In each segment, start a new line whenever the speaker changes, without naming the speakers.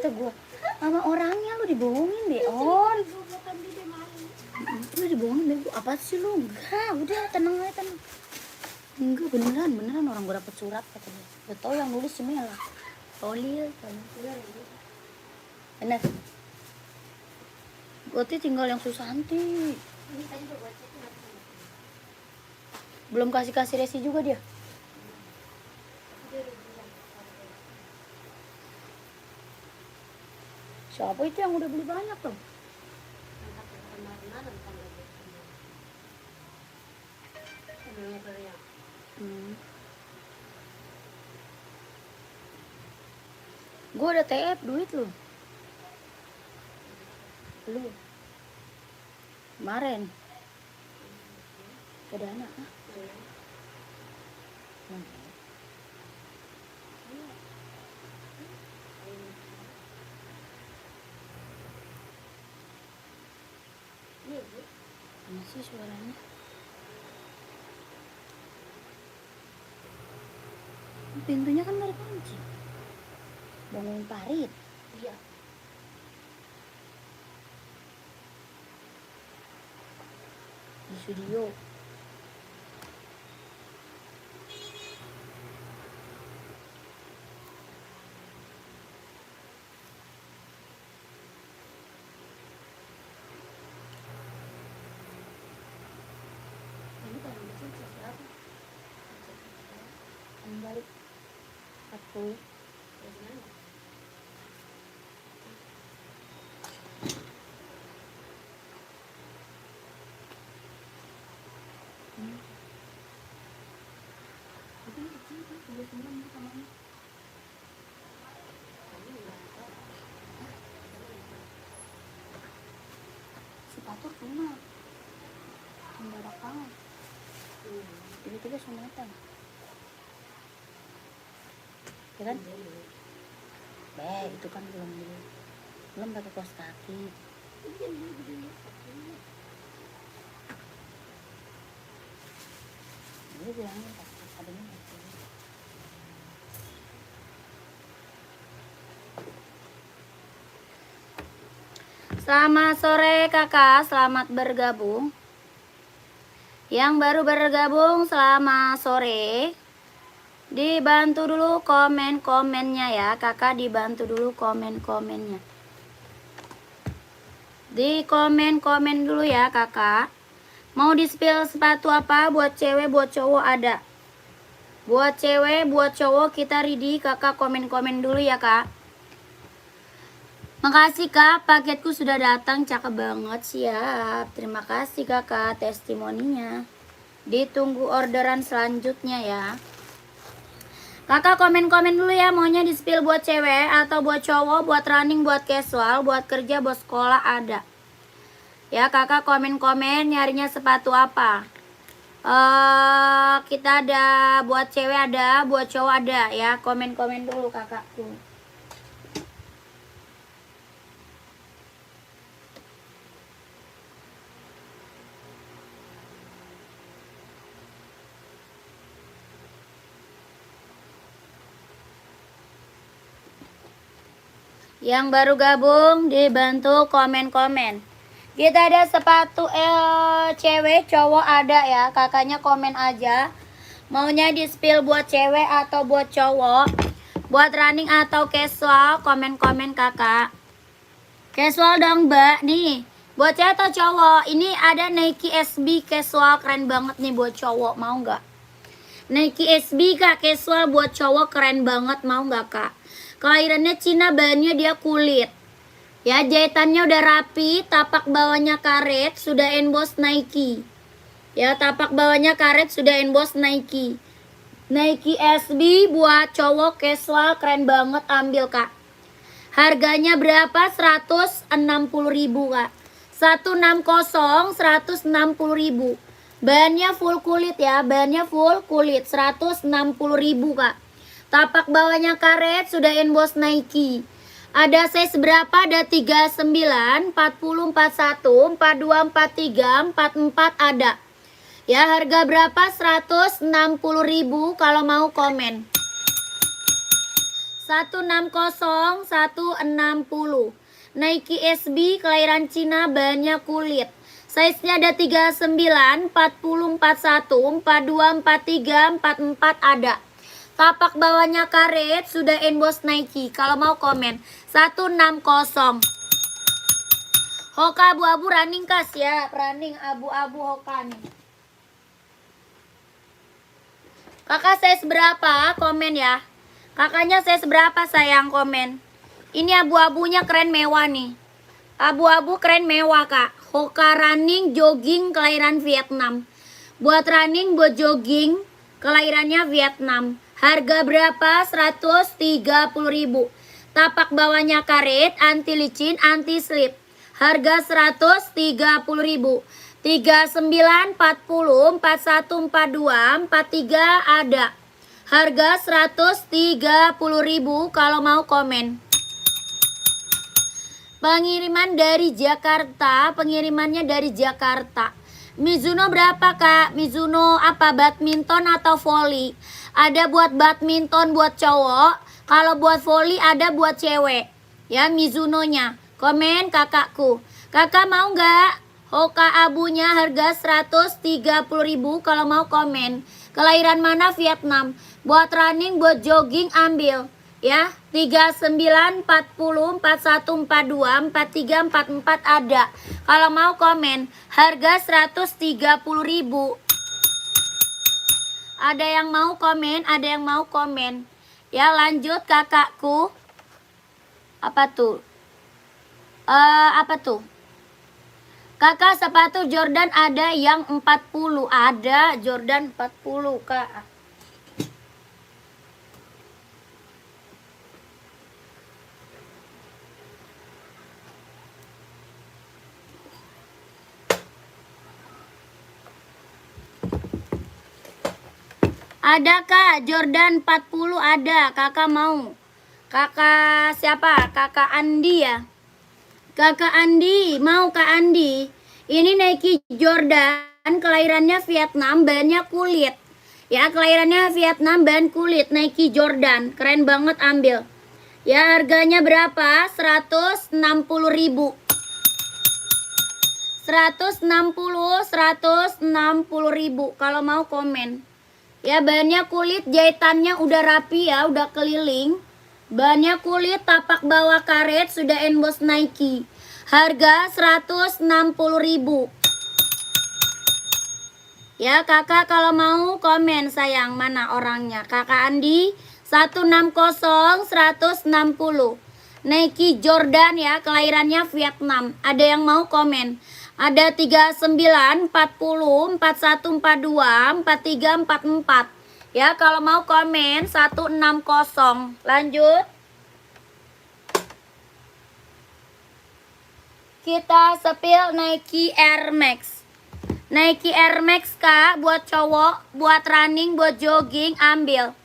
kata gue, sama orangnya lu dibohongin deh on. Lu dibohongin deh, apa sih lu? Enggak, udah tenang aja tenang. Enggak, beneran orang gue dapet surat katanya. Udah tau yang nulis si Mela. Tolil. Bener. Gue tuh tinggal yang Susanti. Belum kasih resi juga dia. Siapa itu yang udah beli banyak tuh? Gue ada TF duit lu. Lu kemarin ke Dana mana sih suaranya? Pintunya kan gak ada kunci. Bangun parit. Iya. Di studio. Balik 40. Si Patur rumah mendadak banget. Tiba-tiba sunatan. Ya kan? Itu kan belum pakai kaos kaki. Dia bilang adanya Selamat sore kakak, selamat bergabung. Yang baru bergabung selamat sore. Dibantu dulu komen-komennya ya kakak, dibantu dulu komen-komennya. Di komen-komen dulu ya kakak. Mau di spill sepatu apa? Buat cewek, buat cowok ada. Buat cewek, buat cowok kita ready. Kakak komen-komen dulu ya kak. Makasih kak, paketku sudah datang, cakep banget, siap. Terima kasih kakak testimoninya. Ditunggu orderan selanjutnya ya. Kakak komen-komen dulu ya, maunya di spill buat cewek atau buat cowok, buat running, buat casual, buat kerja, buat sekolah ada. Ya kakak komen-komen nyarinya sepatu apa. Kita ada buat cewek ada, buat cowok ada ya. Komen-komen dulu kakakku. Yang baru gabung dibantu komen-komen. Kita ada sepatu cewek, cowok ada ya. Kakaknya komen aja. Maunya di spill buat cewek atau buat cowok. Buat running atau casual, komen-komen kakak. Casual dong mbak, nih. Buat cewek atau cowok, ini ada Nike SB casual, keren banget nih buat cowok, mau nggak? Nike SB kak, casual buat cowok, keren banget, mau nggak kak? Kelahirannya Cina, bahannya dia kulit. Ya, jahitannya udah rapi, tapak bawahnya karet, sudah emboss Nike. Ya, tapak bawahnya karet, sudah emboss Nike. Nike SB buat cowok casual, keren banget, ambil kak. Harganya berapa? 160.000 kak. 160, 160.000. Bahannya full kulit ya, bahannya full kulit, 160.000 kak. Tapak bawahnya karet, sudah emboss Nike. Ada size berapa? Ada 39, 40, 41, 42, 43, 44 ada. Ya, harga berapa? 160.000 kalau mau komen. 160, 160. Nike SB kelahiran Cina, bahannya kulit. Size-nya ada 39, 40, 41, 42, 43, 44 ada. Tapak bawahnya karet, sudah emboss Nike. Kalau mau komen 160. Hoka abu-abu running kas ya, running abu-abu Hoka nih. Kakak size berapa? Komen ya. Kakaknya size berapa sayang? Komen. Ini abu-abunya keren mewah nih. Abu-abu keren mewah kak. Hoka running jogging kelahiran Vietnam. Buat running, buat jogging kelahirannya Vietnam. Harga berapa? 130.000. Tapak bawahnya karet, anti licin, anti slip. Harga 130.000. 39, 40, 41, 42, 43 ada. Harga 130.000 kalau mau komen. Pengiriman dari Jakarta, pengirimannya dari Jakarta. Mizuno berapa kak? Mizuno apa? Badminton atau volley? Ada buat badminton buat cowok. Kalau buat volley ada buat cewek. Ya Mizuno-nya. Komen kakakku. Kakak mau nggak? Hoka abunya harga 130.000 kalau mau komen. Kelahiran mana? Vietnam. Buat running, buat jogging ambil. Ya, 39, 40, 41, 42, 43, 44 ada. Kalau mau komen, harga 130.000. Ada yang mau komen, ada yang mau komen. Ya, lanjut kakakku. Apa tuh? Apa tuh? Kakak sepatu Jordan ada yang 40. Ada Jordan 40 kak. Ada kak, Jordan 40 ada. Kakak mau? Kakak siapa? Kakak Andi ya? Kakak Andi, mau Kak Andi? Ini Nike Jordan, kelahirannya Vietnam, bahannya kulit. Ya, kelahirannya Vietnam, bahan kulit. Nike Jordan, keren banget ambil. Ya, harganya berapa? 160.000. 160.000 kalau mau komen. Ya, bahannya kulit, jahitannya udah rapi ya, udah keliling. Bahannya kulit, tapak bawah karet, sudah emboss Nike. Harga 160.000. Ya, kakak kalau mau komen sayang, mana orangnya? Kakak Andi 160, 160. Nike Jordan ya, kelahirannya Vietnam. Ada yang mau komen? Ada 39, 40, 41, 42, 43, 44. Ya, kalau mau komen 160. Lanjut. Kita sepil Nike Air Max. Nike Air Max kak, buat cowok, buat running, buat jogging ambil.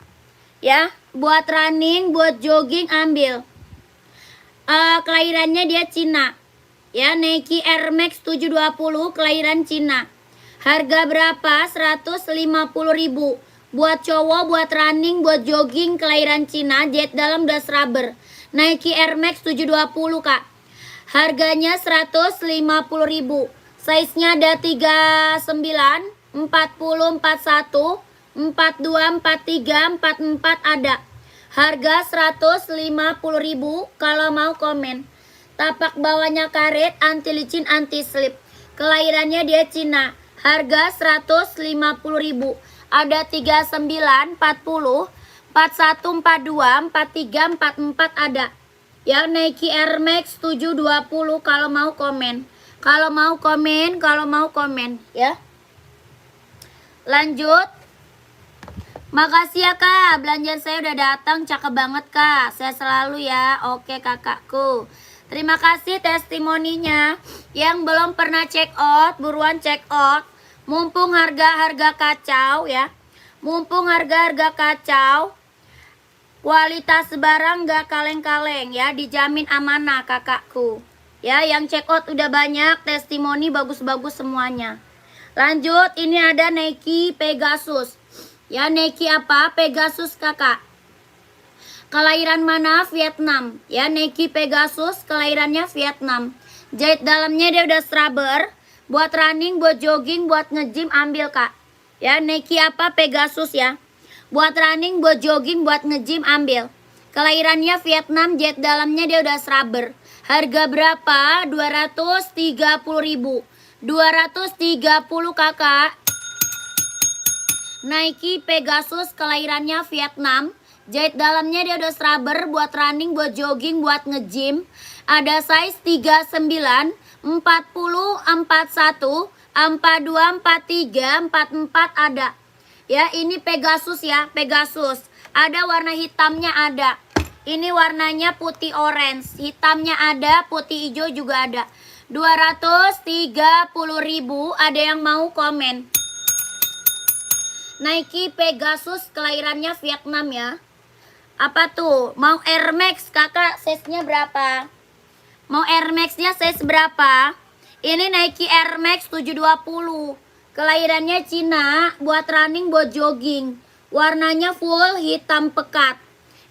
Ya, buat running, buat jogging ambil. Kelahirannya dia Cina. Ya, Nike Air Max 720 kelahiran Cina. Harga berapa? 150.000. Buat cowok, buat running, buat jogging kelahiran Cina, jet dalam das rubber. Nike Air Max 720 kak. Harganya 150.000. Size-nya ada 39, 40, 41, 42, 43, 44 ada. Harga 150.000 kalau mau komen. Tapak bawahnya karet, anti licin, anti slip. Kelahirannya dia Cina. Harga 150.000. Ada 39, 40, 41, 42, 43, 44 ada. Ya, Nike Air Max 720 kalau mau komen. Kalau mau komen, kalau mau komen ya. Lanjut. Makasih ya kak, belanjaan saya udah datang, cakep banget kak. Saya selalu ya. Oke kakakku. Terima kasih testimoninya. Yang belum pernah check out, buruan check out. Mumpung harga-harga kacau ya. Mumpung harga-harga kacau. Kualitas barang gak kaleng-kaleng ya. Dijamin amanah kakakku. Ya, yang check out udah banyak. Testimoni bagus-bagus semuanya. Lanjut, ini ada Nike Pegasus. Ya, Nike apa? Pegasus kakak. Kelahiran mana? Vietnam. Ya, Nike Pegasus kelahirannya Vietnam. Jahit dalamnya dia udah rubber. Buat running, buat jogging, buat nge-gym ambil Kak. Ya, Nike apa? Pegasus ya. Buat running, buat jogging, buat nge-gym ambil. Kelahirannya Vietnam, jahit dalamnya dia udah rubber. Harga berapa? 230.000. 230 Kakak. Nike Pegasus kelahirannya Vietnam. Jahit dalamnya dia udah rubber buat running, buat jogging, buat nge-gym. Ada size 39, 40, 41, 42, 43, 44 ada. Ya, ini Pegasus ya, Pegasus. Ada warna hitamnya ada. Ini warnanya putih orange, hitamnya ada, putih hijau juga ada. 230.000, ada yang mau komen. Nike Pegasus kelahirannya Vietnam ya. Apa tuh? Mau Air Max Kakak, size-nya berapa? Mau Air Max-nya size berapa? Ini Nike Air Max 720. Kelahirannya Cina, buat running, buat jogging. Warnanya full hitam pekat.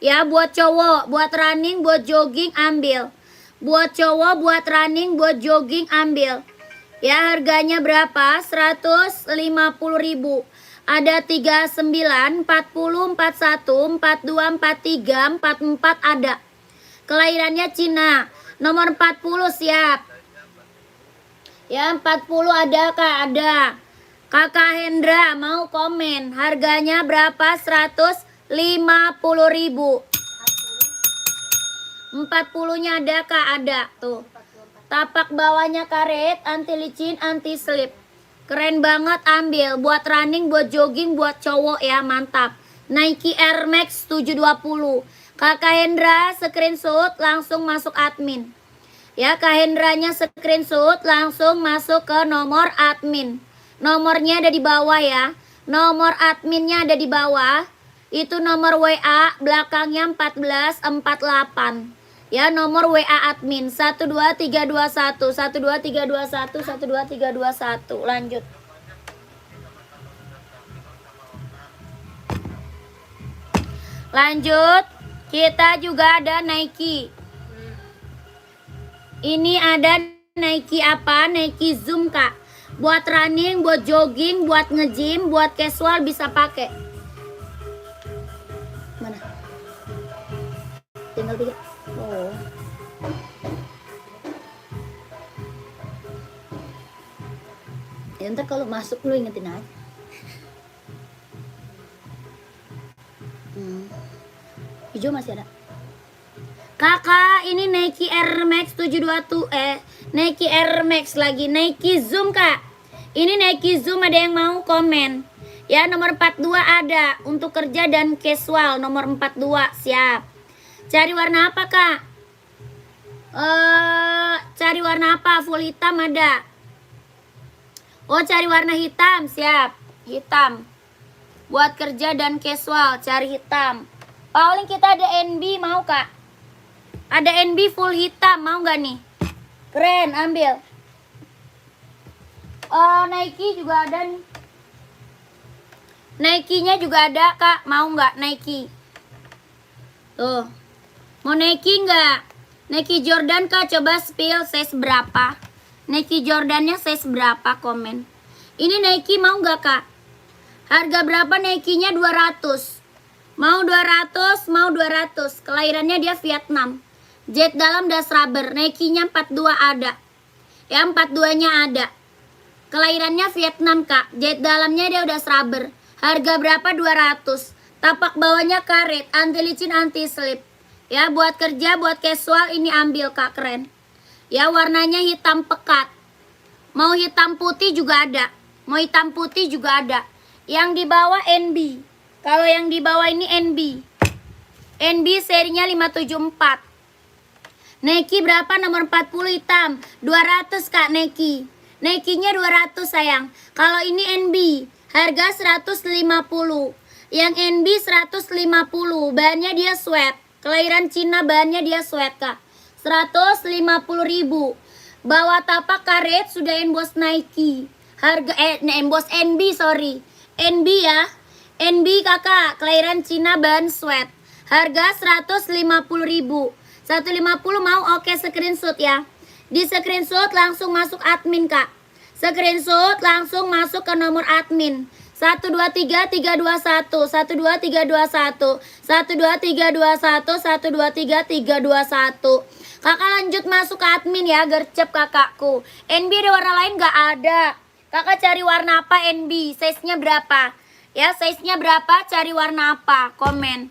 Ya, buat cowok, buat running, buat jogging ambil. Buat cowok, buat running, buat jogging ambil. Ya, harganya berapa? 150.000. Ada 39, 40, 41, 42, 43, 44 ada. Kelahirannya Cina. Nomor 40 siap. Ya, 40 ada Kak, ada. Kakak Hendra mau komen. Harganya berapa? 150.000. 40-nya ada Kak, ada. Tuh. Tapak bawahnya karet, anti licin, anti slip. Keren banget, ambil buat running, buat jogging, buat cowok ya, mantap. Nike Air Max 720. Kakak Hendra screenshot langsung masuk admin. Ya, Kak Hendranya screenshot langsung masuk ke nomor admin. Nomornya ada di bawah ya. Nomor adminnya ada di bawah. Itu nomor WA belakangnya 1448. Ya, nomor WA admin 12321 12321 12321. Lanjut. Lanjut. Kita juga ada Nike. Ini ada Nike apa? Nike Zoom Kak. Buat running, buat jogging, buat nge-gym, buat casual bisa pakai. Mana? Tinggal 3. Oh. Ya, ntar kalau masuk lu ingetin aja. Hijau masih ada. Kakak, ini Nike Air Max 722 Nike Air Max lagi. Nike Zoom Kak. Ini Nike Zoom, ada yang mau komen. Ya, nomor 42 ada untuk kerja dan casual. Nomor 42 siap. Cari warna apa Kak? Cari warna apa? Full hitam ada. Oh, cari warna hitam, siap. Hitam. Buat kerja dan casual, cari hitam. Paling kita ada NB, mau Kak? Ada NB full hitam, mau nggak nih? Keren, ambil. Nike juga ada nih. Nike-nya juga ada Kak, mau nggak Nike? Tuh. Mau Nike nggak? Nike Jordan Kak, coba spill size berapa? Nike Jordannya size berapa? Komen. Ini Nike mau nggak Kak? Harga berapa Nike-nya? 200. Mau 200, mau 200. Kelahirannya dia Vietnam. Jet dalam das rubber. Nike-nya 42 ada. Ya, 42-nya ada. Kelahirannya Vietnam Kak. Jet dalamnya dia udah rubber. Harga berapa? 200. Tapak bawahnya karet, anti licin, anti slip. Ya, buat kerja, buat casual ini ambil Kak, keren. Ya, warnanya hitam pekat. Mau hitam putih juga ada. Mau hitam putih juga ada. Yang di bawah NB. Kalau yang di bawah ini NB. NB serinya 574. Nike berapa? Nomor 40 hitam. 200 Kak Nike. Nike-nya 200 sayang. Kalau ini NB, harga 150. Yang NB 150. Bahannya dia sweat. Kelahiran Cina, bahannya dia sweat Kak. 150.000. Bawah tapak karet sudah emboss Nike. Harga emboss NB, sorry. NB ya. NB Kakak, kelahiran Cina, bahan sweat. Harga 150.000. 150 mau? Oke, screenshot ya. Di screenshot langsung masuk admin, Kak. Screenshot langsung masuk ke nomor admin. 123321 123321 123321 123321. Kakak lanjut masuk ke admin ya, gercep kakakku. NB ada warna lain nggak ada. Kakak cari warna apa NB? Size-nya berapa? Ya, size-nya berapa? Cari warna apa? Komen.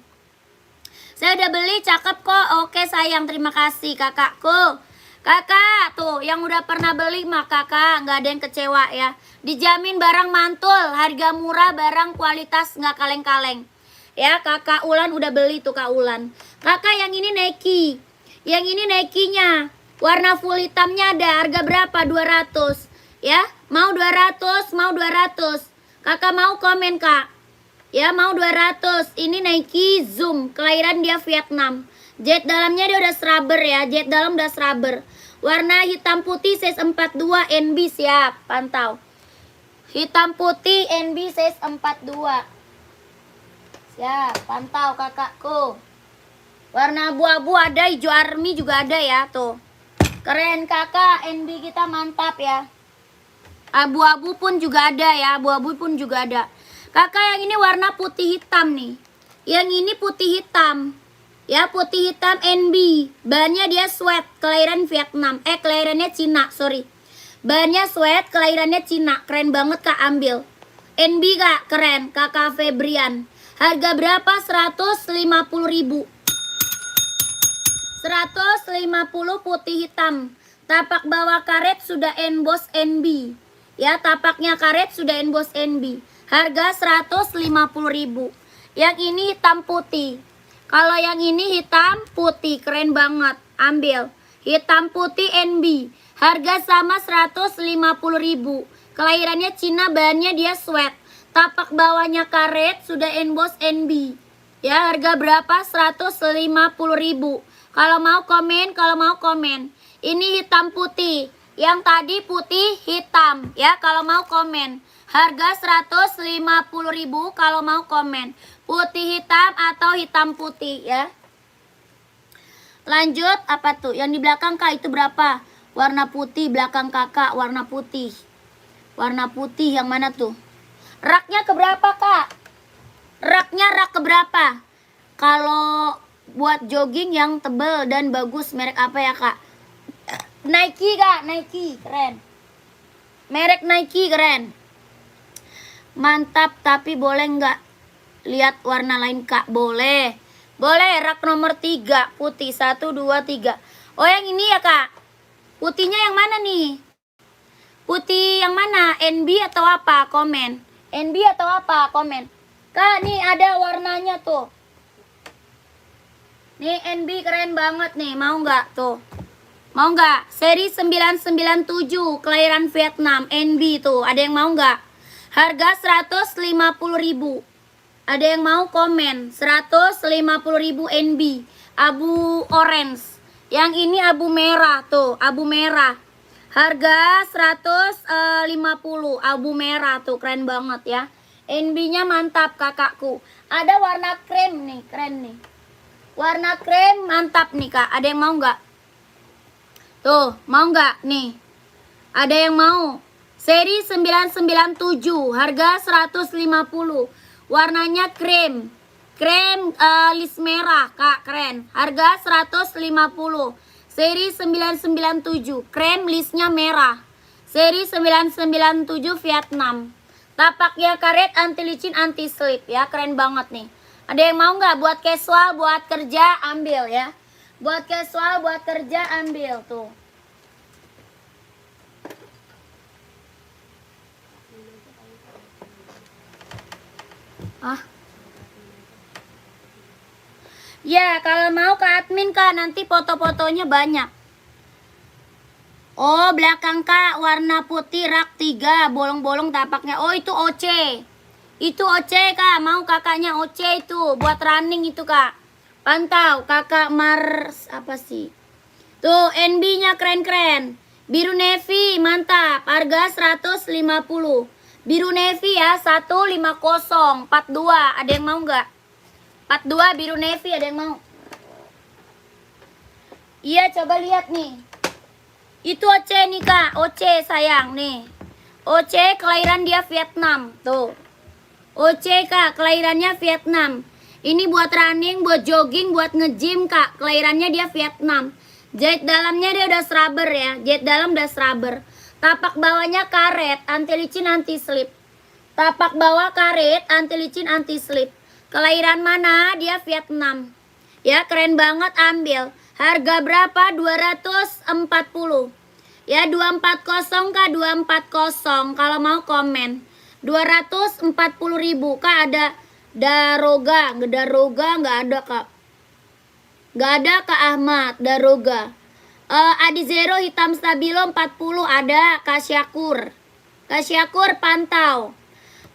Saya udah beli, cakep kok. Oke sayang, terima kasih kakakku. Kakak tuh yang udah pernah beli mah kakak nggak ada yang kecewa ya. Dijamin barang mantul, harga murah, barang kualitas nggak kaleng-kaleng. Ya, kakak Ulan udah beli tuh Kak Ulan. Kakak yang ini Nike. Yang ini Nike-nya. Warna full hitamnya ada. Harga berapa? 200. Ya, mau 200, mau 200. Kakak mau komen, Kak. Ya, mau 200. Ini Nike Zoom, kelahiran dia Vietnam. Jet dalamnya dia udah rubber ya, jet dalam udah rubber. Warna hitam putih size 42 NB, siap, pantau. Hitam putih NB size 42. Siap, pantau kakakku. Warna abu-abu ada, hijau army juga ada ya, tuh. Keren kakak, NB kita mantap ya. Abu-abu pun juga ada ya, abu-abu pun juga ada. Kakak yang ini warna putih hitam nih. Yang ini putih hitam. Ya, putih hitam NB. Bahannya dia sweat, kelahiran Vietnam. Kelahirannya Cina, sorry. Bahannya sweat, kelahirannya Cina. Keren banget Kak, ambil. NB Kak, keren. Kakak Febrian. Harga berapa? 150.000. 150 putih hitam. Tapak bawah karet sudah emboss NB. Ya, tapaknya karet sudah emboss NB. Harga 150.000. Yang ini hitam putih. Kalau yang ini hitam putih, keren banget. Ambil. Hitam putih NB. Harga sama 150.000. Kelahirannya Cina, bahannya dia sweat. Tapak bawahnya karet, sudah emboss NB. Ya, harga berapa? 150.000. Kalau mau komen, kalau mau komen. Ini hitam putih. Yang tadi putih hitam. Ya, kalau mau komen. Harga 150.000 kalau mau komen. Putih hitam atau hitam putih ya. Lanjut, apa tuh? Yang di belakang Kak itu berapa? Warna putih belakang kakak, warna putih. Warna putih yang mana tuh? Raknya keberapa Kak? Raknya rak keberapa? Kalau buat jogging yang tebel dan bagus, merek apa ya Kak? Nike Kak, Nike, keren. Merek Nike keren. Mantap, tapi boleh nggak lihat warna lain Kak? Boleh. Boleh, rak nomor 3, putih. 1, 2, 3. Oh yang ini ya Kak? Putihnya yang mana nih? Putih yang mana? NB atau apa? Komen. NB atau apa? Komen. Kak, nih ada warnanya tuh. Nih NB keren banget nih. Mau nggak tuh? Mau nggak? Seri 997, kelahiran Vietnam. NB tuh. Ada yang mau nggak? Harga 150.000. Ada yang mau komen? 150.000 NB. Abu orange. Yang ini abu merah tuh, abu merah. Harga 150. Abu merah tuh, keren banget ya. NB-nya mantap kakakku. Ada warna krem nih, keren nih. Warna krem mantap nih Kak. Ada yang mau nggak? Tuh, mau nggak nih? Ada yang mau? Seri 997, harga 150. Warnanya krem. Krem list merah, Kak, keren. Harga 150. Seri 997, krem listnya merah. Seri 997 Vietnam. Tapaknya karet, anti licin, anti slip ya, keren banget nih. Ada yang mau nggak buat casual, buat kerja, ambil ya. Buat casual, buat kerja, ambil tuh. Ya, kalau mau ke admin Kak, nanti foto-fotonya banyak. Oh, belakang Kak, warna putih rak 3, bolong-bolong tapaknya. Oh, itu OC. Itu OC Kak, mau kakaknya OC itu, buat running itu Kak. Pantau, kakak Mars, apa sih? Tuh, NB-nya keren-keren. Biru navy, mantap, harga 150. Biru navy ya, 150, 42, ada yang mau nggak? 42 biru navy, ada yang mau? Iya, coba lihat nih. Itu OC nih Kak, OC sayang nih. OC kelahiran dia Vietnam, tuh. OC Kak, kelahirannya Vietnam. Ini buat running, buat jogging, buat nge-gym Kak. Kelahirannya dia Vietnam. Jahit dalamnya dia udah scrubber ya. Jahit dalam udah scrubber. Tapak bawahnya karet, anti licin, anti slip. Tapak bawah karet, anti licin, anti slip. Kelahiran mana? Dia Vietnam. Ya, keren banget, ambil. Harga berapa? 240. Ya, 240 Kak, 240. Kalau mau komen. 240.000 Kak, ada Daroga. Daroga nggak ada Kak. Nggak ada Kak Ahmad, Daroga. Adi Zero hitam stabilo 40 ada Kak Syakur. Kak Syakur pantau.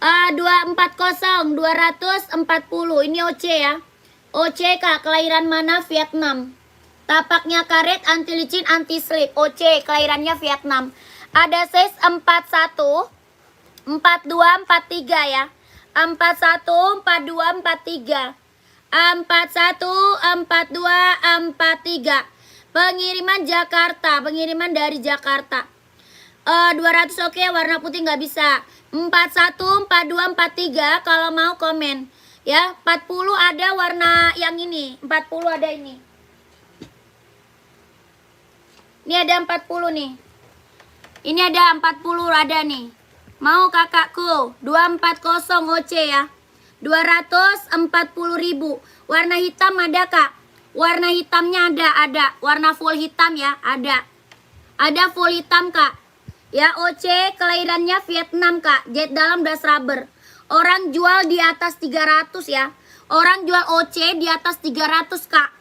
240 240. Ini OC ya. OC Kak, kelahiran mana? Vietnam. Tapaknya karet, anti licin, anti slip. OC kelahirannya Vietnam. Ada size 41, 42, 43 ya. 41, 42, 43. 41, 42, 43. Pengiriman Jakarta, pengiriman dari Jakarta. 200 oke, warna putih nggak bisa. 41, 42, 43 kalau mau komen. Ya, 40 ada warna yang ini. 40 ada ini. Ini ada 40 nih. Ini ada 40 ada nih. Mau kakakku 240 OC ya. 240.000. Warna hitam ada Kak. Warna hitamnya ada. Warna full hitam ya, ada. Ada full hitam Kak. Ya, OC kelahirannya Vietnam Kak. Jahit dalam das rubber. Orang jual di atas 300 ya. Orang jual OC di atas 300 Kak.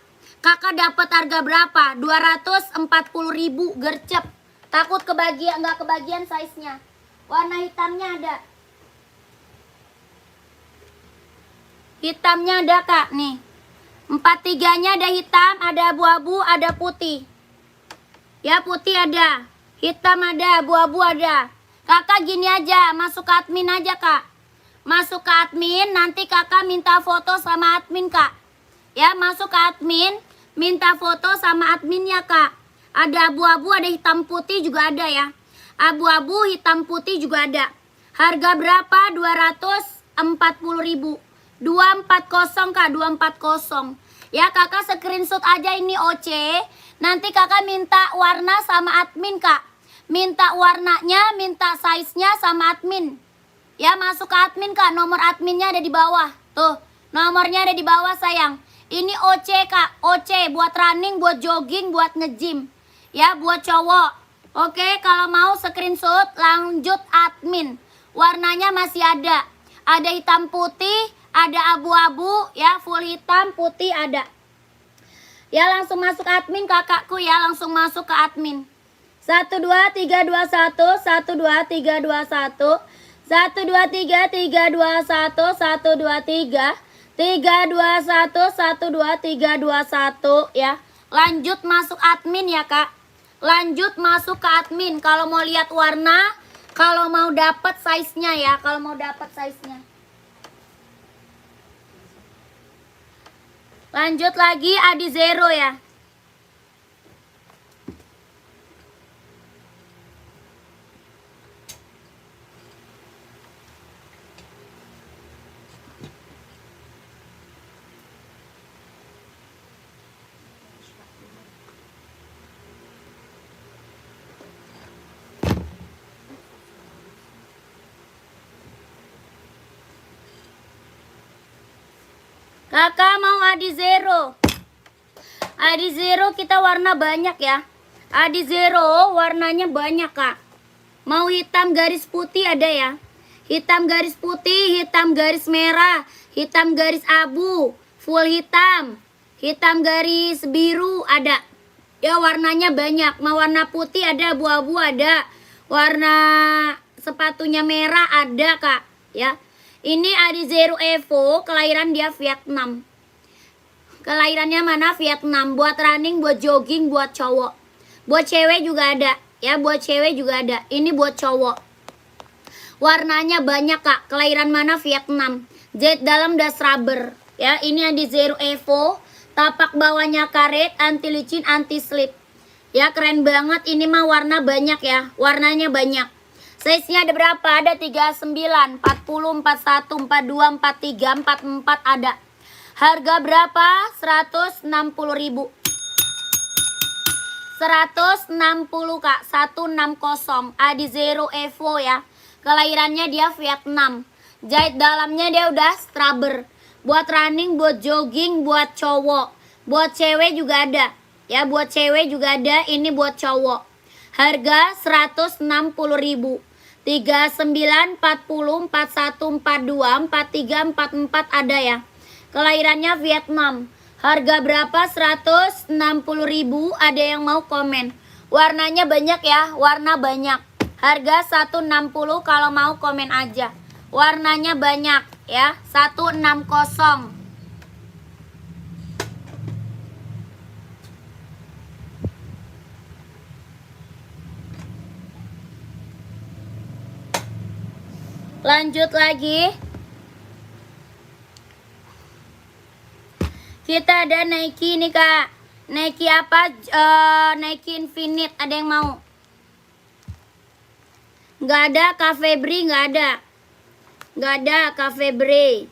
Kakak dapat harga berapa? 240.000 gercep. Takut kebagian, nggak kebagian size-nya. Warna hitamnya ada. Hitamnya ada Kak nih. 43-nya ada hitam, ada abu-abu, ada putih. Ya, putih ada. Hitam ada, abu-abu ada. Kakak gini aja, masuk ke admin aja Kak. Masuk ke admin, nanti kakak minta foto sama admin Kak. Ya, masuk ke admin, minta foto sama adminnya Kak. Ada abu-abu, ada hitam putih juga ada ya. Abu-abu, hitam putih juga ada. Harga berapa? 240.000. 240 Kak, 240. Ya, kakak screenshot aja ini OC. Nanti kakak minta warna sama admin Kak. Minta warnanya, minta size-nya sama admin. Ya, masuk ke admin Kak. Nomor adminnya ada di bawah. Tuh, nomornya ada di bawah sayang. Ini OC Kak. OC buat running, buat jogging, buat nge-gym. Ya, buat cowok. Oke, kalau mau screenshot lanjut admin. Warnanya masih ada. Ada hitam putih, ada abu-abu, ya, full hitam, putih ada. Ya, langsung masuk admin kakakku ya, langsung masuk ke admin. 1 2 3 2 1 1 2 3 2 1 1 2 3 3 2 1 1 2 3 3 2 1 1 2 3 2 1 ya. Lanjut masuk admin ya Kak. Lanjut masuk ke admin kalau mau lihat warna, kalau mau dapat size-nya ya, kalau mau dapat size-nya. Lanjut lagi Adi Zero ya. Kakak mau Adi Zero. Adi Zero kita warna banyak ya. Adi Zero warnanya banyak Kak. Mau hitam garis putih ada ya. Hitam garis putih, hitam garis merah, hitam garis abu, full hitam, hitam garis biru ada. Ya, warnanya banyak. Mau warna putih ada, abu-abu ada. Warna sepatunya merah ada Kak. Ya. Ini Adi Zero Evo, kelahiran dia Vietnam. Kelahirannya mana? Vietnam. Buat running, buat jogging, buat cowok. Buat cewek juga ada. Ya, buat cewek juga ada. Ini buat cowok. Warnanya banyak Kak. Kelahiran mana? Vietnam. Jahit dalam das rubber. Ya, ini yang di Zero Evo. Tapak bawahnya karet, anti licin, anti slip. Ya, keren banget. Ini mah warna banyak ya. Warnanya banyak. Size-nya ada berapa? Ada 39, 40, 41, 42, 43, 44 ada. Harga berapa? 160.000. 160 Kak, 160. Adi Zero Evo ya. Kelahirannya dia Vietnam. Jahit dalamnya dia udah strabber. Buat running, buat jogging, buat cowok. Buat cewek juga ada. Ya, buat cewek juga ada. Ini buat cowok. Harga 160.000. 39, 40, 41, 42, 43, 44 ada ya. Kelahirannya Vietnam. Harga berapa? 160.000. Ada yang mau komen. Warnanya banyak ya, warna banyak. Harga 160, kalau mau komen aja. Warnanya banyak ya, 160. Lanjut lagi. Kita ada Nike nih Kak. Nike apa? Nike Infinite. Ada yang mau? Nggak ada. Cafe Bri nggak ada. Nggak ada Cafe Bri.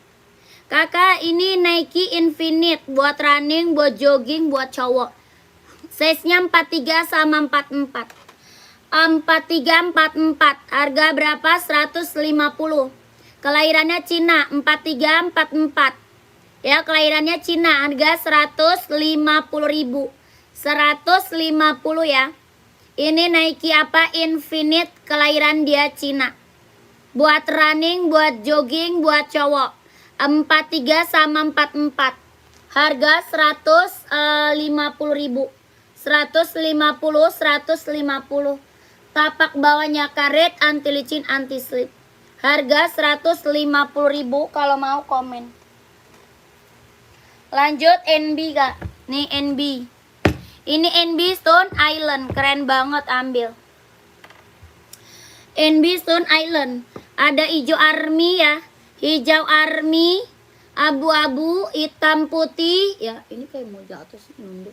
Kakak, ini Nike Infinite. Buat running, buat jogging, buat cowok. Size-nya 43 sama 44. 43, 44. Harga berapa? 150. Kelahirannya Cina. 43, 44. Ya, kelahirannya Cina. Harga 150.000. 150 ya. Ini Nike apa? Infinite. Kelahiran dia Cina. Buat running, buat jogging, buat cowok. 43 sama 44. Harga 150.000. 150, 150. Tapak bawahnya karet, anti licin, anti slip. Harga 150.000. Kalau mau komen. Lanjut NB Kak. Nih NB. Ini NB Stone Island. Keren banget, ambil. NB Stone Island. Ada hijau army ya. Hijau army, abu-abu, hitam putih. Ya, ini kayak mau jatuh sih, nunduk.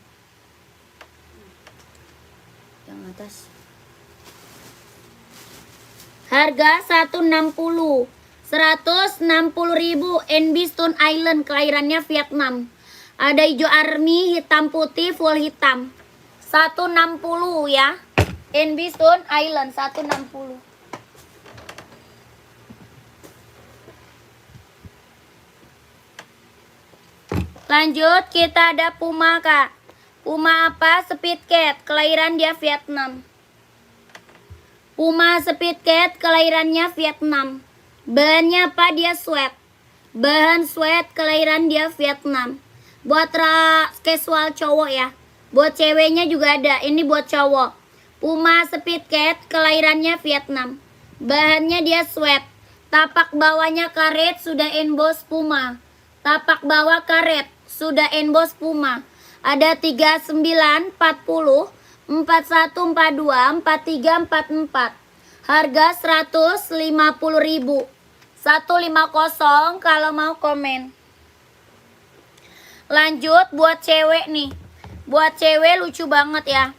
Yang atas. Harga 160. 160.000. NB Stone Island. Kelahirannya Vietnam. Ada hijau army, hitam putih, full hitam. 160 ya. NB Stone Island 160. Lanjut, kita ada Puma Kak. Puma apa? Speed Cat. Kelahiran dia Vietnam. Puma Speed Cat. Kelahirannya Vietnam. Bahannya apa? Dia sweat. Bahan sweat. Kelahiran dia Vietnam. Buat casual cowok ya. Buat ceweknya juga ada. Ini buat cowok. Puma Speed Cat. Kelahirannya Vietnam. Bahannya dia sweat. Tapak bawahnya karet. Sudah emboss Puma. Tapak bawah karet. Sudah emboss Puma. Ada 39, 40, 41, 42, 43, 44. Harga 150.000. 150 kalau mau komen. Lanjut buat cewek nih. Buat cewek lucu banget ya.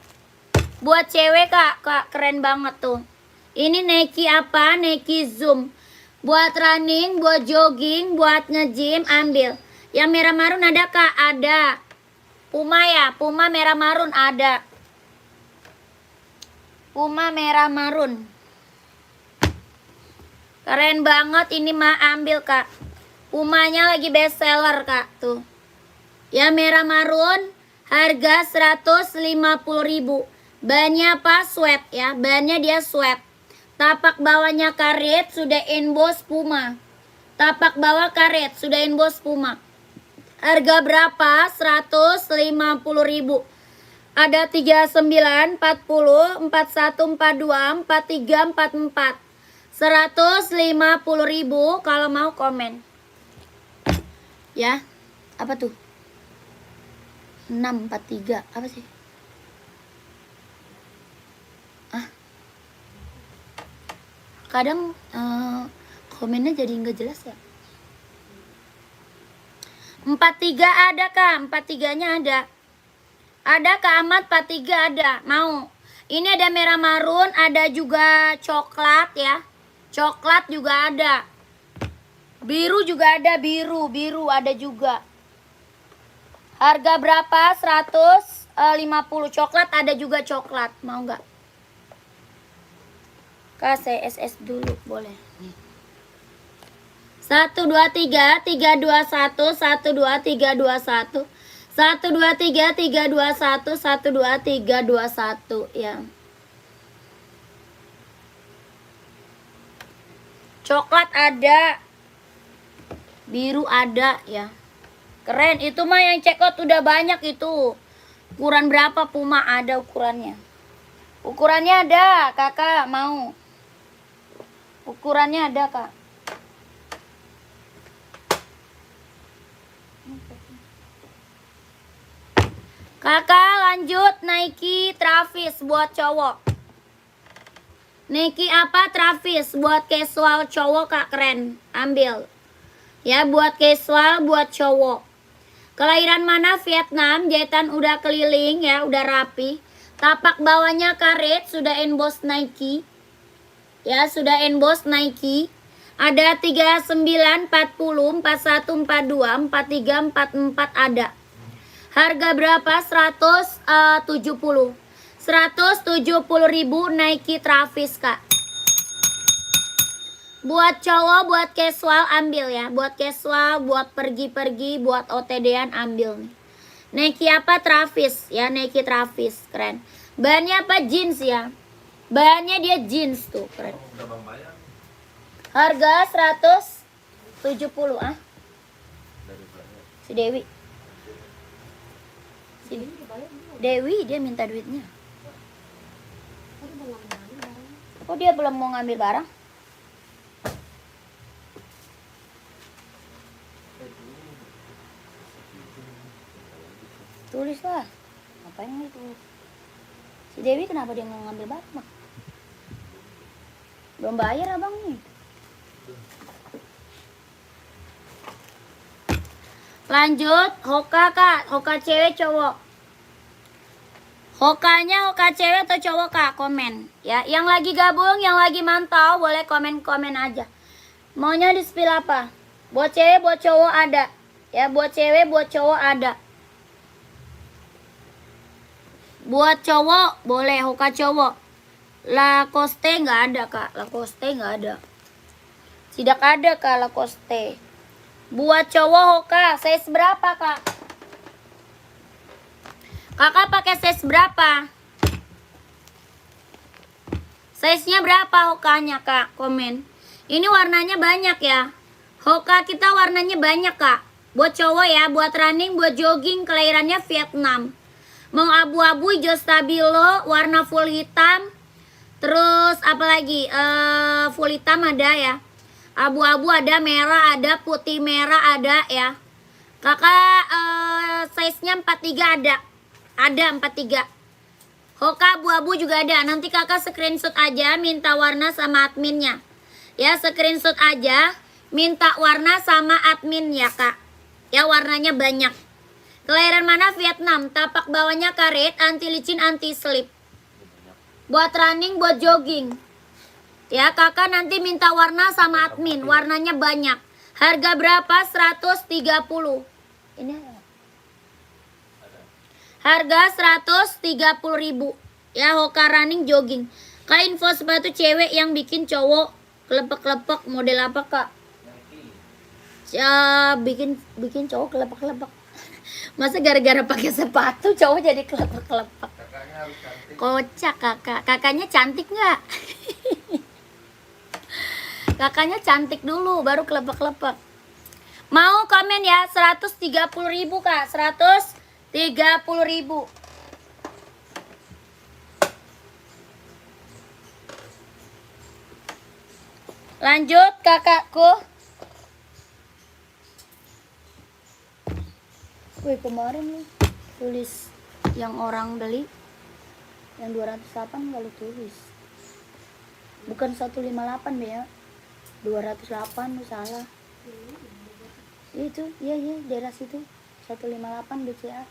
Buat cewek Kak, keren banget tuh. Ini Nike apa? Nike Zoom. Buat running, buat jogging, buat nge-gym, ambil. Yang merah marun ada Kak? Ada. Puma ya, Puma merah marun ada. Puma merah marun. Keren banget ini mah, ambil Kak. Pumanya lagi best seller Kak tuh. Ya merah marun, harga 150.000. Bahannya apa? Sweat ya. Bahannya dia sweat. Tapak bawahnya karet, sudah emboss Puma. Tapak bawah karet, sudah emboss Puma. Harga berapa? 150.000. Ada 39, 40, 41, 42, 43, 44. 150.000 kalau mau komen. Ya. Apa tuh? 643. Apa sih? Kadang komennya jadi nggak jelas ya. 43 ada Kak, 43-nya ada. Ada Kak Ahmad, 43 ada. Mau. Ini ada merah marun, ada juga coklat ya. Coklat juga ada. Biru juga ada, biru ada juga. Harga berapa? 150. Coklat ada juga coklat. Mau nggak? Kasih SS dulu boleh. Nih. 1 2 3 3 2 1 1 2 3 2 1 1 2 3 3 2 1 1 2 3 2 1 ya. Coklat ada. Biru ada ya. Keren, itu mah yang check out udah banyak itu. Ukuran berapa Puma ada ukurannya. Ukurannya ada, Kakak mau. Ukurannya ada, Kak. Kakak lanjut Nike Travis buat cowok. Nike apa Travis buat casual cowok Kak, keren. Ambil. Ya buat casual buat cowok. Kelahiran mana? Vietnam. Jahitan udah keliling ya, udah rapi. Tapak bawahnya karet, sudah emboss Nike. Ya, sudah emboss Nike. Ada 39, 40, 41, 42, 43, 44 ada. Harga berapa? 170. 170.000 Nike Travis, Kak. Buat cowok, buat casual ambil ya. Buat casual, buat pergi-pergi, buat OTD-an ambil nih. Nike apa? Travis ya, Nike Travis, keren. Bahannya apa? Jeans ya. Bahannya dia jeans tuh, keren. Harga 170 ah. Si Dewi. Si Dewi dia minta duitnya. Oh dia belum mau ngambil barang? Tulis lah. Ngapain itu? Si Dewi kenapa dia mau ngambil barang? Belum bayar abang nih. Lanjut, Hoka Kak, Hoka cewek cowok. Hokanya Hoka cewek atau cowok Kak? Komen ya. Yang lagi gabung, yang lagi mantau boleh komen-komen aja. Maunya di spill apa? Buat cewek, buat cowok ada. Ya, buat cewek, buat cowok ada. Buat cowok boleh Hoka cowok. Lacoste nggak ada Kak, Lacoste nggak ada. Tidak ada Kak Lacoste. Buat cowok Hoka, size berapa Kak? Kakak pakai size berapa? Size-nya berapa Hokanya Kak? Komen. Ini warnanya banyak ya. Hoka kita warnanya banyak Kak. Buat cowok ya, buat running, buat jogging, kelahirannya Vietnam. Mau abu-abu, hijau stabilo, warna full hitam. Terus apalagi? Full hitam ada ya. Abu-abu ada, merah ada, putih merah ada ya. Kakak size-nya 43 ada. Ada 43. Hoka abu-abu juga ada. Nanti kakak screenshot aja, minta warna sama adminnya. Ya, screenshot aja, minta warna sama admin ya Kak. Ya, warnanya banyak. Kelahiran mana? Vietnam. Tapak bawahnya karet, anti licin, anti slip. Buat running, buat jogging. Ya, kakak nanti minta warna sama admin. Warnanya banyak. Harga berapa? 130. Ini harga 130.000. Ya, Hoka running jogging. Kak, info sepatu cewek yang bikin cowok kelepek-kelepek model apa Kak? Ya, bikin cowok kelepek-kelepek. Masa gara-gara pakai sepatu cowok jadi kelepek-kelepek? Kocak Kakak. Kakaknya cantik nggak? Kakaknya cantik dulu baru kelepek-kelepek. Mau komen ya? 130.000 Kak. 130.000. Lanjut kakakku. Wih, kemarin nih tulis yang orang beli yang 208 kalau tulis. Bukan 158 ya. 208 lu salah. Itu, iya daerah situ 158 BCA.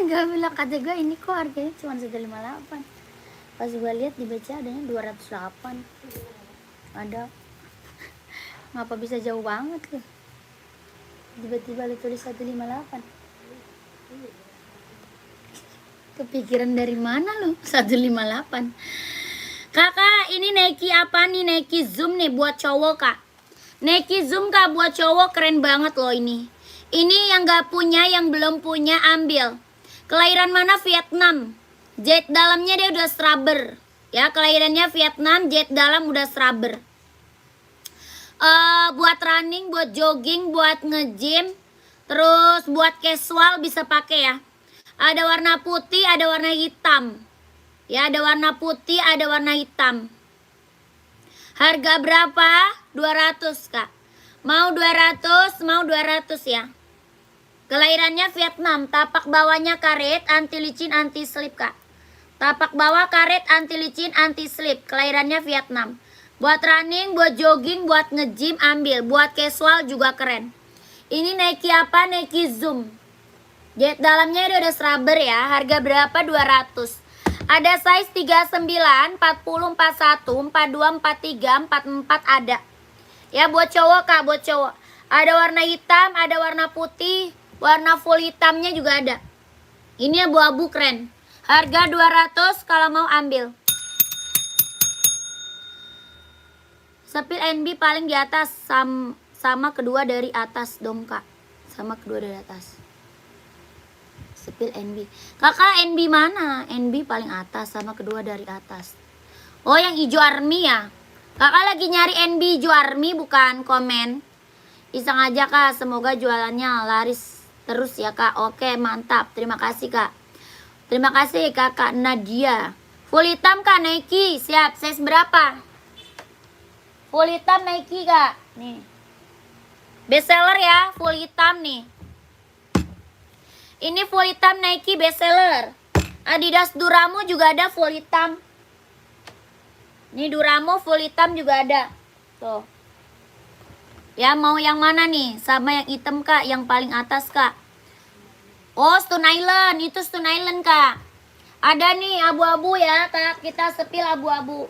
Gak bilang kata gue ini kok harganya cuma 158. Pas gue lihat di BCA adanya 208. Ada. Ngapa bisa jauh banget loh? Tiba-tiba lu tulis 158. Kepikiran dari mana lo 158? Kakak, ini Nike apa nih? Nike Zoom nih buat cowok, Kak. Nike Zoom, Kak, buat cowok keren banget loh ini. Ini yang gak punya, yang belum punya ambil. Kelahiran mana? Vietnam. Jahit dalamnya dia udah scrubber. Ya, kelahirannya Vietnam, jahit dalam udah scrubber. Buat running, buat jogging, buat nge-gym, terus buat casual bisa pakai ya. Ada warna putih, ada warna hitam. Ya, ada warna putih, ada warna hitam. Harga berapa? 200, Kak. Mau 200, mau 200 ya. Kelahirannya Vietnam, tapak bawahnya karet, anti licin, anti slip, Kak. Tapak bawah karet, anti licin, anti slip. Kelahirannya Vietnam. Buat running, buat jogging, buat nge-gym ambil. Buat casual juga keren. Ini Nike apa? Nike Zoom. Jahit dalamnya dia udah scrubber ya. Harga berapa? 200. Ada size 39, 40, 41, 42, 43, 44 ada. Ya buat cowok, Kak, buat cowok. Ada warna hitam, ada warna putih, warna full hitamnya juga ada. Ini abu-abu keren. Harga 200 kalau mau ambil. Sepil NB paling di atas sama kedua dari atas dong, Kak. Sama kedua dari atas. Sepil NB. Kakak NB mana? NB paling atas sama kedua dari atas. Oh, yang hijau army ya. Kakak lagi nyari NB hijau army bukan? Komen. Iseng aja, Kak. Semoga jualannya laris terus ya, Kak. Oke, mantap. Terima kasih, Kak. Terima kasih, Kakak Nadia. Full hitam, Kak, Nike. Siap. Size berapa? Full hitam Nike, Kak. Nih. Bestseller ya, full hitam nih. Ini full hitam Nike bestseller. Adidas Duramo juga ada full hitam. Ini Duramo full hitam juga ada. Tuh. Ya, mau yang mana nih? Sama yang hitam, Kak, yang paling atas, Kak. Oh, Stone Island. Itu Stone Island, Kak. Ada nih abu-abu ya, Kak. Kita sepil abu-abu.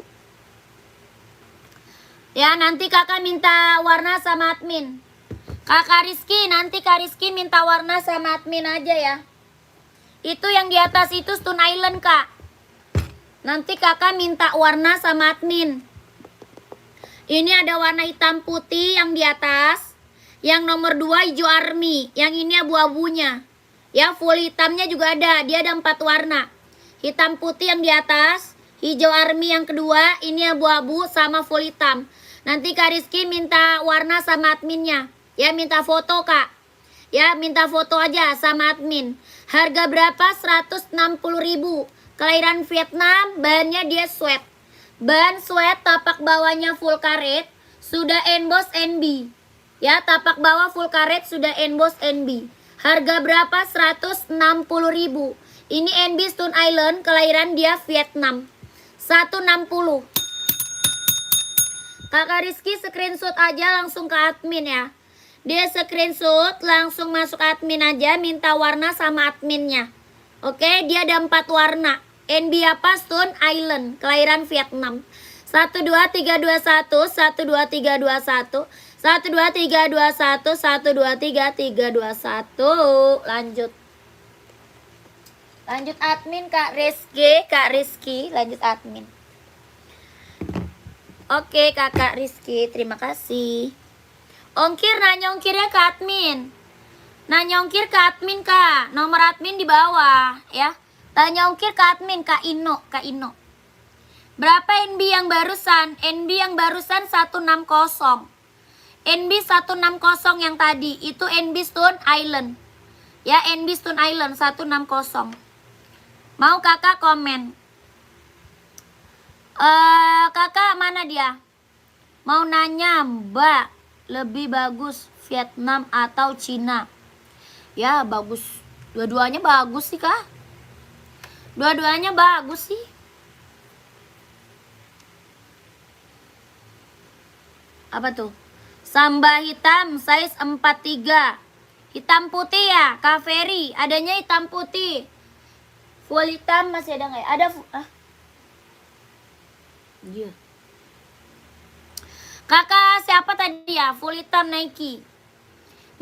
Ya, nanti Kakak minta warna sama admin. Kakak Rizky, nanti Kak Rizky minta warna sama admin aja ya. Itu yang di atas itu Stone Island, Kak. Nanti Kakak minta warna sama admin. Ini ada warna hitam putih yang di atas. Yang nomor 2 hijau army. Yang ini abu-abunya. Ya, full hitamnya juga ada. Dia ada 4 warna. Hitam putih yang di atas. Hijau army yang kedua. Ini abu-abu sama full hitam. Nanti Kak Rizky minta warna sama adminnya. Ya, minta foto, Kak. Ya, minta foto aja sama admin. Harga berapa? 160.000. Kelahiran Vietnam, bahannya dia sweat. Bahan sweat, tapak bawahnya full karet, sudah emboss NB. Ya, tapak bawah full karet, sudah emboss NB. Harga berapa? 160.000. Ini NB Stone Island, kelahiran dia Vietnam. 160. Kakak Rizky screenshot aja langsung ke admin ya. Dia screenshot langsung masuk admin aja, minta warna sama adminnya. Oke, dia ada 4 warna. NB apa? Stone Island, kelahiran Vietnam. 12321, 12321, 12321, 12321. Lanjut. Lanjut admin Kak Rizky, lanjut admin. Oke, Kakak Rizky, terima kasih. Ongkir, nanya ongkirnya ke admin. Nanya ongkir ke admin, Kak. Nomor admin di bawah, ya. Tanya ongkir ke admin, Kak Ino. Berapa NB yang barusan? NB yang barusan 160. NB 160 yang tadi, itu NB Stone Island. Ya, NB Stone Island 160. Mau Kakak komen. Kakak mana dia? Mau nanya, Mbak, lebih bagus Vietnam atau Cina? Ya, bagus. Dua-duanya bagus sih, Kak. Dua-duanya bagus sih. Apa tuh? Samba hitam size 43. Hitam putih ya, Kak Ferry. Adanya hitam putih. Full hitam masih ada nggak ya? Ada Iya. Kakak siapa tadi ya? Full hitam Nike.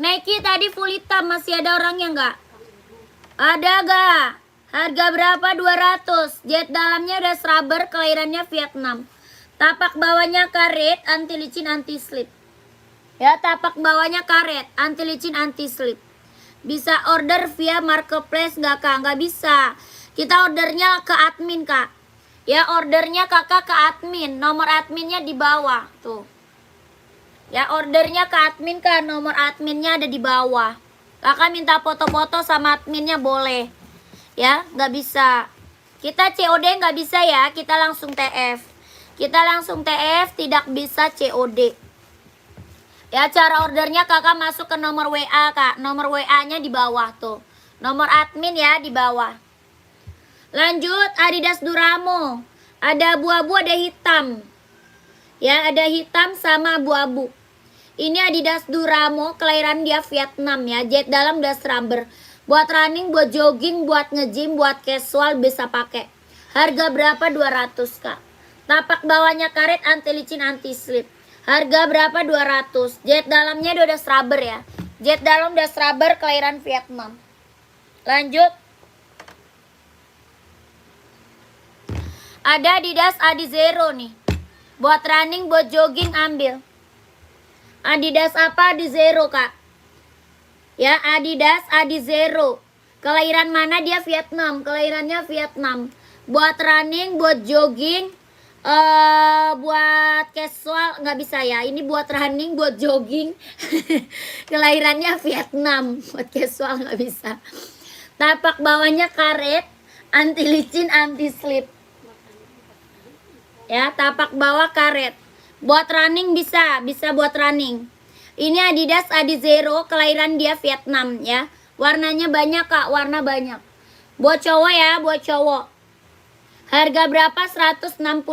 Nike tadi full hitam, masih ada orangnya nggak? Ada gak? Harga berapa? 200. Jet dalamnya udah rubber, kelahirannya Vietnam. Tapak bawahnya karet, anti licin, anti slip. Ya, tapak bawahnya karet, anti licin, anti slip. Bisa order via marketplace nggak kak? Nggak bisa. Kita ordernya ke admin kak. Ya, ordernya kakak ke admin. Nomor adminnya di bawah tuh. Ya, ordernya ke admin kan, nomor adminnya ada di bawah. Kakak minta foto-foto sama adminnya boleh. Ya, nggak bisa. Kita COD nggak bisa ya, kita langsung TF. Kita langsung TF, tidak bisa COD. Ya, cara ordernya kakak masuk ke nomor WA kak. Nomor WA-nya di bawah tuh. Nomor admin ya di bawah. Lanjut, Adidas Duramo. Ada abu-abu, ada hitam. Ya, ada hitam sama abu-abu. Ini Adidas Duramo, kelahiran dia Vietnam ya. Jet dalam das rubber. Buat running, buat jogging, buat nge-gym, buat casual bisa pakai. Harga berapa? 200 kak. Tapak bawahnya karet, anti licin, anti slip. Harga berapa? 200. Jet dalamnya udah rubber ya. Jet dalam das rubber, kelahiran Vietnam. Lanjut. Ada Adidas Adizero nih. Buat running, buat jogging ambil. Adidas apa? Adizero kak. Ya, Adidas Adizero. Kelahiran mana dia? Vietnam. Kelahirannya Vietnam. Buat running, buat jogging, buat casual nggak bisa ya. Ini buat running, buat jogging. Kelahirannya Vietnam. Buat casual nggak bisa. Tapak bawahnya karet, anti licin, anti slip. Ya, tapak bawah karet. Buat running bisa buat running. Ini Adidas Adizero, kelahiran dia Vietnam ya. Warnanya banyak kak, warna banyak. Buat cowok ya, buat cowok. Harga berapa? 160.000.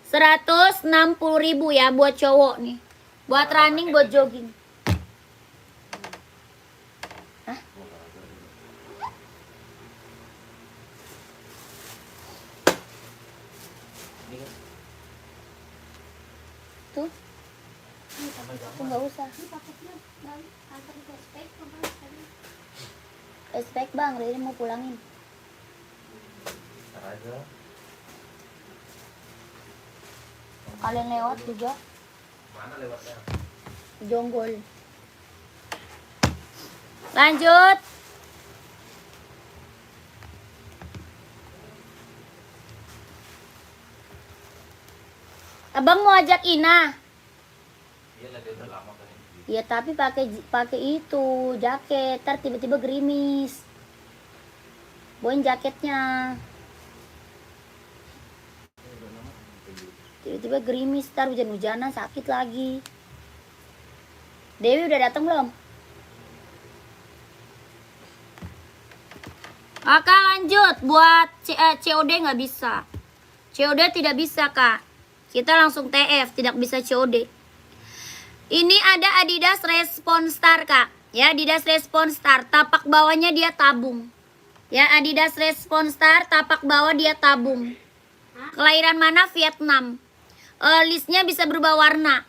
160.000 ya buat cowok nih. Buat running, buat jogging. Hah? Tuh. Aku nggak usah. Spek bang, Riri mau pulangin. Kalian lewat juga.
Mana lewatnya?
Jonggol. Lanjut. Abang mau ajak Ina.
Iya lah, dia udah lama kan.
Ya tapi pakai itu jaket, ntar tiba-tiba gerimis. Bawain jaketnya. Tiba-tiba gerimis, ntar hujan-hujanan sakit lagi. Dewi udah datang belum? Kakak lanjut buat COD nggak bisa. COD tidak bisa kak. Kita langsung TF, tidak bisa COD. Ini ada Adidas Response Star kak. Ya, Adidas Response Star. Tapak bawahnya dia tabung. Ya, Adidas Response Star. Tapak bawah dia tabung. Kelahiran mana? Vietnam. Listnya bisa berubah warna.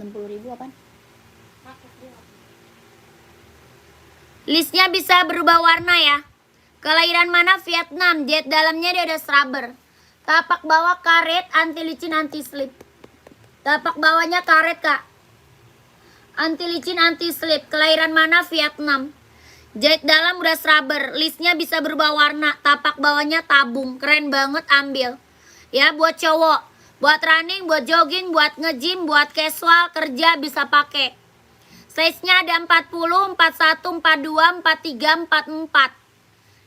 60.000 apaan? Listnya bisa berubah warna ya. Kelahiran mana? Vietnam. Jet dalamnya dia ada rubber. Tapak bawah karet, anti licin, anti slip. Tapak bawahnya karet kak. Anti licin, anti slip. Kelahiran mana? Vietnam. Jet dalam udah rubber. Listnya bisa berubah warna. Tapak bawahnya tabung. Keren banget, ambil. Ya, buat cowok. Buat running, buat jogging, buat nge-gym, buat casual, kerja bisa pakai. Size-nya ada 40, 41, 42, 43, 44.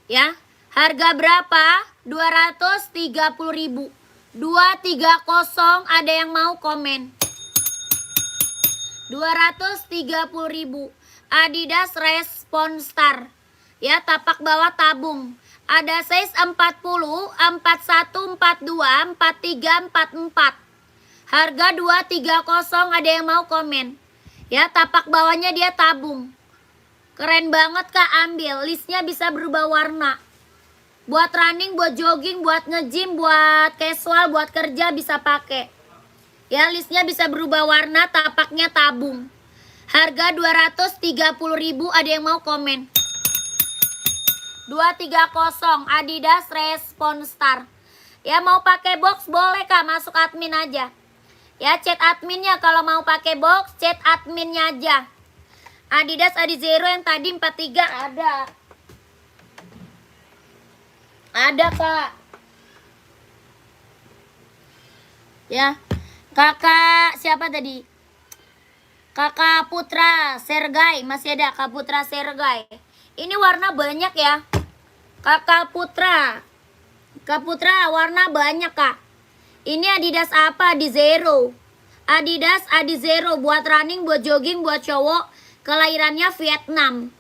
Ya, harga berapa? 230.000. 230, ada yang mau komen? 230.000. Adidas Response Star. Ya, tapak bawah tabung. Ada size 40, 41, 42, 43, 44. Harga 230, ada yang mau komen? Ya, tapak bawahnya dia tabung. Keren banget Kak, ambil. Listnya bisa berubah warna. Buat running, buat jogging, buat nge-gym, buat casual, buat kerja bisa pakai. Ya, listnya bisa berubah warna, tapaknya tabung. Harga 230.000, ada yang mau komen? 230 Adidas Response Star. Ya, mau pakai box boleh Kak, masuk admin aja. Ya, chat adminnya kalau mau pakai box, chat adminnya aja. Adidas Adizero yang tadi 43 ada. Ada Kak. Ya. Kakak siapa tadi? Kakak Putra Sergai, masih ada Kak Putra Sergai. Ini warna banyak ya. Kakak Putra. Kak Putra warna banyak Kak. Ini Adidas apa? Adizero. Adidas Adizero buat running, buat jogging, buat cowok. Kelahirannya Vietnam.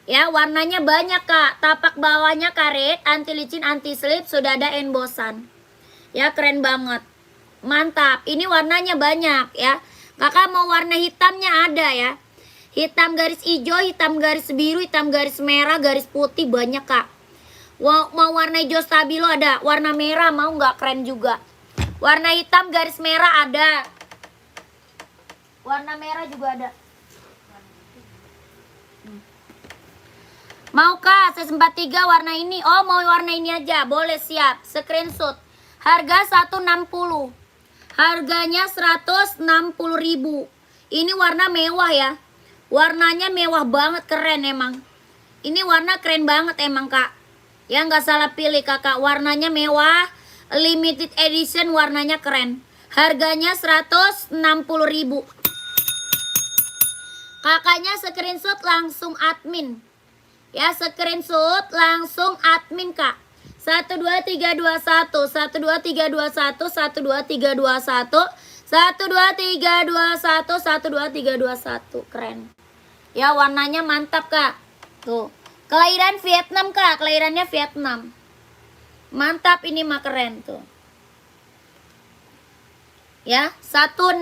Ya, warnanya banyak Kak. Tapak bawahnya karet, anti licin, anti slip, sudah ada embosan. Ya, keren banget. Mantap. Ini warnanya banyak ya. Kakak mau warna hitamnya ada ya. Hitam garis hijau, hitam garis biru, hitam garis merah, garis putih banyak Kak. Mau warna hijau stabilo ada. Warna merah mau nggak? Keren juga. Warna hitam garis merah ada. Warna merah juga ada. Mau Kak, size 43 warna ini. Oh, mau warna ini aja. Boleh, siap. Screenshot. Harga 160. Harganya 160.000. Ini warna mewah ya. Warnanya mewah banget, keren emang. Ini warna keren banget emang Kak. Ya, nggak salah pilih Kakak. Warnanya mewah. Limited edition, warnanya keren. Harganya 160.000. Kakaknya screenshot langsung admin. Ya, screenshot langsung admin Kak. 12321 12321 12321 12321 12321. Keren. Ya, warnanya mantap Kak. Tuh. Kelahiran Vietnam Kak, kelahirannya Vietnam. Mantap, ini mah keren tuh. Ya, 160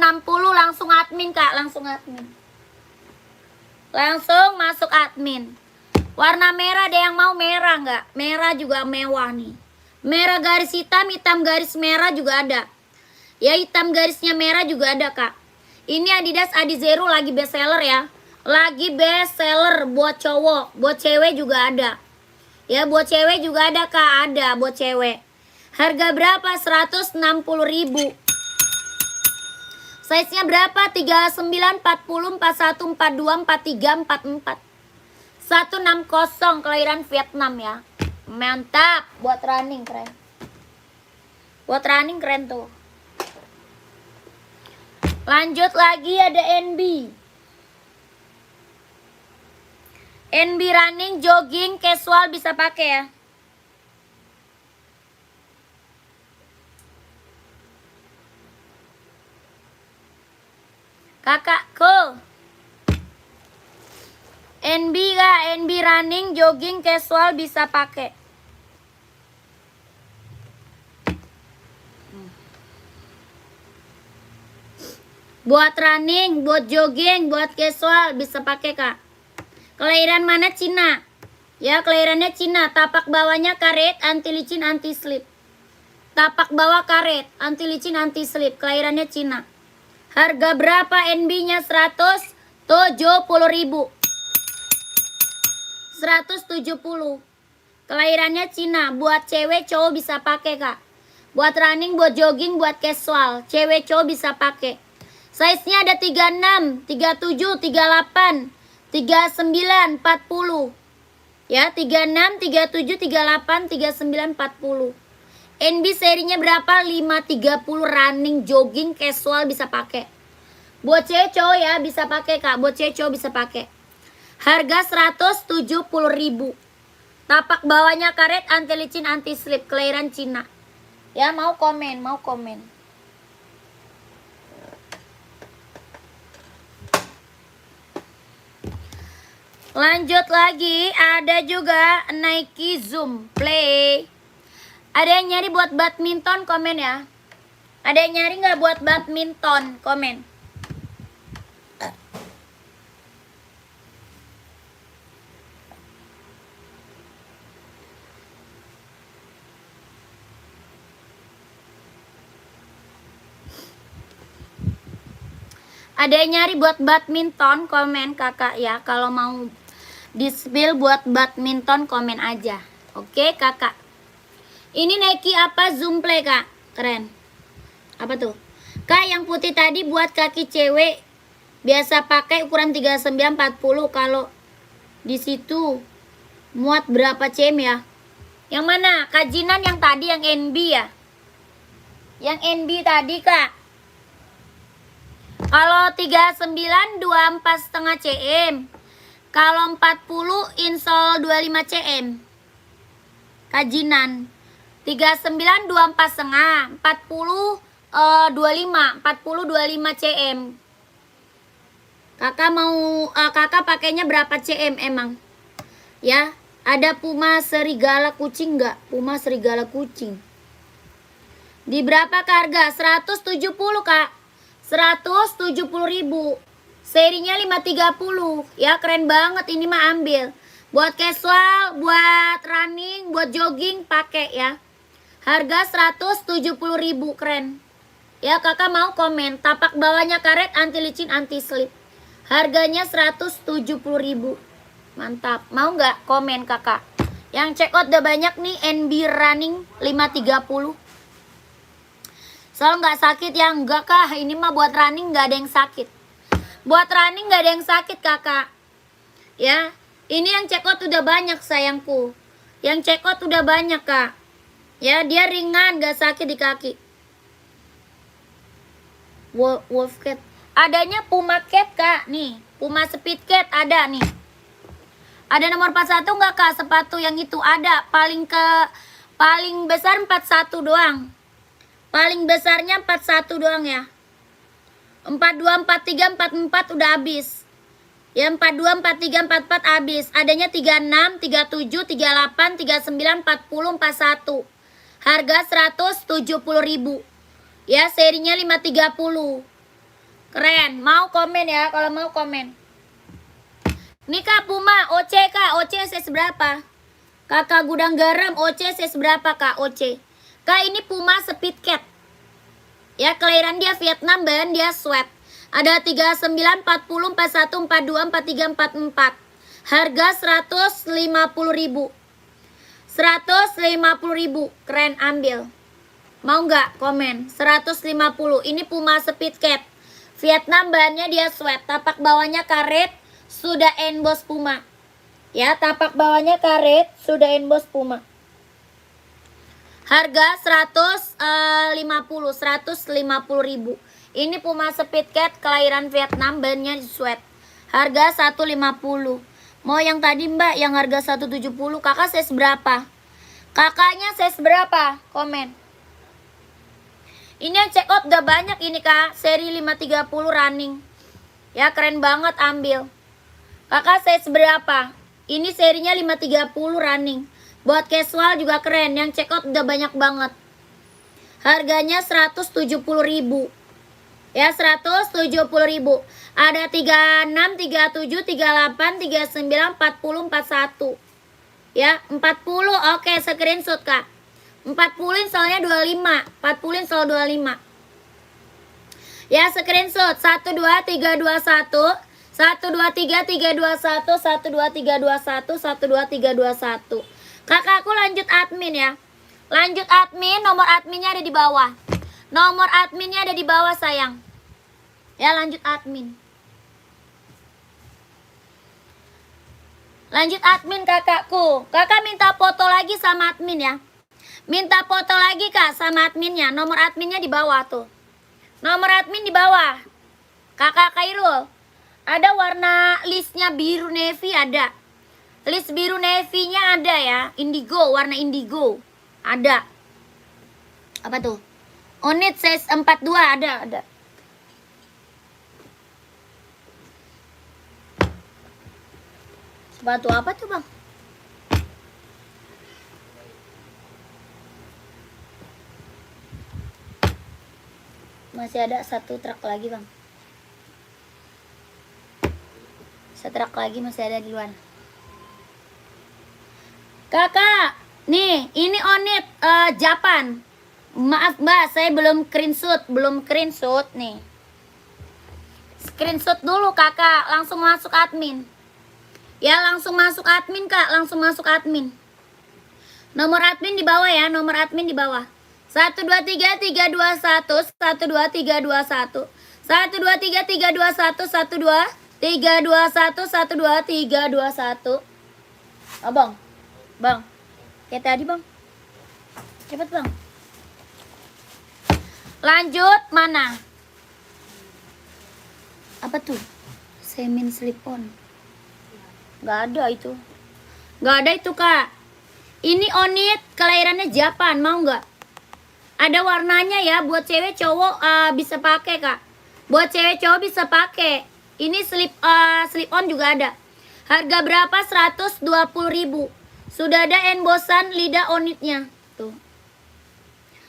langsung admin Kak, langsung admin. Langsung masuk admin. Warna merah ada yang mau merah nggak? Merah juga mewah nih. Merah garis hitam, hitam garis merah juga ada. Ya, hitam garisnya merah juga ada Kak. Ini Adidas Adizero lagi best seller ya. Lagi best seller buat cowok, buat cewek juga ada. Ya, buat cewek juga ada Kak, ada buat cewek. Harga berapa? 160.000. Size-nya berapa? 39, 40, 41, 42, 43, 44. 160 kelahiran Vietnam ya. Mantap, buat running keren. Buat running keren tuh. Lanjut lagi ada NB. NB running, jogging, casual bisa pakai ya. Kakakku. NB Kak, NB running, jogging, casual bisa pakai. Buat running, buat jogging, buat casual bisa pakai Kak. Kelahiran mana? Cina. Ya, kelahirannya Cina. Tapak bawahnya karet, anti licin, anti slip. Tapak bawah karet, anti licin, anti slip. Kelahirannya Cina. Harga berapa NB-nya? 170.000. 170. Kelahirannya Cina. Buat cewek cowok bisa pakai Kak. Buat running, buat jogging, buat casual. Cewek cowok bisa pakai. Size-nya ada 36, 37, 38, 39, 40. Ya, 36, 37, 38, 39, 40. NB serinya berapa? 530 running, jogging, casual bisa pakai. Buat cewek cowok ya bisa pakai Kak. Buat cewek cowok bisa pakai. Harga 170.000. Tapak bawahnya karet, anti licin, anti slip, kelahiran Cina. Ya, mau komen, mau komen. Lanjut lagi, ada juga Nike Zoom Play. Ada yang nyari buat badminton, komen ya. Ada yang nyari nggak buat badminton? Komen. Ada yang nyari buat badminton? Komen kakak ya. Kalau mau di-spill buat badminton komen aja. Oke kakak. Ini Nike apa? Zoom Play kak. Keren. Apa tuh? Kak yang putih tadi buat kaki cewek. Biasa pakai ukuran 39-40. Kalau di situ muat berapa cm ya? Yang mana? Kajinan yang tadi yang NB ya? Yang NB tadi kak. Kalau 39 24,5 cm. Kalau 40 insol 25 cm. Kajinan 39 24,5, 40 25 cm. Kakak mau kakak pakainya berapa cm emang? Ya, ada Puma serigala kucing nggak? Puma serigala kucing. Di berapa harga? 170 kak. 170.000. Serinya 530. Ya keren banget ini mah ambil. Buat casual, buat running, buat jogging pakai ya. Harga 170.000 keren. Ya kakak mau komen. Tapak bawahnya karet, anti licin, anti slip. Harganya 170.000. Mantap. Mau nggak komen kakak? Yang check out udah banyak nih. NB running 530. Soal nggak sakit ya? Enggak kah, ini mah buat running nggak ada yang sakit. Buat running nggak ada yang sakit kakak. Ya, ini yang check out udah banyak sayangku. Yang check out udah banyak kak. Ya, dia ringan, nggak sakit di kaki. Wolf Cat. Adanya Puma Cat kak, nih. Puma Speed Cat ada nih. Ada nomor 41 nggak kak? Sepatu yang itu ada. Paling besar 41 doang. Paling besarnya 41 doang ya. 42, 43, 44 udah habis. Ya 42, 43, 44 habis. Adanya 36, 37, 38, 39, 40, 41. Harga 170.000. Ya serinya 530. Keren. Mau komen ya kalau mau komen. Nih kak Puma OC kak. OC size berapa? Kakak gudang garam OC size berapa kak? OC. Kak ini Puma Speed Cat. Ya kelahiran dia Vietnam dan dia sweat. Ada 39, 40, 41, 42, 43, 44. Harga 150.000. 150.000. Keren ambil. Mau nggak komen? 150. Ini Puma Speed Cat. Vietnam bahannya dia sweat. Tapak bawahnya karet. Sudah emboss Puma. Ya tapak bawahnya karet. Sudah emboss Puma. Harga 150.000. Ini Puma Speed Cat kelahiran Vietnam, bahannya sweat. Harga 150. Mau yang tadi mbak yang harga 170. Kakak size berapa? Kakaknya size berapa? Komen. Ini yang check out udah banyak ini kak. Seri 530 running. Ya keren banget ambil. Kakak size berapa? Ini serinya 530 running. Buat casual juga keren. Yang check out udah banyak banget. Harganya 170.000. Ya 170.000. Ada 36, 37, 38, 39, 40, 41. Ya 40. Oke screenshot kak. 40 soalnya 25. 40 soal 25. Ya screenshot. 1, 2, 3, 2, 1. 1, 2, 3, 3, 2, 1. 1, 2, 3, 2, 1. 1, 2, 3, 2, 1. Kakak aku lanjut admin ya. Lanjut admin, nomor adminnya ada di bawah. Nomor adminnya ada di bawah sayang. Ya lanjut admin. Lanjut admin kakakku. Kakak minta foto lagi sama admin ya. Minta foto lagi kak sama adminnya. Nomor adminnya di bawah tuh. Nomor admin di bawah. Kakak Khairul. Ada warna listnya biru navy ada. List biru navy-nya ada ya. Indigo, warna indigo. Ada. Apa tuh? Onit size 42 ada. Sepatu apa tuh bang? Masih ada 1 truk lagi bang. 1 truk lagi masih ada di luar. Kakak, nih ini Onit Japan. Maaf mbak, saya belum screenshot nih. Screenshot dulu kakak, langsung masuk admin. Ya langsung masuk admin kak, langsung masuk admin. Nomor admin di bawah ya, nomor admin di bawah. 123 321 123 321 123 321 123 321 123 321. Abang. Bang. Kayak tadi, Bang. Cepet, Bang. Lanjut mana? Apa tuh? Semen slip on. Gak ada itu. Gak ada itu kak. Ini Onit kelahirannya Japan, mau nggak? Ada warnanya ya, buat cewek cowok bisa pakai kak. Buat cewek cowok bisa pakai. Ini slip on juga ada. Harga berapa? 120.000. Sudah ada embosan lidah Onitnya. Tuh.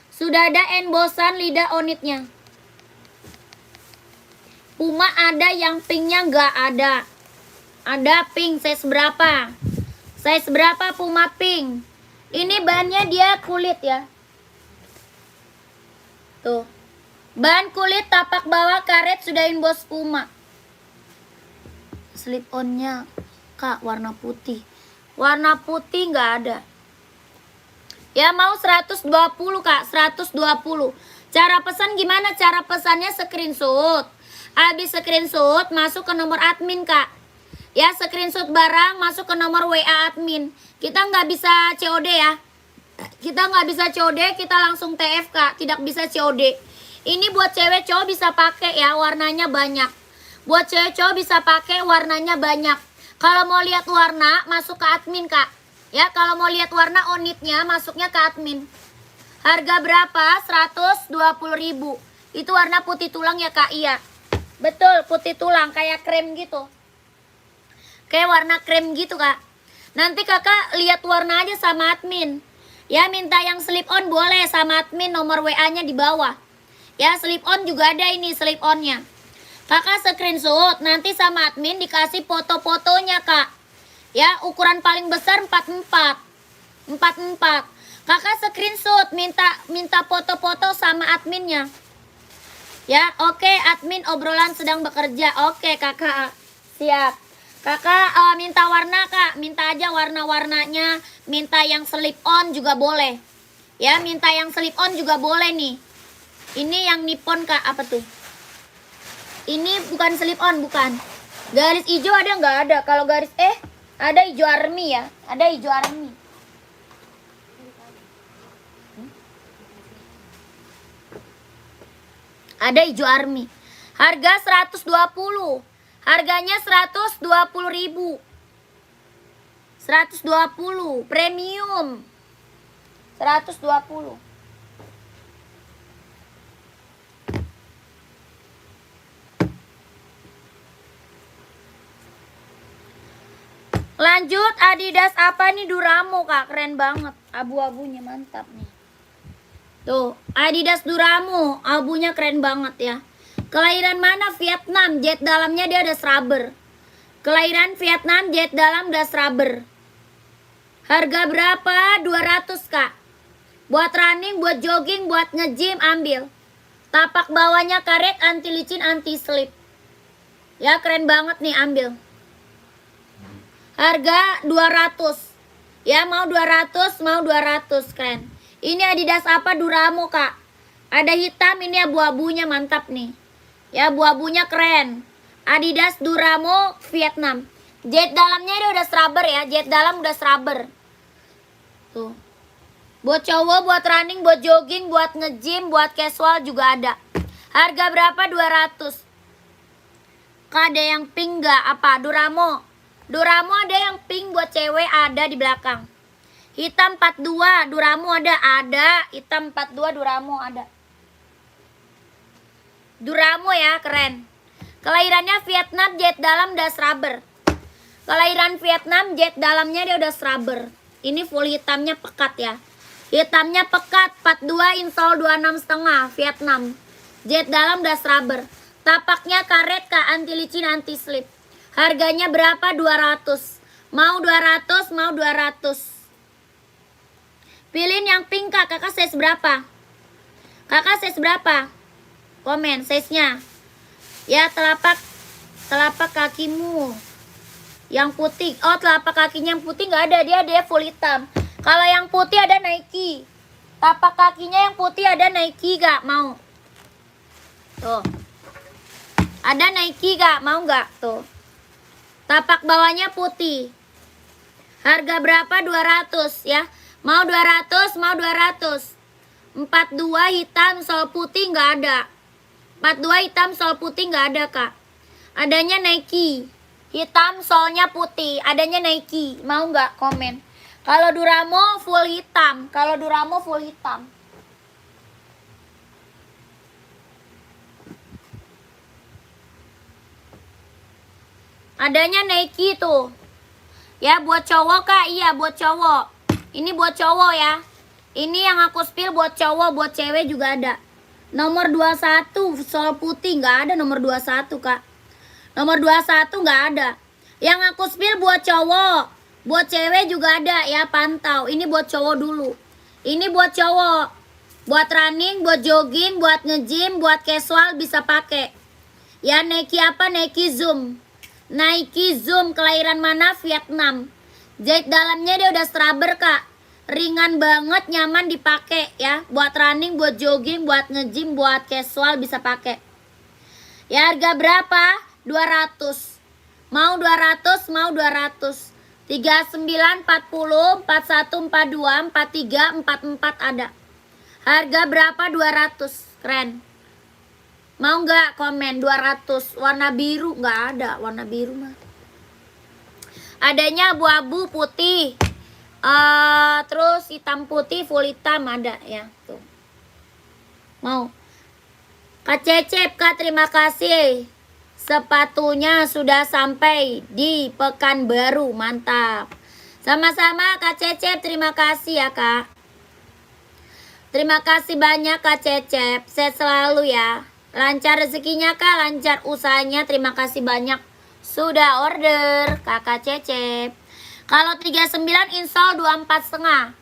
Sudah ada embosan lidah Onitnya. Puma ada, yang pinknya nggak ada. Ada pink, size berapa? Size berapa Puma pink? Ini bahannya dia kulit ya. Tuh. Bahan kulit tapak bawah karet, sudah embos Puma. Slip onnya kak warna putih. Warna putih nggak ada. Ya mau 120 kak, 120. Cara pesan gimana? Cara pesannya screenshot. Habis screenshot masuk ke nomor admin kak. Ya screenshot barang masuk ke nomor WA admin. Kita nggak bisa COD ya. Kita nggak bisa COD, kita langsung TF kak. Tidak bisa COD. Ini buat cewek cowok bisa pakai ya, warnanya banyak. Buat cewek cowok bisa pakai, warnanya banyak. Kalau mau lihat warna masuk ke admin kak. Ya, kalau mau lihat warna Onitnya masuknya ke admin. Harga berapa? 120.000. Itu warna putih tulang ya kak? Iya. Betul, putih tulang kayak krem gitu. Kayak warna krem gitu kak. Nanti kakak lihat warna aja sama admin. Ya, minta yang slip on boleh sama admin, nomor WA-nya di bawah. Ya, slip on juga ada ini slip on-nya. Kakak screenshot, nanti sama admin dikasih foto-fotonya kak. Ya, ukuran paling besar 44. 44. Kakak screenshot, minta foto-foto sama adminnya. Ya, oke, admin obrolan sedang bekerja. Oke, kakak. Siap. Kakak minta warna kak, minta aja warna-warnanya. Minta yang slip on juga boleh. Ya, minta yang slip on juga boleh nih. Ini yang Nippon kak, apa tuh? Ini bukan slip on, bukan. Garis hijau ada nggak ada? Kalau garis ada hijau army ya, ada hijau army. Ada hijau army. Harga 120. Harganya 120.000. 120 premium. 120. Lanjut, Adidas apa nih? Duramo kak, keren banget. Abu-abunya mantap nih. Tuh, Adidas Duramo, abunya keren banget ya. Kelahiran mana? Vietnam, jet dalamnya dia ada rubber. Kelahiran Vietnam, jet dalam das rubber. Harga berapa? 200 kak. Buat running, buat jogging, buat nge-gym ambil. Tapak bawahnya karet, anti licin, anti slip. Ya keren banget nih, ambil. Harga 200. Ya mau 200, mau 200, keren. Ini Adidas apa? Duramo kak. Ada hitam, ini abu-abunya mantap nih. Ya abu-abunya keren. Adidas Duramo Vietnam. Jet dalamnya dia udah rubber ya. Jet dalam udah rubber. Tuh. Buat cowok, buat running, buat jogging, buat nge-gym, buat casual juga ada. Harga berapa? 200. Kak ada yang pink gak? Apa? Duramo. Duramo ada yang pink buat cewek, ada di belakang. Hitam 42, Duramo ada. Hitam 42, Duramo ada. Duramo ya, keren. Kelahirannya Vietnam, jet dalam das rubber. Kelahiran Vietnam, jet dalamnya dia udah rubber. Ini full hitamnya pekat ya. Hitamnya pekat, 42 install 26,5 Vietnam. Jet dalam das rubber. Tapaknya karet Kak, anti licin, anti slip. Harganya berapa? 200. Mau 200, mau 200. Pilihin yang pink Kak. Kakak size berapa? Kakak size berapa? Komen size-nya. Ya, telapak kakimu yang putih. Oh, telapak kakinya yang putih nggak ada, dia full hitam. Kalau yang putih ada Nike. Tapak kakinya yang putih ada Nike gak? Mau? Tuh. Ada Nike gak? Mau gak? Tuh. Tapak bawahnya putih. Harga berapa? 200 ya. Mau 200, mau 200. 42 hitam sol putih nggak ada. 42 hitam sol putih nggak ada Kak. Adanya Nike. Hitam solnya putih. Adanya Nike. Mau nggak? Komen. Kalau Duramo full hitam. Kalau Duramo full hitam. Adanya Nike tuh. Ya buat cowok Kak. Iya buat cowok. Ini buat cowok ya. Ini yang aku spill buat cowok, buat cewek juga ada. Nomor 21 sol putih nggak ada nomor 21 Kak. Nomor 21 nggak ada. Yang aku spill buat cowok, buat cewek juga ada ya, pantau. Ini buat cowok dulu. Ini buat cowok. Buat running, buat jogging, buat nge-gym, buat casual bisa pakai. Ya Nike apa? Nike Zoom. Nike Zoom kelahiran mana? Vietnam. Jahit dalamnya dia udah rubber Kak. Ringan banget, nyaman dipakai ya. Buat running, buat jogging, buat nge-gym, buat casual bisa pakai. Ya harga berapa? 200. Mau 200, mau 200. 39, 40, 41, 42, 43, 44 ada. Harga berapa? 200. Keren. Mau nggak? Komen 200. Warna biru nggak ada, warna biru mah. Adanya abu-abu putih. Terus hitam putih, full hitam ada ya tuh. Mau Kak Cecep Kak, terima kasih. Sepatunya sudah sampai di Pekanbaru, mantap. Sama-sama Kak Cecep, terima kasih ya Kak. Terima kasih banyak Kak Cecep. Sehat selalu ya. Lancar rezekinya Kak, lancar usahanya. Terima kasih banyak sudah order Kakak Cecep. Kalau 39 install 24,5.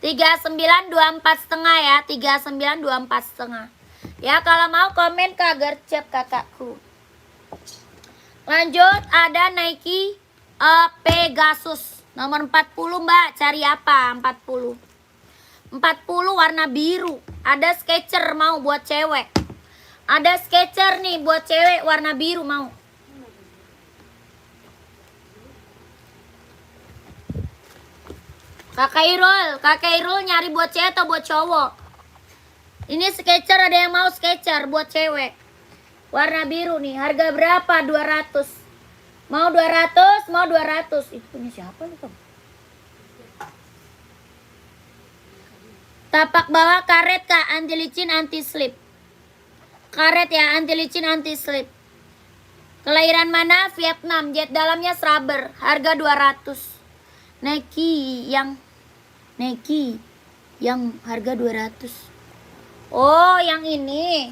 39 24,5 ya. 39 24,5. Ya kalau mau komen Kak gercep kakakku. Lanjut ada Nike Pegasus nomor 40 Mbak. Cari apa? 40. 40 warna biru. Ada Skechers mau buat cewek. Ada Skechers nih buat cewek warna biru mau. Kakak Irul nyari buat cewek atau buat cowok? Ini Skechers, ada yang mau Skechers buat cewek. Warna biru nih, harga berapa? 200. Mau 200, mau 200. Itu punya siapa nih, Tom? Tapak bawah karet Kak, anti licin, anti slip. Karet ya, anti licin, anti slip. Kelahiran mana? Vietnam. Jet dalamnya rubber. Harga 200. Nike yang harga 200. Oh, yang ini.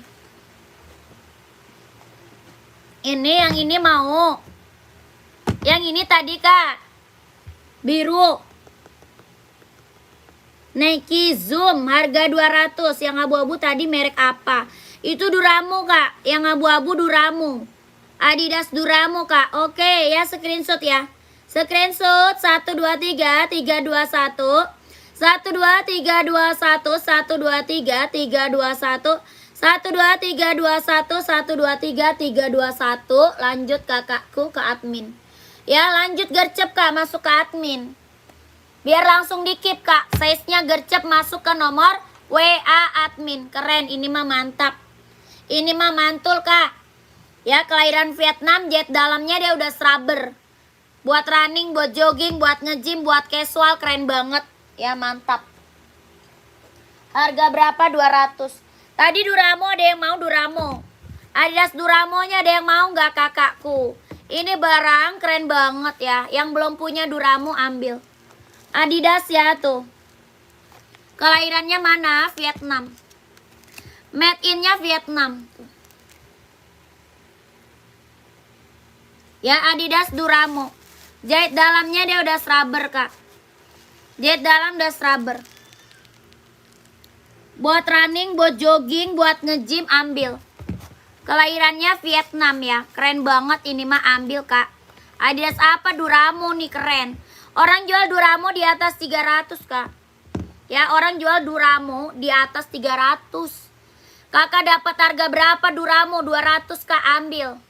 Yang ini mau. Yang ini tadi Kak. Biru. Nike Zoom harga 200. Yang abu-abu tadi merek apa? Itu Duramo Kak. Yang abu-abu Duramo. Adidas Duramo Kak. Oke ya, screenshot ya. Screenshot 1 2 3 3 2 1 1 2 3 2 1 1 2 3 3 2 1 1 2 3 2 1 1 2 3 2 1 3 2 1. Lanjut kakakku ke admin. Ya lanjut gercep Kak, masuk ke admin. Biar langsung dikip Kak. Size-nya gercep masuk ke nomor WA admin. Keren, ini mah mantap. Ini mah mantul Kak. Ya kelahiran Vietnam, jet dalamnya dia udah rubber. Buat running, buat jogging, buat nge-gym, buat casual, keren banget. Ya mantap. Harga berapa? 200. Tadi Duramo ada yang mau Duramo. Adidas Duramonya ada yang mau nggak kakakku? Ini barang keren banget ya. Yang belum punya Duramo ambil. Adidas ya tuh. Kelahirannya mana? Vietnam. Made in-nya Vietnam. Ya, Adidas Duramo. Jahit dalamnya dia udah rubber, Kak. Jahit dalam udah rubber. Buat running, buat jogging, buat nge-gym ambil. Kelahirannya Vietnam ya. Keren banget ini mah, ambil, Kak. Adidas apa? Duramo nih, keren. Orang jual Duramo di atas 300, Kak. Ya, orang jual Duramo di atas 300. Kakak dapat harga berapa Duramo? 200, Kak, ambil.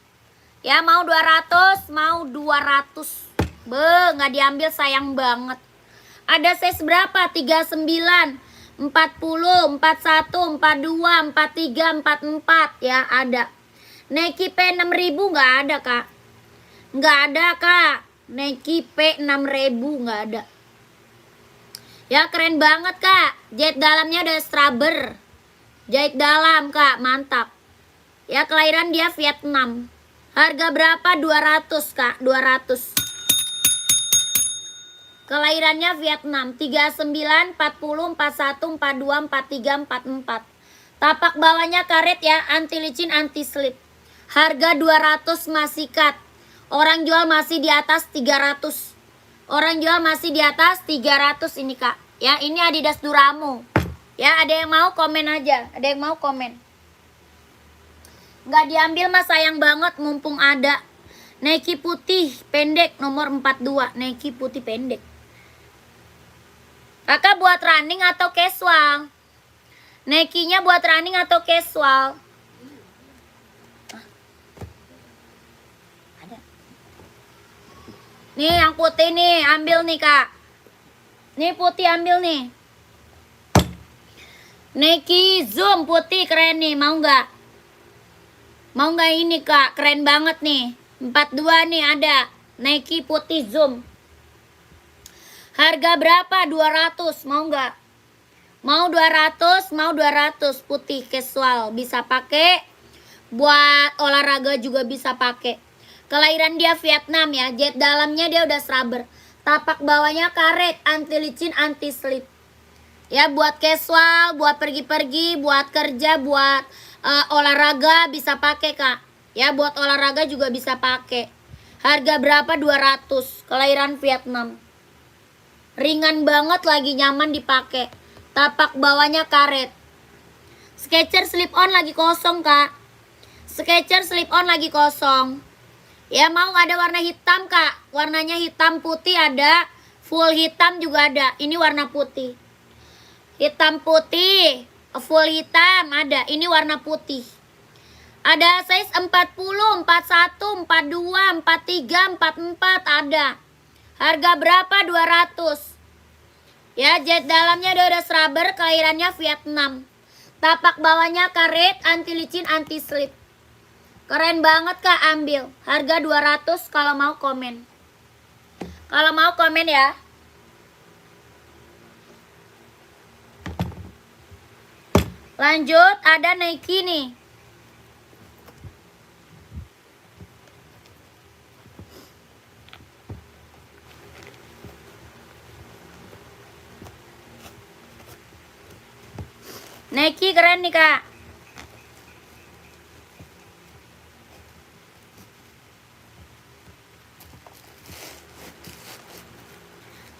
Ya, mau 200, mau 200. Nggak diambil, sayang banget. Ada size berapa? 39, 40, 41, 42, 43, 44 ya, ada. Nike P6000 nggak ada, Kak. Nggak ada, Kak. Nike P6000 nggak ada. Ya, keren banget, Kak. Jahit dalamnya ada rubber. Jahit dalam, Kak, mantap. Ya, kelahiran dia Vietnam. Harga berapa? 200, Kak, 200. Kelahirannya Vietnam. 39, 40, 41, 42, 43, 44. Tapak bawahnya karet ya, anti licin, anti slip. Harga 200 masih cut. Orang jual masih di atas 300. Orang jual masih di atas 300 ini, Kak. Ya, ini Adidas Duramo. Ya, ada yang mau komen aja. Ada yang mau komen. Nggak diambil mas, sayang banget mumpung ada. Nike putih pendek nomor 42. Nike putih pendek. Kakak buat running atau casual? Nike-nya buat running atau casual? Ada. Nih yang putih nih, ambil nih, Kak. Nih putih ambil nih. Nike Zoom putih keren nih, mau nggak? Mau nggak ini, Kak? Keren banget nih. 42 nih ada. Nike putih Zoom. Harga berapa? 200. Mau nggak? Mau 200, mau 200 putih casual. Bisa pakai buat olahraga juga bisa pakai. Kelahiran dia Vietnam ya. Jahit dalamnya dia udah rubber. Tapak bawahnya karet, anti licin, anti slip. Ya, buat casual, buat pergi-pergi, buat kerja, buat olahraga bisa pakai, Kak. Ya, buat olahraga juga bisa pakai. Harga berapa? 200. Kelahiran Vietnam. Ringan banget lagi, nyaman dipakai. Tapak bawahnya karet. Skechers slip on lagi kosong, Kak. Skechers slip on lagi kosong. Ya, mau ada warna hitam, Kak. Warnanya hitam putih ada, full hitam juga ada. Ini warna putih. Hitam putih, full hitam ada. Ini warna putih. Ada size 40, 41, 42, 43, 44 ada. Harga berapa? 200. Ya, jahit dalamnya dia udah rubber, kelahirannya Vietnam. Tapak bawahnya karet, anti licin, anti slip. Keren banget, Kak, ambil. Harga 200 kalau mau komen. Kalau mau komen ya. Lanjut, ada Nike nih. Nike keren nih, Kak.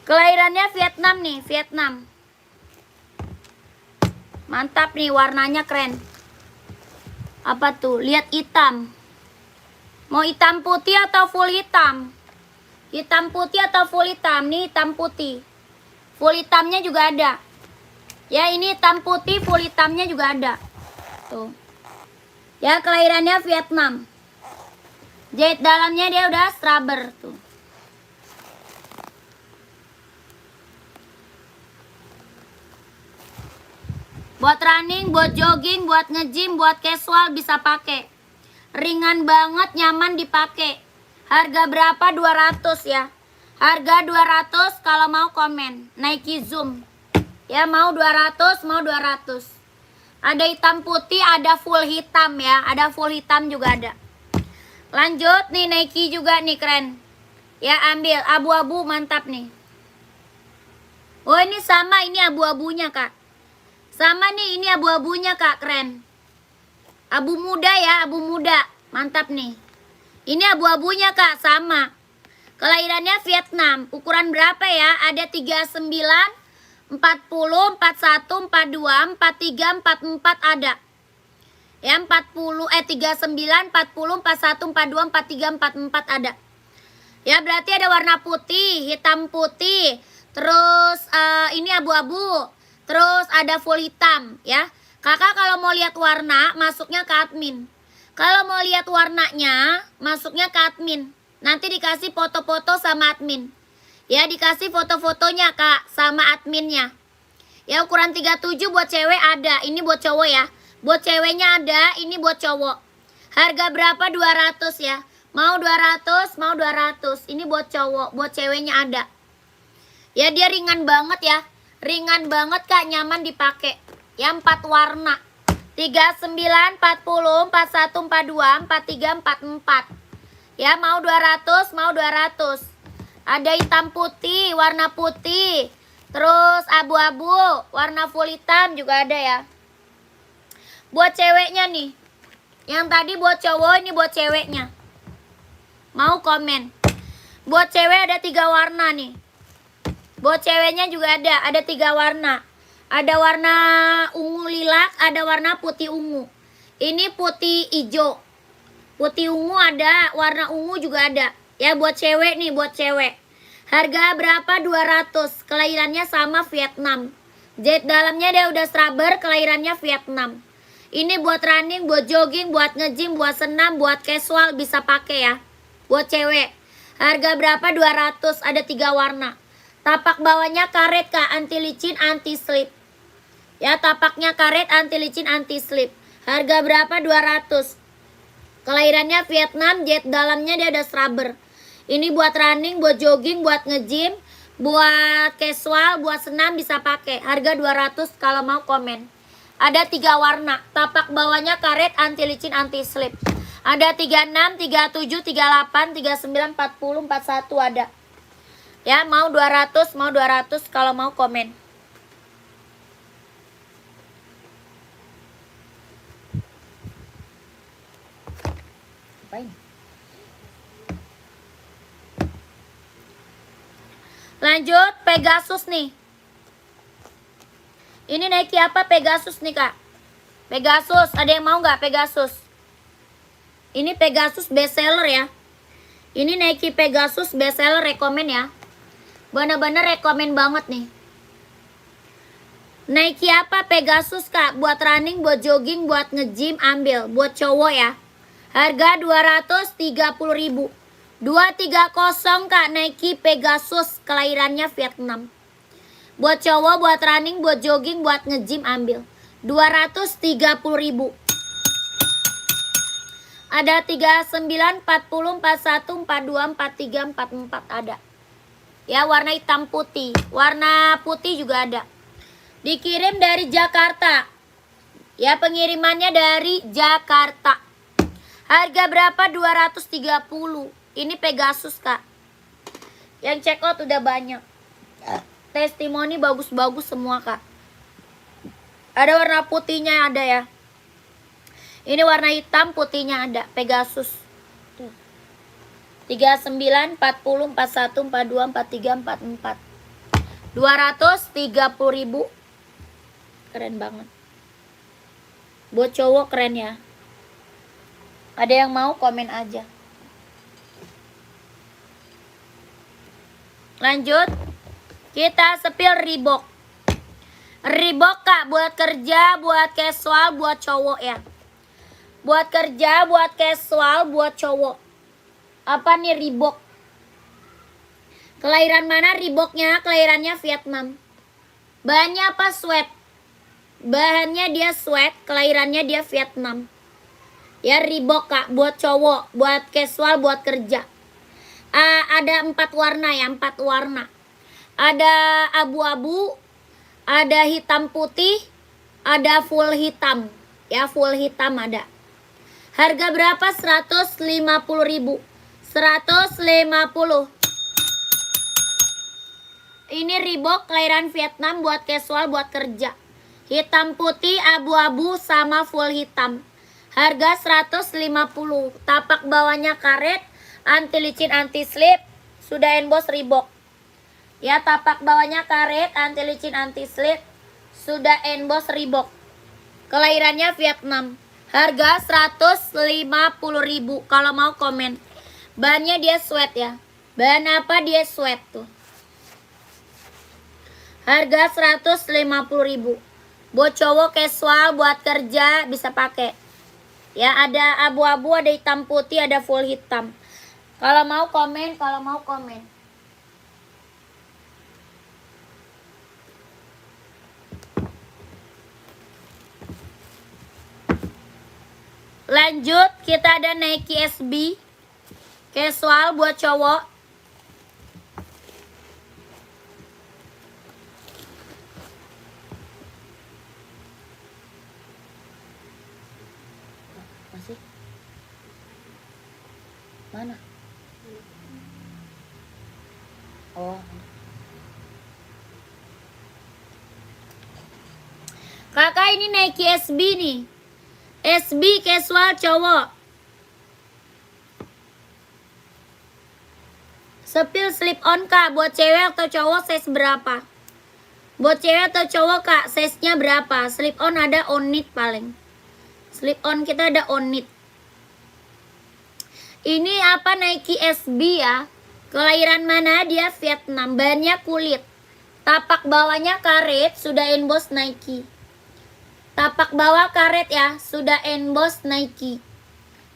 Kelahirannya Vietnam nih, Vietnam. Mantap nih, warnanya keren. Apa tuh? Lihat hitam. Mau hitam putih atau full hitam? Hitam putih atau full hitam? Nih hitam putih. Full hitamnya juga ada. Ya, ini hitam putih, full hitamnya juga ada. Tuh. Ya, kelahirannya Vietnam. Jahit dalamnya dia udah rubber tuh. Buat running, buat jogging, buat nge-gym, buat casual bisa pakai. Ringan banget, nyaman dipakai. Harga berapa? 200 ya. Harga 200 kalau mau komen. Nike Zoom. Ya, mau 200, mau 200. Ada hitam putih, ada full hitam ya. Ada full hitam juga ada. Lanjut nih, Nike juga nih keren. Ya, ambil abu-abu, mantap nih. Oh, ini sama, ini abu-abunya, Kak. Sama nih, ini abu-abunya, Kak, keren. Abu muda ya, abu muda. Mantap nih. Ini abu-abunya Kak, sama. Kelahirannya Vietnam. Ukuran berapa ya? Ada 39, 40, 41, 42, 43, 44 ada. Ya 39, 40, 41, 42, 43, 44 ada. Ya berarti ada warna putih, hitam putih. Terus ini abu-abu. Terus ada full hitam ya. Kakak kalau mau lihat warna masuknya ke admin. Kalau mau lihat warnanya masuknya ke admin. Nanti dikasih foto-foto sama admin. Ya dikasih foto-fotonya Kak sama adminnya. Ya ukuran 37 buat cewek ada. Ini buat cowok ya. Buat ceweknya ada, ini buat cowok. Harga berapa? 200 ya. Mau 200, mau 200. Ini buat cowok, buat ceweknya ada. Ya dia ringan banget ya. Ringan banget Kak, nyaman dipakai. Ya 4 warna. 39, 40, 41, 42, 43, 44. Ya mau 200, mau 200. Ada hitam putih, warna putih. Terus abu-abu, warna full hitam juga ada ya. Buat ceweknya nih. Yang tadi buat cowok, ini buat ceweknya. Mau komen. Buat cewek ada 3 warna nih. Buat ceweknya juga ada 3 warna. Ada warna ungu lilac, ada warna putih ungu. Ini putih hijau. Putih ungu ada, warna ungu juga ada. Ya buat cewek nih, buat cewek. Harga berapa? 200. Kelahirannya sama Vietnam. Jahit dalamnya dia udah rubber, kelahirannya Vietnam. Ini buat running, buat jogging, buat nge-gym, buat senam, buat casual bisa pakai ya. Buat cewek. Harga berapa? 200. Ada 3 warna. Tapak bawahnya karet Kak, anti licin, anti slip. Ya tapaknya karet, anti licin, anti slip. Harga berapa? 200. Kelahirannya Vietnam, jahit dalamnya dia ada rubber. Ini buat running, buat jogging, buat nge-gym, buat casual, buat senam bisa pakai. Harga 200 kalau mau komen. Ada 3 warna. Tapak bawahnya karet, anti licin, anti slip. Ada 36, 37, 38, 39, 40, 41 ada. Ya mau 200, mau 200 kalau mau komen. Apain? Lanjut Pegasus nih. Ini Nike apa? Pegasus nih Kak. Pegasus, ada yang mau nggak Pegasus? Ini Pegasus bestseller ya. Ini Nike Pegasus bestseller, rekomen ya. Bener-bener rekomen banget nih. Nike apa? Pegasus Kak. Buat running, buat jogging, buat nge-gym ambil. Buat cowok ya. Harga 230.000. 230 Kak, Nike Pegasus, kelahirannya Vietnam. Buat cowok, buat running, buat jogging, buat nge-gym ambil. 230.000. Ada 39, 40, 41, 42, 43, 44 ada. Ya warna hitam putih. Warna putih juga ada. Dikirim dari Jakarta. Ya pengirimannya dari Jakarta. Harga berapa? 230. Ini Pegasus Kak. Yang check out udah banyak. Testimoni bagus-bagus semua Kak. Ada warna putihnya ada ya. Ini warna hitam putihnya ada. Pegasus. 39, 40, 41, 42, 43, 44. 230.000. Keren banget. Buat cowok keren ya. Ada yang mau komen aja. Lanjut. Kita spill Reebok. Reebok Kak, buat kerja, buat casual, buat cowok ya. Buat kerja, buat casual, buat cowok. Apa nih Reebok? Kelahiran mana Reeboknya? Kelahirannya Vietnam. Bahannya apa? Sweat. Bahannya dia sweat, kelahirannya dia Vietnam. Ya Reebok Kak, buat cowok, buat casual, buat kerja. Ada 4 warna ya, 4 warna. Ada abu-abu, ada hitam putih, ada full hitam. Ya full hitam ada. Harga berapa? 150.000. 150. Ini Reebok kelahiran Vietnam, buat casual, buat kerja. Hitam putih, abu-abu sama full hitam. Harga 150. Tapak bawahnya karet, anti licin, anti slip, sudah emboss Reebok. Ya, tapak bawahnya karet, anti licin, anti slip, sudah emboss Reebok. Kelahirannya Vietnam. Harga 150.000. Kalau mau komen. Bahannya dia sweat ya. Bahan apa dia sweat tuh. Harga 150.000. Buat cowok casual, buat kerja bisa pakai. Ya, ada abu-abu, ada hitam putih, ada full hitam. Kalau mau komen, kalau mau komen. Lanjut, kita ada Nike SB casual buat cowok. Masih? Mana? Oh. Kakak, ini Nike SB nih. SB casual cowok. Sepil slip on kak. Buat cewek atau cowok size berapa? Buat cewek atau cowok kak, size-nya berapa? Slip on ada on knit paling. Slip on kita ada on knit. Ini apa, Nike SB ya. Kelahiran mana dia? Vietnam. Bahannya kulit. Tapak bawahnya karet, sudah emboss Nike. Tapak bawah karet ya, sudah emboss Nike.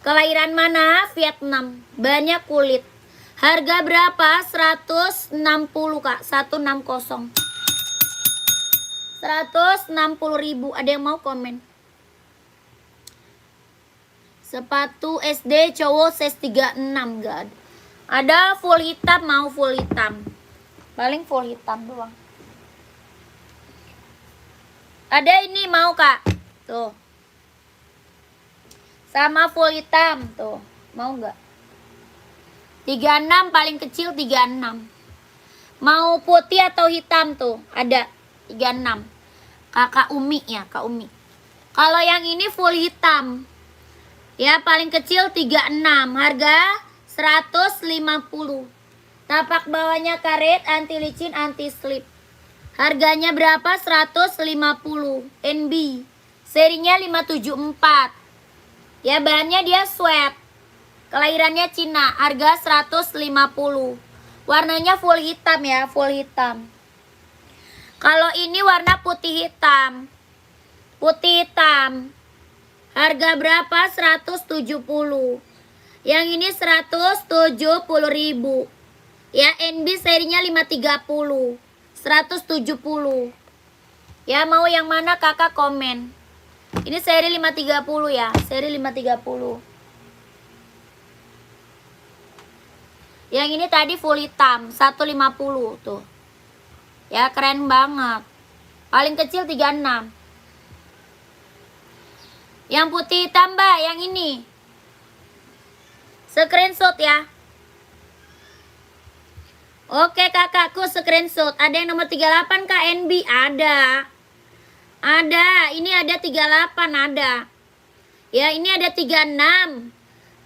Kelahiran mana? Vietnam. Bahannya kulit. Harga berapa? 160 kak. 160. 160.000. Ada yang mau komen? Sepatu SD cowok size 36 gak ada. Ada full hitam, mau full hitam. Paling full hitam doang. Ada ini mau kak. Tuh. Sama full hitam. Tuh. Mau gak? 36 paling kecil 36. Mau putih atau hitam tuh. Ada 36. Kakak Umi ya, Kak Umi. Kalau yang ini full hitam. Ya, paling kecil 36. Harga 150. Tapak bawahnya karet, anti licin, anti slip. Harganya berapa? 150. NB. Serinya 574. Ya, bahannya dia sweat. Kelahirannya Cina. Harga 150. Warnanya full hitam ya, full hitam. Kalau ini warna putih hitam. Putih hitam. Harga berapa? 170. Yang ini 170.000. Ya, NB serinya 530. 170. Ya, mau yang mana kakak komen. Ini seri 530 ya. Seri 530. Yang ini tadi full hitam 150 tuh. Ya, keren banget. Paling kecil 36. Yang putih hitam mbak, yang ini. Screenshot ya. Oke kakakku, screenshot. Ada yang nomor 38 KNB? Ada. Ada, ini ada 38 ada. Ya, ini ada 36.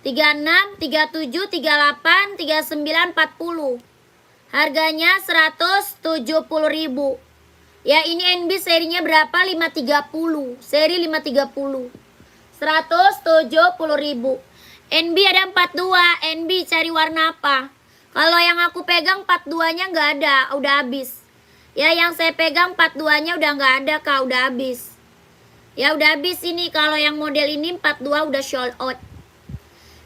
36, 37, 38, 39, 40. Harganya 170.000. Ya, ini NB serinya berapa? 530. Seri 530. 170.000. NB ada 42. NB cari warna apa? Kalau yang aku pegang 42-nya nggak ada, udah habis. Ya, yang saya pegang 42-nya udah nggak ada kak, udah habis. Ya, udah habis ini. Kalau yang model ini 42 udah sold out.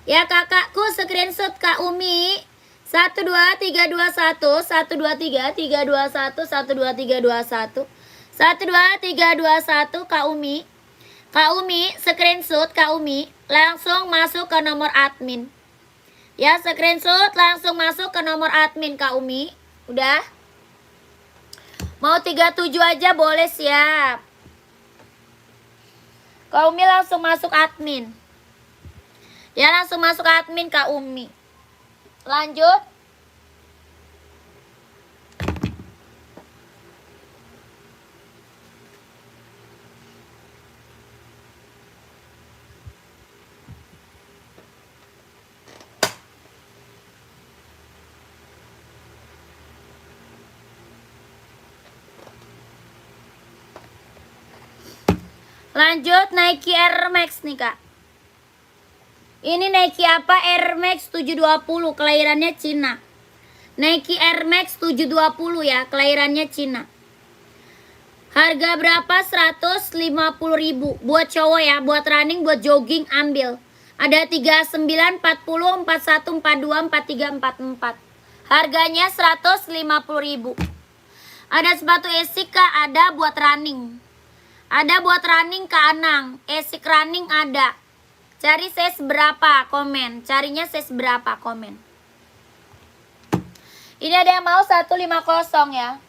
Ya kakakku, screenshot Kak Umi. 12321 123 321 12321 12321 Kak Umi. Kak Umi, screenshot Kak Umi, langsung masuk ke nomor admin. Ya, screenshot langsung masuk ke nomor admin Kak Umi. Udah? Mau 37 aja boleh, siap. Kak Umi langsung masuk admin. Ya, langsung masuk admin Kak Umi. Lanjut. Lanjut Nike Air Max nih kak. Ini Nike apa? Air Max 720, kelahirannya Cina. Nike Air Max 720 ya, kelahirannya Cina. Harga berapa? 150.000. Buat cowok ya, buat running, buat jogging ambil. Ada 39, 40, 41, 42, 43, 44. Harganya 150.000. Ada sepatu Asics kak, ada buat running. Ada buat running Kak Anang. Asics running ada. Cari size berapa? Komen. Carinya size berapa? Komen. Ini ada yang mau 150 ya.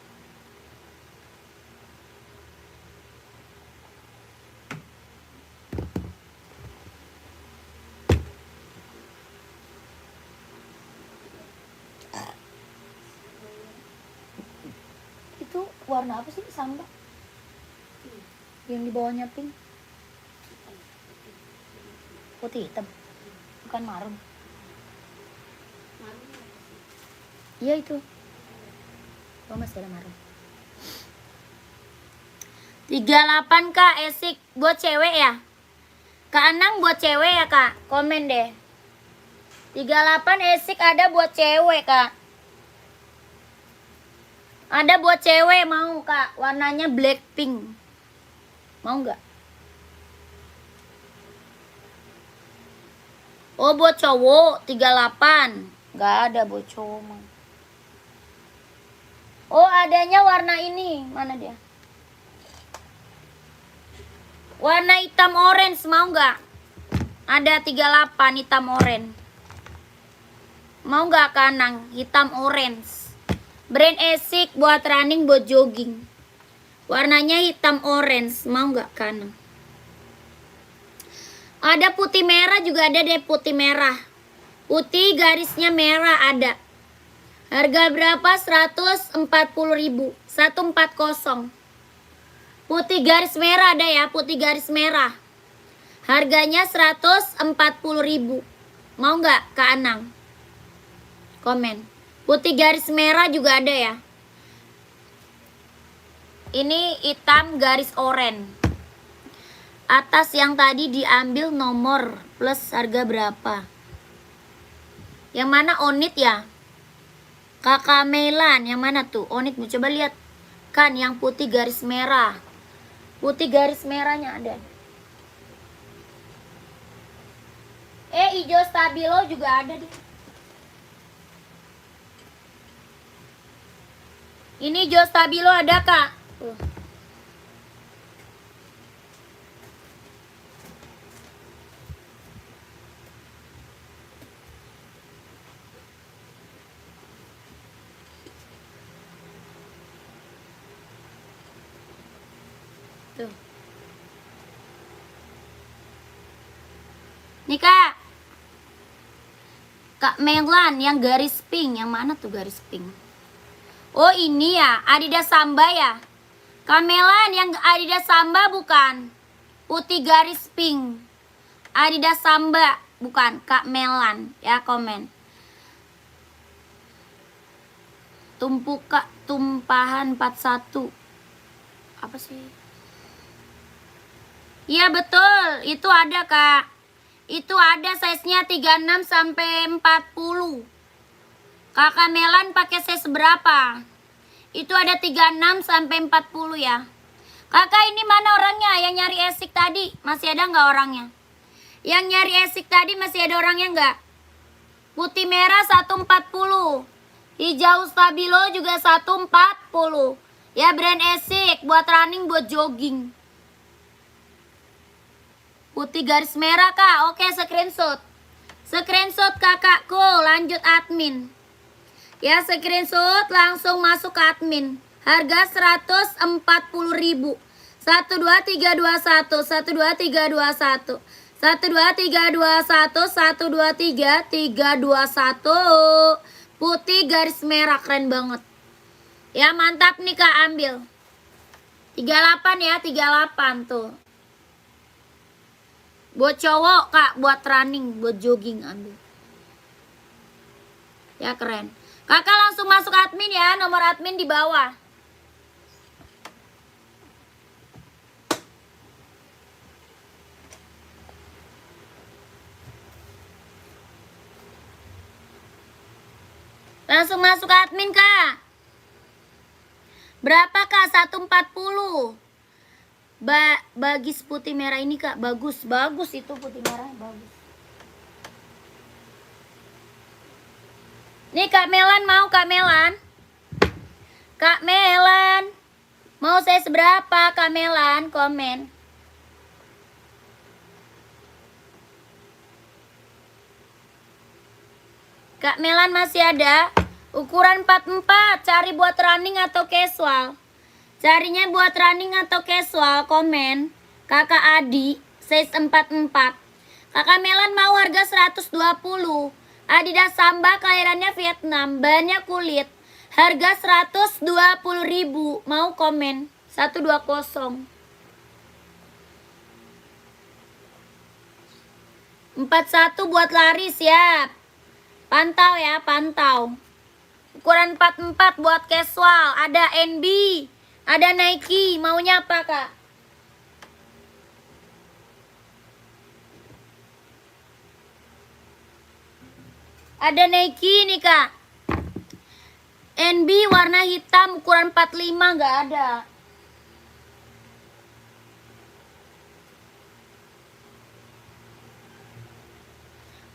Itu warna apa sih? Samba? Yang di bawahnya pink. Putih hitam. Bukan marun. Iya itu. Oh masih ada marun. 38 kak Asics buat cewek ya. Kak Anang buat cewek ya kak. Komen deh. 38 Asics ada buat cewek kak. Ada buat cewek mau kak. Warnanya black pink. Mau nggak? Oh buat cowok 38. Nggak ada buat cowok mah. Oh adanya warna ini. Mana dia? Warna hitam orange mau nggak? Ada 38 hitam orange. Mau nggak Kanang? Hitam orange. Brand Asics buat running, buat jogging. Warnanya hitam orange. Mau nggak Kanang? Ada putih merah juga ada deh, putih merah. Putih garisnya merah ada. Harga berapa? 140.000. 140. Putih garis merah ada ya, putih garis merah. Harganya 140.000. Mau nggak Kak Anang? Komen. Putih garis merah juga ada ya. Ini hitam garis oranye. Atas yang tadi diambil nomor plus harga berapa? Yang mana Onit ya? Kakak Melan yang mana tuh? Onit coba lihat. Kan yang putih garis merah. Putih garis merahnya ada. Hijau stabilo juga ada di. Ini hijau stabilo ada kak. Tuh. Nih kak. Kak Melan yang garis pink. Yang mana tuh garis pink? Oh ini ya. Adidas Samba ya. Kak Melan yang Adidas Samba bukan. Putih garis pink. Adidas Samba bukan. Kak Melan ya, komen. Tumpahan 41. Apa sih? Iya betul, itu ada kak. Itu ada size-nya 36 sampai 40. Kakak Melan pakai size berapa? Itu ada 36 sampai 40 ya. Kakak ini mana orangnya yang nyari Asics tadi? Masih ada nggak orangnya? Yang nyari Asics tadi masih ada orangnya nggak? Putih merah 140. Hijau stabilo juga 140. Ya brand Asics buat running, buat jogging. Putih garis merah kak. Oke, screenshot. Screenshot kakakku. Lanjut admin. Ya screenshot langsung masuk ke admin. Harga 140.000. 12321 12321 12321 12321. Putih garis merah, keren banget. Ya mantap nih kak, ambil. 38 ya, 38 tuh. Buat cowok kak, buat running, buat jogging ambil. Ya keren. Kakak langsung masuk admin ya, nomor admin di bawah. Langsung masuk admin, Kak. Berapa, Kak? 140. Bagis putih merah ini, Kak. Bagus itu putih merah, bagus. Nih Kak Melan mau, Kak Melan. Kak Melan. Mau saya seberapa, Kak Melan? Komen. Kak Melan masih ada? Ukuran 44, cari buat running atau casual? Carinya buat running atau casual, komen. Kakak Adi, size 44. Kakak Melan mau harga 120. Adidas Samba kelahirannya Vietnam, bahannya kulit. Harga 120.000. Mau komen? 120. 41 buat lari, siap. Pantau ya, pantau. Ukuran 44 buat casual. Ada NB, ada Nike. Maunya apa, Kak? Ada Nike nih, Kak. NB warna hitam ukuran 45 nggak ada.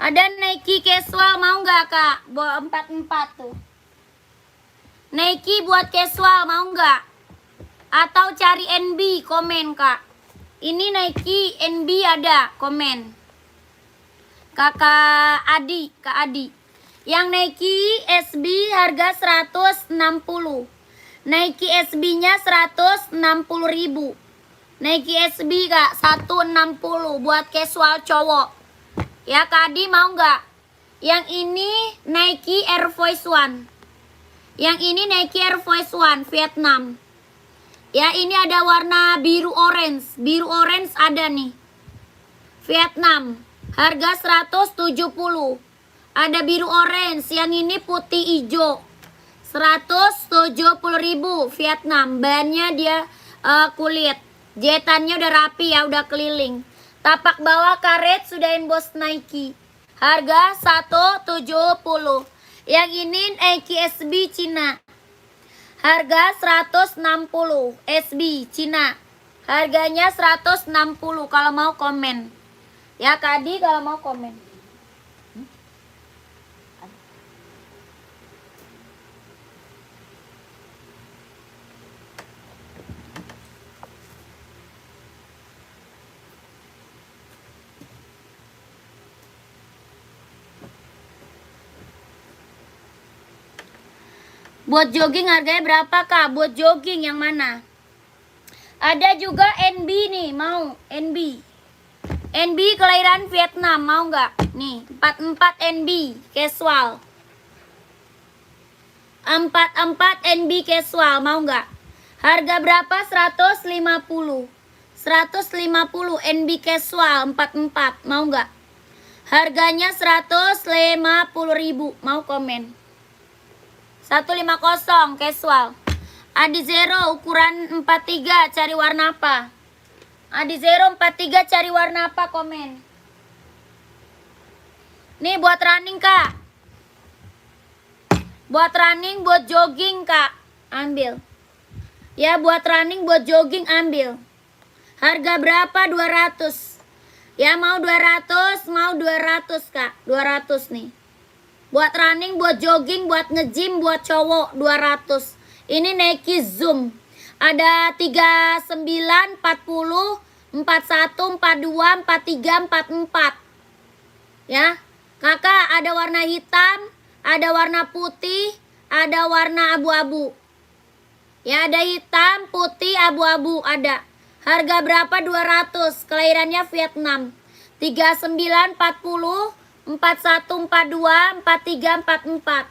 Ada Nike casual mau nggak, Kak? Bawa 44 tuh. Nike buat casual mau nggak? Atau cari NB, komen, Kak. Ini Nike NB ada, komen. Kakak Adi, Kak Adi. Yang Nike SB harga 160. Nike SB-nya 160.000. Nike SB, Kak, 160 buat casual cowok. Ya, Kak Adi mau nggak? Yang ini Nike Air Force One. Yang ini Nike Air Force One Vietnam. Ya, ini ada warna biru orange. Biru orange ada nih. Vietnam. Harga 170. Ada biru orange. Yang ini putih hijau. 170.000 Vietnam. Bahannya dia kulit. Jahitannya udah rapi ya, udah keliling. Tapak bawah karet sudah emboss Nike. Harga 170. Yang ini Nike SB Cina. Harga 160. SB Cina. Harganya 160 kalau mau komen. Ya, Kak Adi kalau mau komen. Buat jogging harganya berapa, Kak? Buat jogging yang mana? Ada juga NB nih, mau NB. NB kelahiran Vietnam, mau nggak? Nih, 44 NB casual. 44 NB casual, mau nggak? Harga berapa? 150. 150 NB casual 44, mau nggak? Harganya 150.000, mau komen. 150 casual. Adi Zero ukuran 43, cari warna apa? Adi Zero 43 cari warna apa, komen. Nih buat running, Kak. Buat running, buat jogging, Kak. Ambil. Ya, buat running, buat jogging ambil. Harga berapa? 200. Ya, mau 200, mau 200, Kak. 200 nih. Buat running, buat jogging, buat nge-gym, buat cowok 200. Ini Nike Zoom. Ada 39, 40, 41, 42, 43, 44. Ya. Kakak ada warna hitam, ada warna putih, ada warna abu-abu. Ya, ada hitam, putih, abu-abu ada. Harga berapa? 200. Kelahirannya Vietnam. 39, 40, 41, 42, 43, 44.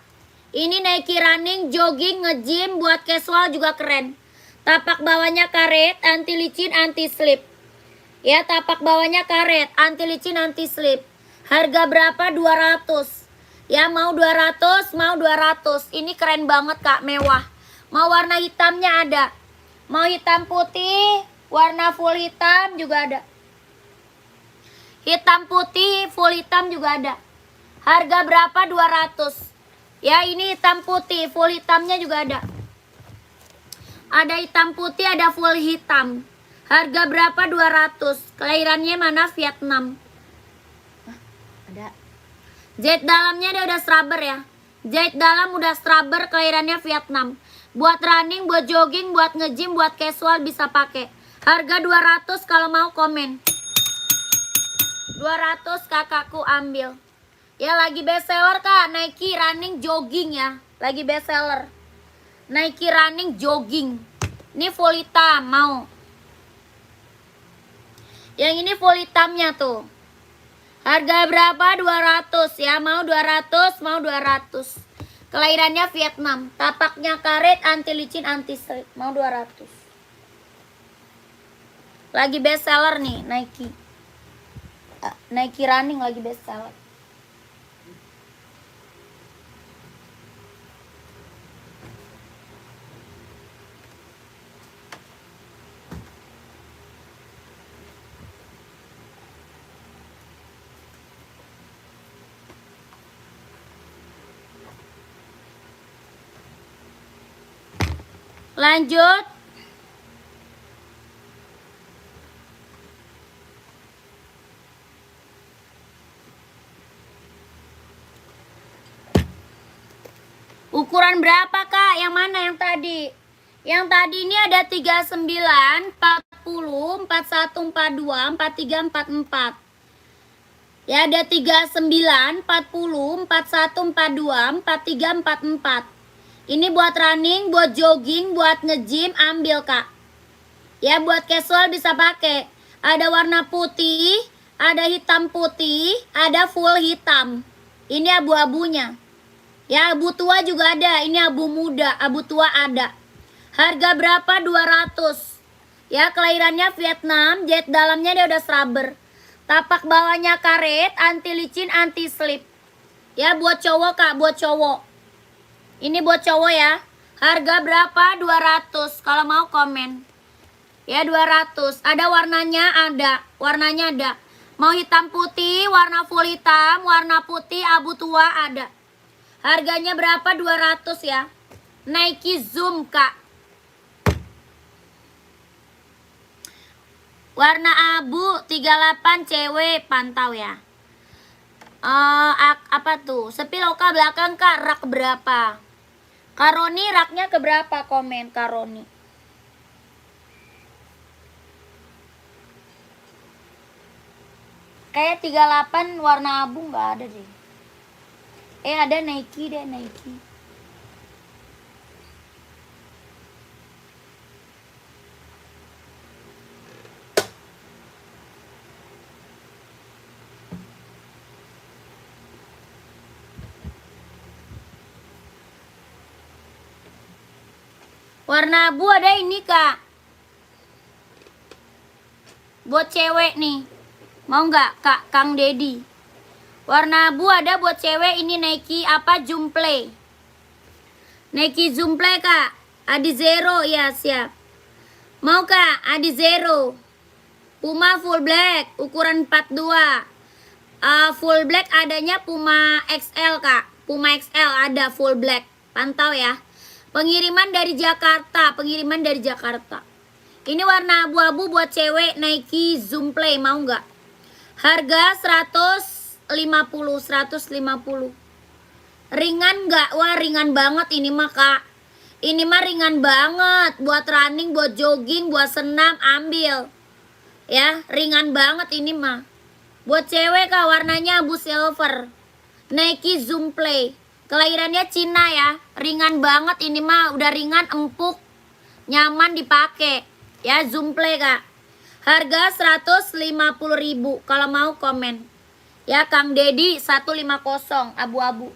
Ini Nike running, jogging, nge-gym, buat casual juga keren. Tapak bawahnya karet, anti licin, anti slip. Ya, tapak bawahnya karet, anti licin, anti slip. Harga berapa? 200. Ya, mau 200, mau 200. Ini keren banget, Kak, mewah. Mau warna hitamnya ada. Mau hitam putih, warna full hitam juga ada. Hitam putih, full hitam juga ada. Harga berapa? 200. Ya, ini hitam putih, full hitamnya juga ada. Ada hitam putih, ada full hitam. Harga berapa? 200. Kelahirannya mana? Vietnam. Ada. Jahit dalamnya dia udah scrubber ya. Jahit dalam udah scrubber, kelahirannya Vietnam. Buat running, buat jogging, buat nge-gym, buat casual bisa pakai. Harga 200 kalau mau komen. 200 kakakku ambil. Ya lagi best seller Kak, Nike running jogging ya. Lagi best seller. Nike running jogging. Ini full hitam, mau. Yang ini full hitamnya tuh. Harga berapa? 200 ya. Mau 200, mau 200. Kelahirannya Vietnam. Tapaknya karet, anti licin, anti slip. Mau 200. Lagi best seller nih Nike. Nike running lagi best seller. Lanjut. Ukuran berapa Kak? Yang mana yang tadi? Yang tadi ini ada 39, 40, 41, 42, 43, 44. Ya ada 39, 40, 41, 42, 43, 44. Ini buat running, buat jogging, buat nge-gym, ambil Kak. Ya buat casual bisa pakai. Ada warna putih, ada hitam putih, ada full hitam. Ini abu-abunya. Ya abu tua juga ada, ini abu muda, abu tua ada. Harga berapa? 200. Ya kelahirannya Vietnam, jahit dalamnya dia udah scrubber. Tapak bawahnya karet, anti licin, anti slip. Ya buat cowok Kak, buat cowok. Ini buat cowok ya. Harga berapa? 200. Kalau mau komen. Ya 200. Ada warnanya, ada. Warnanya ada. Mau hitam putih, warna full hitam, warna putih, abu tua ada. Harganya berapa? 200 ya. Nike Zoom Kak. Warna abu 38 cewek, pantau ya. Apa tuh? Sepiloka belakang Kak, rak berapa? Karoni raknya keberapa? Komen Karoni. Kayak 38 warna abu nggak ada deh. Ada Nike deh, Nike. Warna abu ada ini Kak. Buat cewek nih. Mau nggak Kak Kang Dedi? Warna abu ada buat cewek, ini Nike apa? Zoomplay. Nike Zoomplay Kak. Adi Zero ya, siap. Mau Kak? Adi Zero. Puma full black ukuran 42. Full black adanya Puma XL Kak. Puma XL ada full black. Pantau ya. Pengiriman dari Jakarta, pengiriman dari Jakarta. Ini warna abu-abu buat cewek, Nike Zoomplay, mau nggak? Harga 150. Ringan nggak? Wah ringan banget ini mah Kak. Ini mah ringan banget. Buat running, buat jogging, buat senam, ambil. Ya, ringan banget ini mah. Buat cewek Kak, warnanya abu silver. Nike Zoomplay. Kelahirannya Cina ya. Ringan banget ini mah, udah ringan, empuk, nyaman dipakai. Ya, Zoomplay Kak. Harga 150.000. Kalau mau komen. Ya, Kang Dedi 150 abu-abu.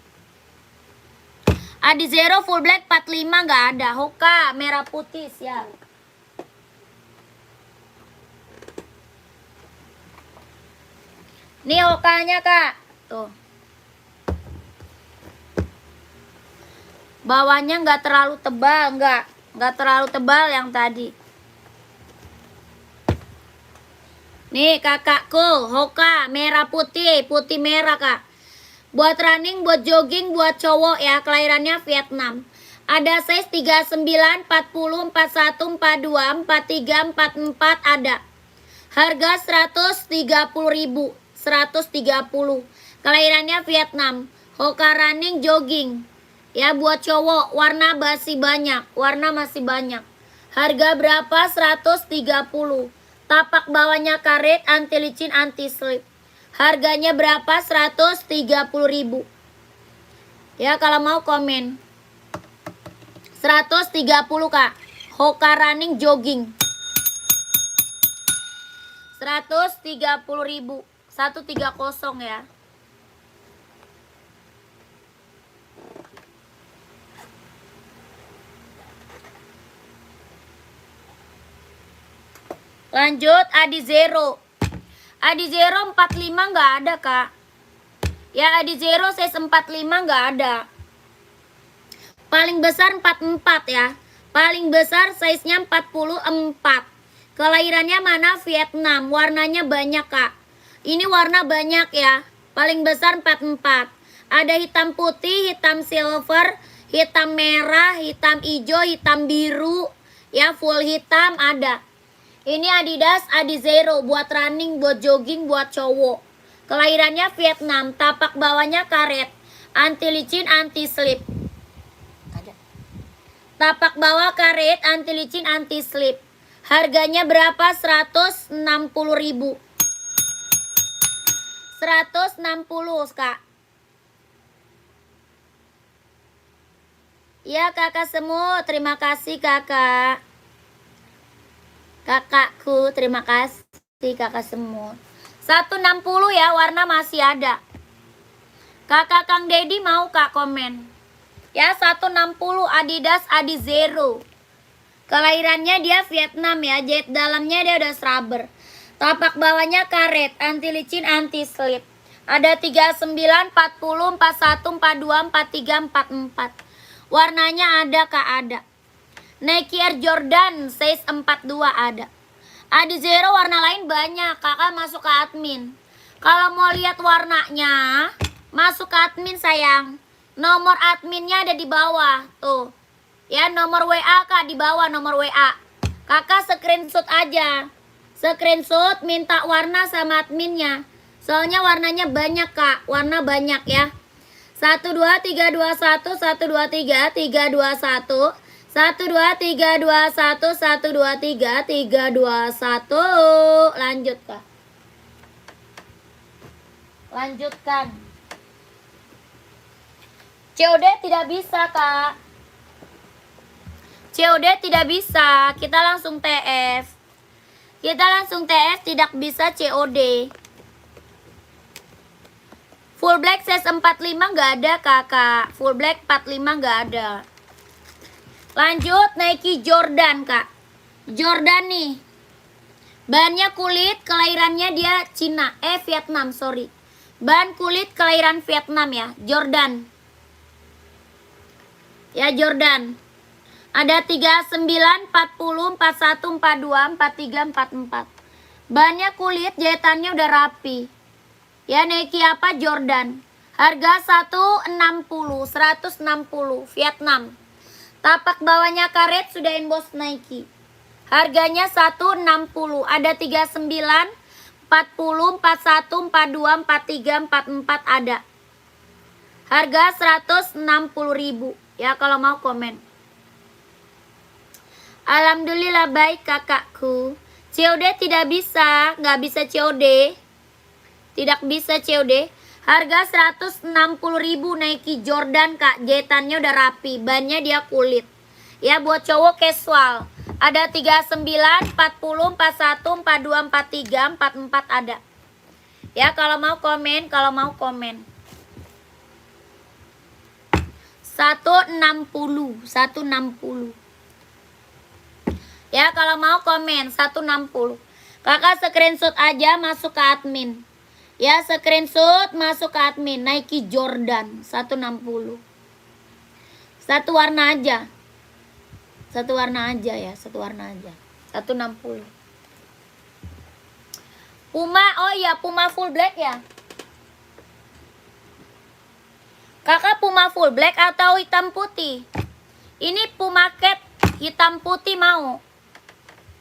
Adi Zero full black 45 nggak ada. Hoka merah putih siap. Nih Hokanya Kak. Tuh. Bawahnya nggak terlalu tebal, nggak terlalu tebal yang tadi. Nih kakakku, Hoka merah putih, putih merah Kak. Buat running, buat jogging, buat cowok ya. Kelahirannya Vietnam. Ada size 39, 40, 41, 42, 43, 44 ada. Harga 130.000. 130. Kelahirannya Vietnam. Hoka running jogging. Ya buat cowok, warna masih banyak. Warna masih banyak. Harga berapa? 130. Tapak bawahnya karet, anti licin, anti slip. Harganya berapa? 130.000. Ya kalau mau komen. 130 Kak. Hoka running jogging. 130.000. 130 ya. Lanjut Adi Zero. Adi Zero 45 nggak ada Kak. Ya Adi Zero size 45 nggak ada. Paling besar 44 ya. Paling besar size-nya 44. Kelahirannya mana? Vietnam. Warnanya banyak Kak. Ini warna banyak ya. Paling besar 44. Ada hitam putih, hitam silver, hitam merah, hitam hijau, hitam biru. Ya full hitam ada. Ini Adidas Adi Zero buat running, buat jogging, buat cowok. Kelahirannya Vietnam, tapak bawahnya karet. Anti licin, anti slip. Ada. Tapak bawah karet, anti licin, anti slip. Harganya berapa? 160.000. 160 Kak. Ya kakak semua, terima kasih kakak. Kakakku, terima kasih kakak semua. 160 ya, warna masih ada. Kakak Kang Dedi mau Kak komen. Ya 160 Adidas Adi Zero. Kelahirannya dia Vietnam ya, jahit dalamnya dia udah rubber. Tapak bawahnya karet, anti licin, anti slip. Ada 39, 40, 41, 42, 43, 44. Warnanya ada Kak, ada. Nike Air Jordan size 42 ada. Adi Zero warna lain banyak. Kakak masuk ke admin. Kalau mau lihat warnanya, masuk ke admin sayang. Nomor adminnya ada di bawah. Tuh. Ya nomor WA Kak di bawah, nomor WA. Kakak screenshot aja. Screenshot minta warna sama adminnya. Soalnya warnanya banyak Kak. Warna banyak ya. 1, 2, 3, 2, 1, 1, 2, 3, 3, 2, 1. 1, 2, 3, 2, 1, 1, 2, 3, 3, 2, 1. Lanjut Kak. Lanjutkan. COD tidak bisa Kak. COD tidak bisa. Kita langsung TF. Kita langsung TF, tidak bisa COD. Full black size 45 nggak ada kakak. Full black 45 nggak ada. Lanjut Nike Jordan Kak. Jordan nih. Bahannya kulit, kelahirannya dia Cina. Vietnam, sorry. Bahan kulit kelahiran Vietnam ya. Jordan. Ya Jordan. Ada 39, 40, 41, 42, 43, 44. Bahannya kulit, jahitannya udah rapi. Ya Nike apa? Jordan. Harga 160, 160 Vietnam. Tapak bawahnya karet, sudah emboss Nike. Harganya 160. Ada 39, 40, 41, 42, 43, 44 ada. Harga 160.000. Ya kalau mau komen. Alhamdulillah baik kakakku. COD tidak bisa, nggak bisa COD. Tidak bisa COD. Harga 160.000 Nike Jordan Kak. Jahitannya udah rapi. Bannya dia kulit. Ya buat cowok casual. Ada 39, 40, 41, 42, 43, 44 ada. Ya kalau mau komen, kalau mau komen. 160, 160. Ya kalau mau komen 160. Kakak screenshot aja masuk ke admin. Ya screenshot masuk ke admin. Nike Jordan 160. Satu warna aja. Satu warna aja ya, satu warna aja. 160. Puma, oh iya Puma full black ya. Kakak Puma full black atau hitam putih? Ini Puma Cat hitam putih mau?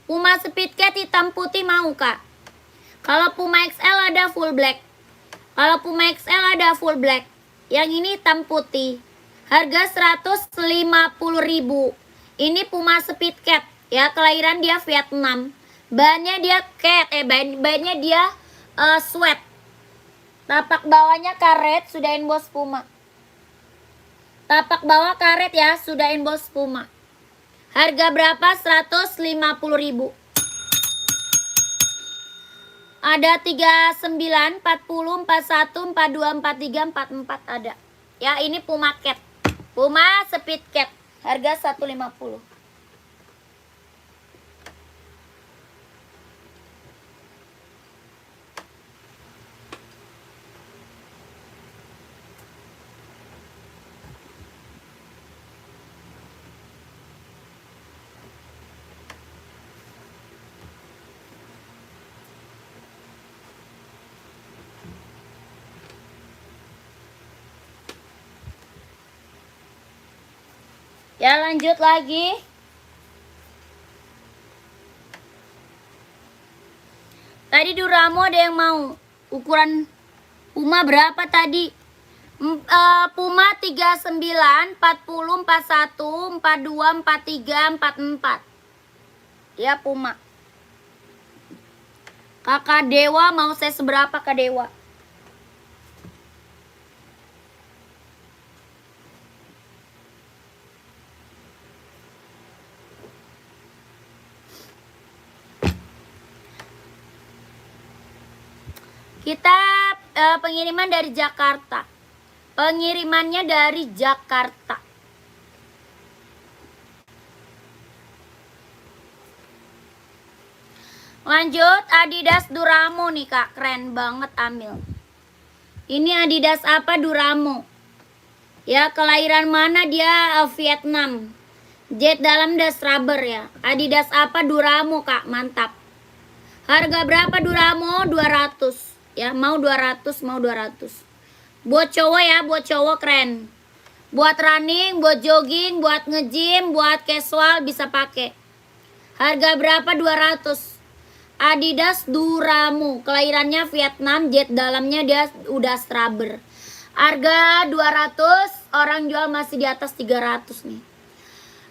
Puma Speed Cat hitam putih mau kak? Kalau Puma XL ada full black. Kalau Puma XL ada full black. Yang ini hitam putih. Harga 150.000. Ini Puma Speed Cat. Ya, kelahiran dia Vietnam. Bahannya dia cat. Bahannya dia sweat. Tapak bawahnya karet, sudah emboss Puma. Tapak bawah karet ya, sudah emboss Puma. Harga berapa? 150.000. Ada 39, 40, 41, 42, 43, 44 ada. Ya, ini Puma Cat. Puma Speed Cat. Harga 150. Ya, lanjut lagi. Tadi Duramo ada yang mau. Ukuran Puma berapa tadi? Puma 39, 40, 41, 42, 43, 44. Ya, Puma. Kakak Dewa mau saya seberapa Kak Dewa? Kita pengiriman dari Jakarta. Pengirimannya dari Jakarta. Lanjut, Adidas Duramo nih kak. Keren banget ambil. Ini Adidas apa Duramo? Ya, kelahiran mana dia? Vietnam. Jet dalam das rubber ya. Adidas apa Duramo kak? Mantap. Harga berapa Duramo? 200. Ya, mau 200, mau 200. Buat cowok ya, buat cowok keren. Buat running, buat jogging, buat nge-gym, buat casual bisa pakai. Harga berapa? 200. Adidas Duramo, kelahirannya Vietnam, jet dalamnya dia udah rubber. Harga 200, orang jual masih di atas 300 nih.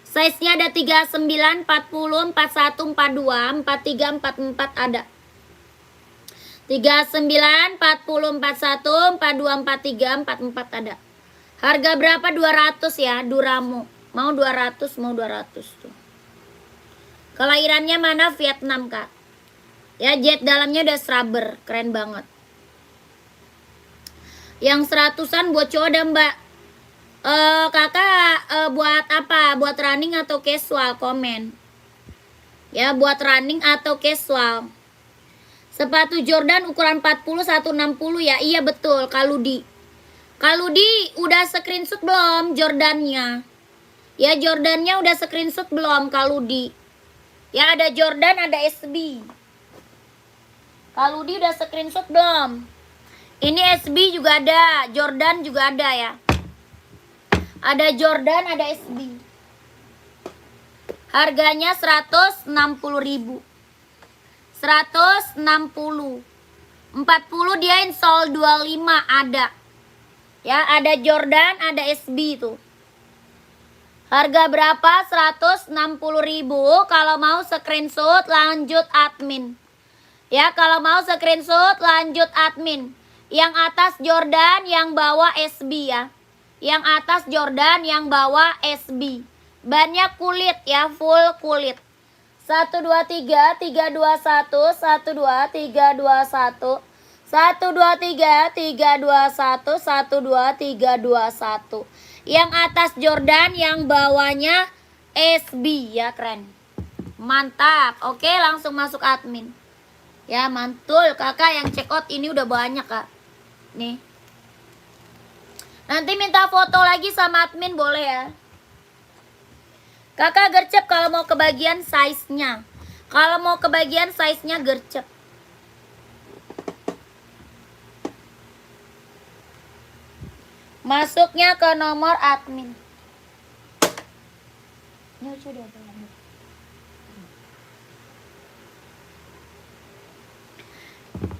Size-nya ada 39, 40, 41, 42, 43, 44 ada. 39, 40, 41, 42, 43, 44 ada. Harga berapa? 200 ya, Duramo. Mau 200, mau 200 tuh. Kelahirannya mana? Vietnam, Kak. Ya, jet dalamnya udah rubber, keren banget. Yang 100-an buat cowok ada, Mbak. Kakak buat apa? Buat running atau casual? Komen. Ya, buat running atau casual. Sepatu Jordan ukuran 40 160 ya. Iya betul, Kaludi. Kaludi udah screenshot belum Jordannya? Ya, Jordannya udah screenshot belum Kaludi? Ya, ada Jordan, ada SB. Kaludi udah screenshot belum? Ini SB juga ada, Jordan juga ada ya. Ada Jordan, ada SB. Harganya 160.000. 160. 40 dia insole 25 ada. Ya, ada Jordan, ada SB tuh. Harga berapa? 160.000. Kalau mau screenshot lanjut admin. Ya, kalau mau screenshot lanjut admin. Yang atas Jordan, yang bawah SB ya. Yang atas Jordan, yang bawah SB. Bannya kulit ya, full kulit. 1 2 3 3 2 1 1 2 3 2 1 1 2 3 3 2 1 1 2 3 2 1. Yang atas Jordan, yang bawahnya SB ya, keren. Mantap. Oke, langsung masuk admin. Ya, mantul. Kakak yang check out ini udah banyak, Kak. Nih. Nanti minta foto lagi sama admin boleh ya. Kakak gercep kalau mau kebagian size-nya. Kalau mau kebagian size-nya gercep. Masuknya ke nomor admin.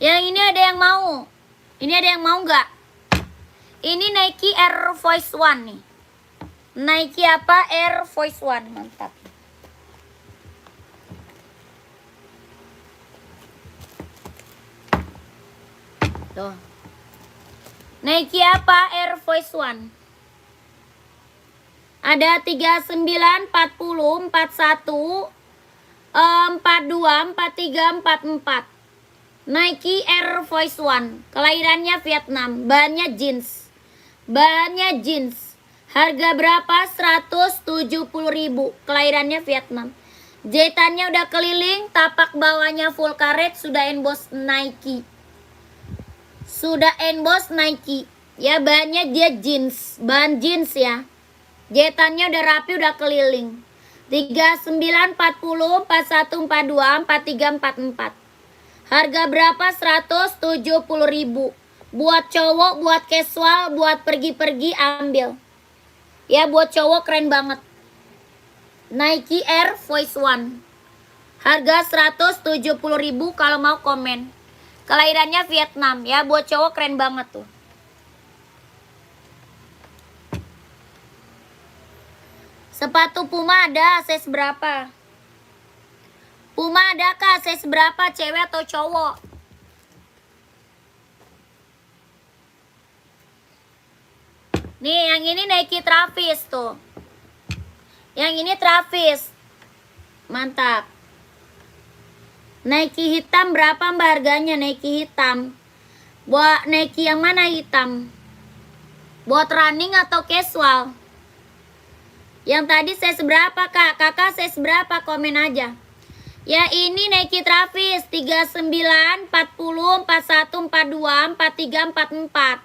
Yang ini ada yang mau? Ini ada yang mau nggak? Ini Nike Air Force One nih. Nike apa? Air Force One, mantap. Tuh. Nike apa? Air Force One. Ada 39, 40, 41, 42, 43, 44. Nike Air Force One. Kelahirannya Vietnam. Bahannya jeans. Bahannya jeans. Harga berapa? 170.000. Kelahirannya Vietnam. Jahitannya udah keliling, tapak bawahnya full karet, sudah emboss Nike. Sudah emboss Nike. Ya, bahannya dia jeans, bahan jeans ya. Jahitannya udah rapi, udah keliling. 39, 40, 41, 42, 43, 44. Harga berapa? 170.000. Buat cowok, buat casual, buat pergi-pergi ambil. Ya, buat cowok keren banget. Nike Air Force One. Harga 170.000 kalau mau komen. Kelahirannya Vietnam ya, buat cowok keren banget tuh. Sepatu Puma ada size berapa? Puma ada kah size berapa, cewek atau cowok? Nih, yang ini Nike Travis tuh. Yang ini Travis. Mantap. Nike hitam berapa mbak harganya? Nike hitam. Buat Nike yang mana hitam? Buat running atau casual? Yang tadi size berapa kak? Kakak size berapa? Komen aja. Ya ini Nike Travis 39, 40, 41, 42, 43, 44.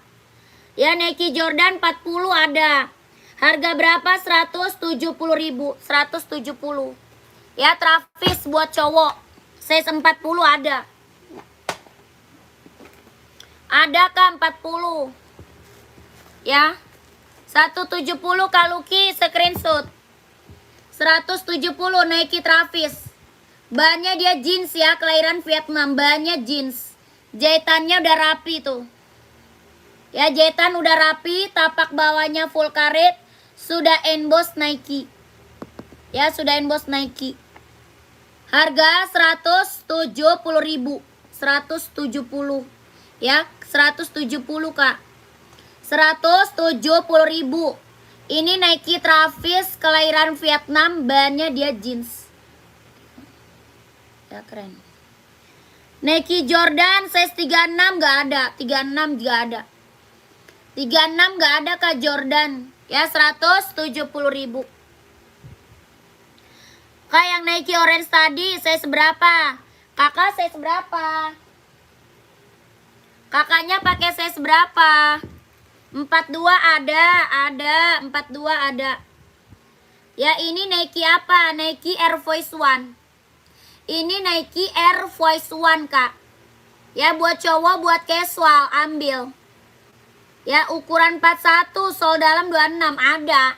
Ya Nike Jordan 40 ada. Harga berapa? 170.000. 170. Ya Travis buat cowok. Size 40 ada. Ada kah 40? Ya. 170 Kaluki screenshot. 170 Nike Travis. Bahannya dia jeans ya, kelahiran Vietnam. Bahannya jeans. Jahitannya udah rapi tuh. Ya jahitan udah rapi, tapak bawahnya full karet. Sudah emboss Nike. Ya sudah emboss Nike. Harga 170.000. 170. Ya 170 kak. 170.000. Ini Nike Travis kelahiran Vietnam. Bahannya dia jeans. Ya keren. Nike Jordan size 36 gak ada. 36 juga ada. 36 gak ada kak Jordan. Ya 170.000. Kak yang Nike orange tadi size berapa? Kakak size berapa? Kakaknya pakai size berapa? 42 ada 42 ada. Ya ini Nike apa? Nike Air Force One. Ini Nike Air Force One kak. Ya buat cowok, buat casual ambil. Ya ukuran 41, sol dalam 26 ada.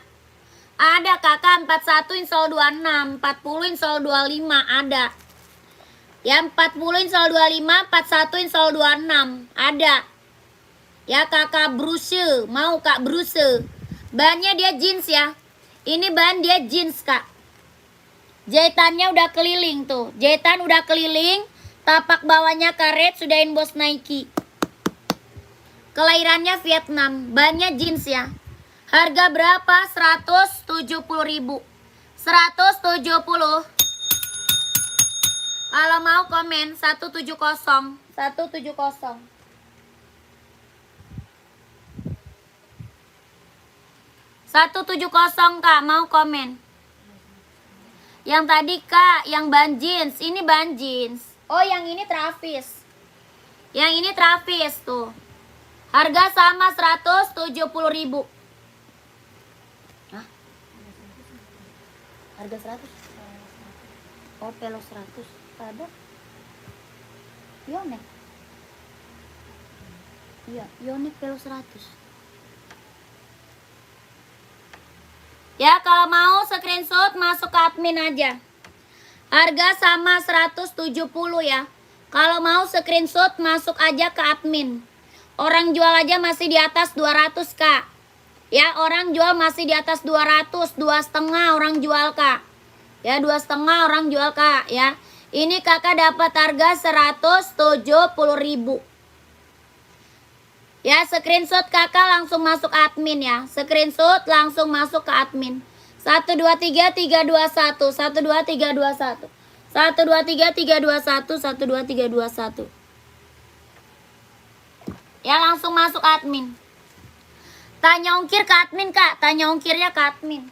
Ada kakak 41 insol 26, 40 insol 25 ada. Ya 40 insol 25, 41 insol 26 ada. Ya kakak Bruce, mau kak Bruce. Bahannya dia jeans ya. Ini bahan dia jeans kak. Jahitannya udah keliling tuh. Jahitan udah keliling. Tapak bawahnya karet, sudah emboss Nike. Kelahirannya Vietnam. Bahannya jeans ya. Harga berapa? 170.000. 170. Kalau mau komen 170. 170. 170 kak, mau komen. Yang tadi kak, yang bahan jeans. Ini bahan jeans. Oh yang ini Travis. Yang ini Travis tuh. Harga sama 170.000. Hah? Harga 100? Oh pelo 100. Ada? Yonex. Iya, Yonex pelo 100. Ya, kalau mau screenshot masuk ke admin aja. Harga sama 170 ya. Kalau mau screenshot masuk aja ke admin. Orang jual aja masih di atas 200 Kak. Ya, orang jual masih di atas 200, 2,5 orang jual Kak. Ya, 2,5 orang jual Kak ya. Ini Kakak dapat harga 170.000. Ya, screenshot Kakak langsung masuk admin ya. Screenshot langsung masuk ke admin. 123.321, 123.321, 123.321, 123.321. Ya, langsung masuk admin. Tanya ongkir ke admin Kak, tanya ongkirnya ke admin.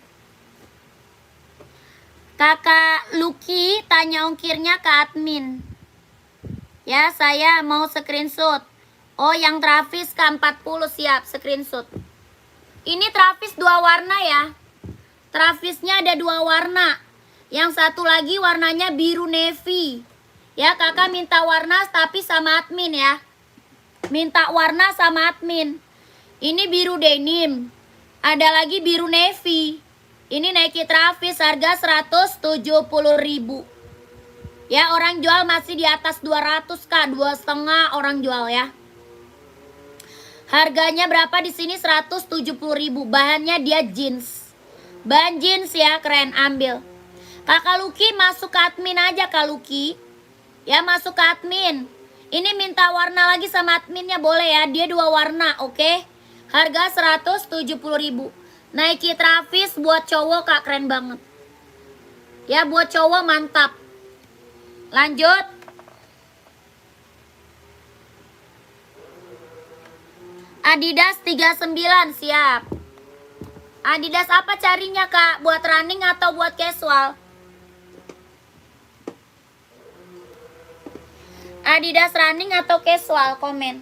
Kakak Lucky tanya ongkirnya ke admin. Ya, saya mau screenshot. Oh, yang Travis K40 siap screenshot. Ini Travis 2 warna ya. Travisnya ada 2 warna. Yang satu lagi warnanya biru navy. Ya, Kakak minta warna tapi sama admin ya. Minta warna sama admin. Ini biru denim. Ada lagi biru navy. Ini Nike Travis harga 170.000. Ya, orang jual masih di atas 200 Kak, 2,5 orang jual ya. Harganya berapa di sini? 170.000. Bahannya dia jeans. Bahan jeans ya, keren, ambil. Kakak Lucky masuk ke admin aja Kak Lucky. Ya, masuk ke admin. Ini minta warna lagi sama adminnya boleh ya. Dia 2 warna, oke? Harga 170.000. Nike Travis buat cowok Kak, keren banget. Ya, buat cowok mantap. Lanjut. Adidas 39 siap. Adidas apa carinya Kak? Buat running atau buat casual? Adidas running atau casual? Komen.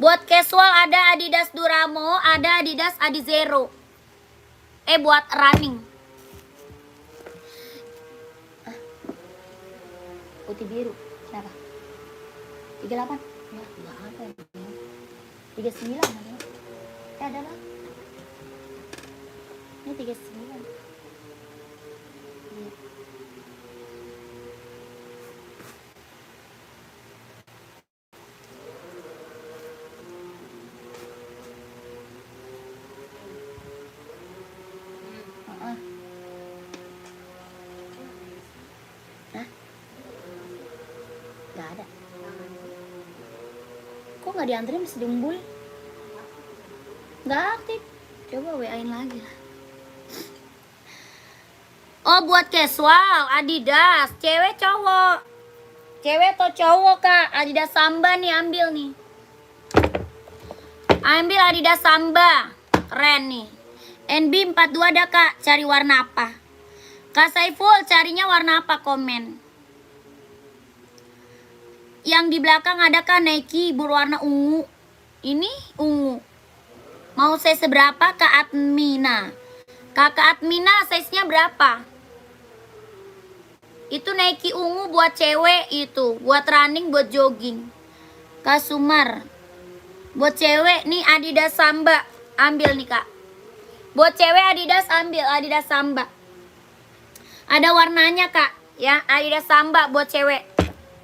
Buat casual ada Adidas Duramo, ada Adidas Adizero. Buat running. Putih biru. Kenapa? 38. Ya, enggak ada. 39 ada. Ada lah. Ini 39. Iya. Hah? Gak ada. Kok nggak dianterin bisa diumbul? Nggak aktif. Coba WA-in lagi lah. Oh, buat casual Adidas, cewek cowok. Cewek atau cowok Kak? Adidas Samba nih, ambil nih. Ambil Adidas Samba. Keren nih. NB42 ada Kak, cari warna apa? Kak Saiful carinya warna apa? Komen. Yang di belakang ada Kak Nike berwarna ungu. Ini ungu. Mau size seberapa Kak Admina? Kakak Admina size-nya berapa? Itu Nike ungu buat cewek itu. Buat running, buat jogging. Kak Sumar. Buat cewek nih Adidas Samba. Ambil nih Kak. Buat cewek Adidas ambil. Adidas Samba. Ada warnanya Kak. Ya, Adidas Samba buat cewek.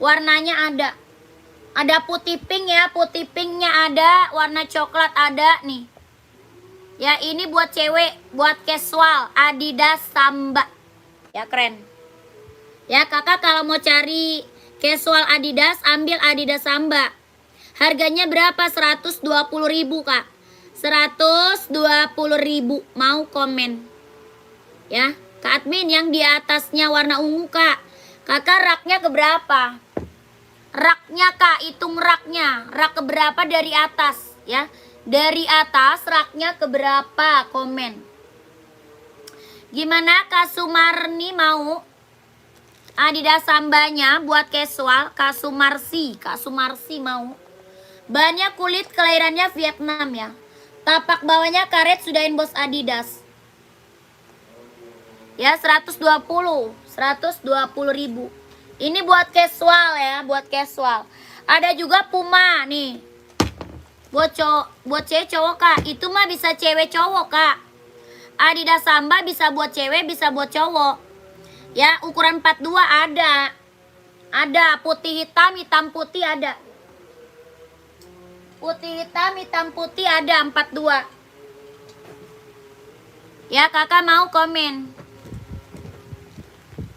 Warnanya ada. Ada putih pink ya. Putih pinknya ada. Warna coklat ada nih. Ya, ini buat cewek, buat casual, Adidas Samba. Ya, keren. Ya, Kakak kalau mau cari casual Adidas, ambil Adidas Samba. Harganya berapa? 120.000 Kak. 120.000. Mau komen. Ya, Kak admin yang di atasnya warna ungu Kak. Kakak raknya keberapa? Raknya Kak, hitung raknya. Rak keberapa dari atas ya? Dari atas raknya keberapa? Komen. Gimana Kak Sumarni mau? Adidas Sambanya buat casual. Kak Sumarsi mau. Bahannya kulit, kelahirannya Vietnam ya. Tapak bawahnya karet sudah inbox Adidas. Ya, 120.000. Ini buat casual ya, buat casual. Ada juga Puma nih. Buat cewek cowok Kak. Itu mah bisa cewek cowok Kak. Adidas Samba bisa buat cewek, bisa buat cowok. Ya, ukuran 42 ada. Ada putih hitam, hitam putih ada. Putih hitam, hitam putih ada 42. Ya, kakak mau komen.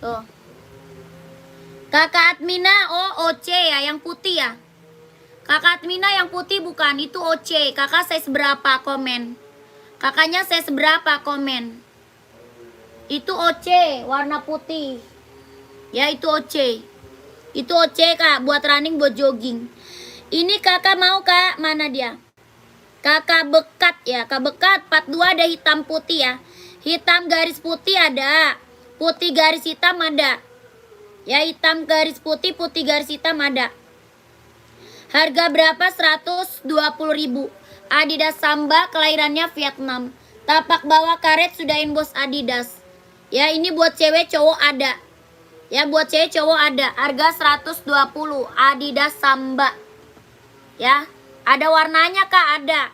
Tuh. Kakak Admina, oh OC ya, yang putih ya. Kakak Admina yang putih bukan, itu OC. Kakak size berapa komen? Kakaknya size berapa komen? Itu OC, warna putih. Ya, itu OC. Itu OC kak, buat running, buat jogging. Ini kakak mau kak, mana dia? Kakak bekat ya, kak bekat 42 ada hitam putih ya. Hitam garis putih ada. Putih garis hitam ada. Ya, hitam garis putih, putih garis hitam ada. Harga berapa? 120.000. Adidas Samba, kelahirannya Vietnam. Tapak bawah karet sudah inbox Adidas. Ya, ini buat cewek cowok ada. Ya, buat cewek cowok ada. Harga 120 Adidas Samba. Ya, ada warnanya kak, ada.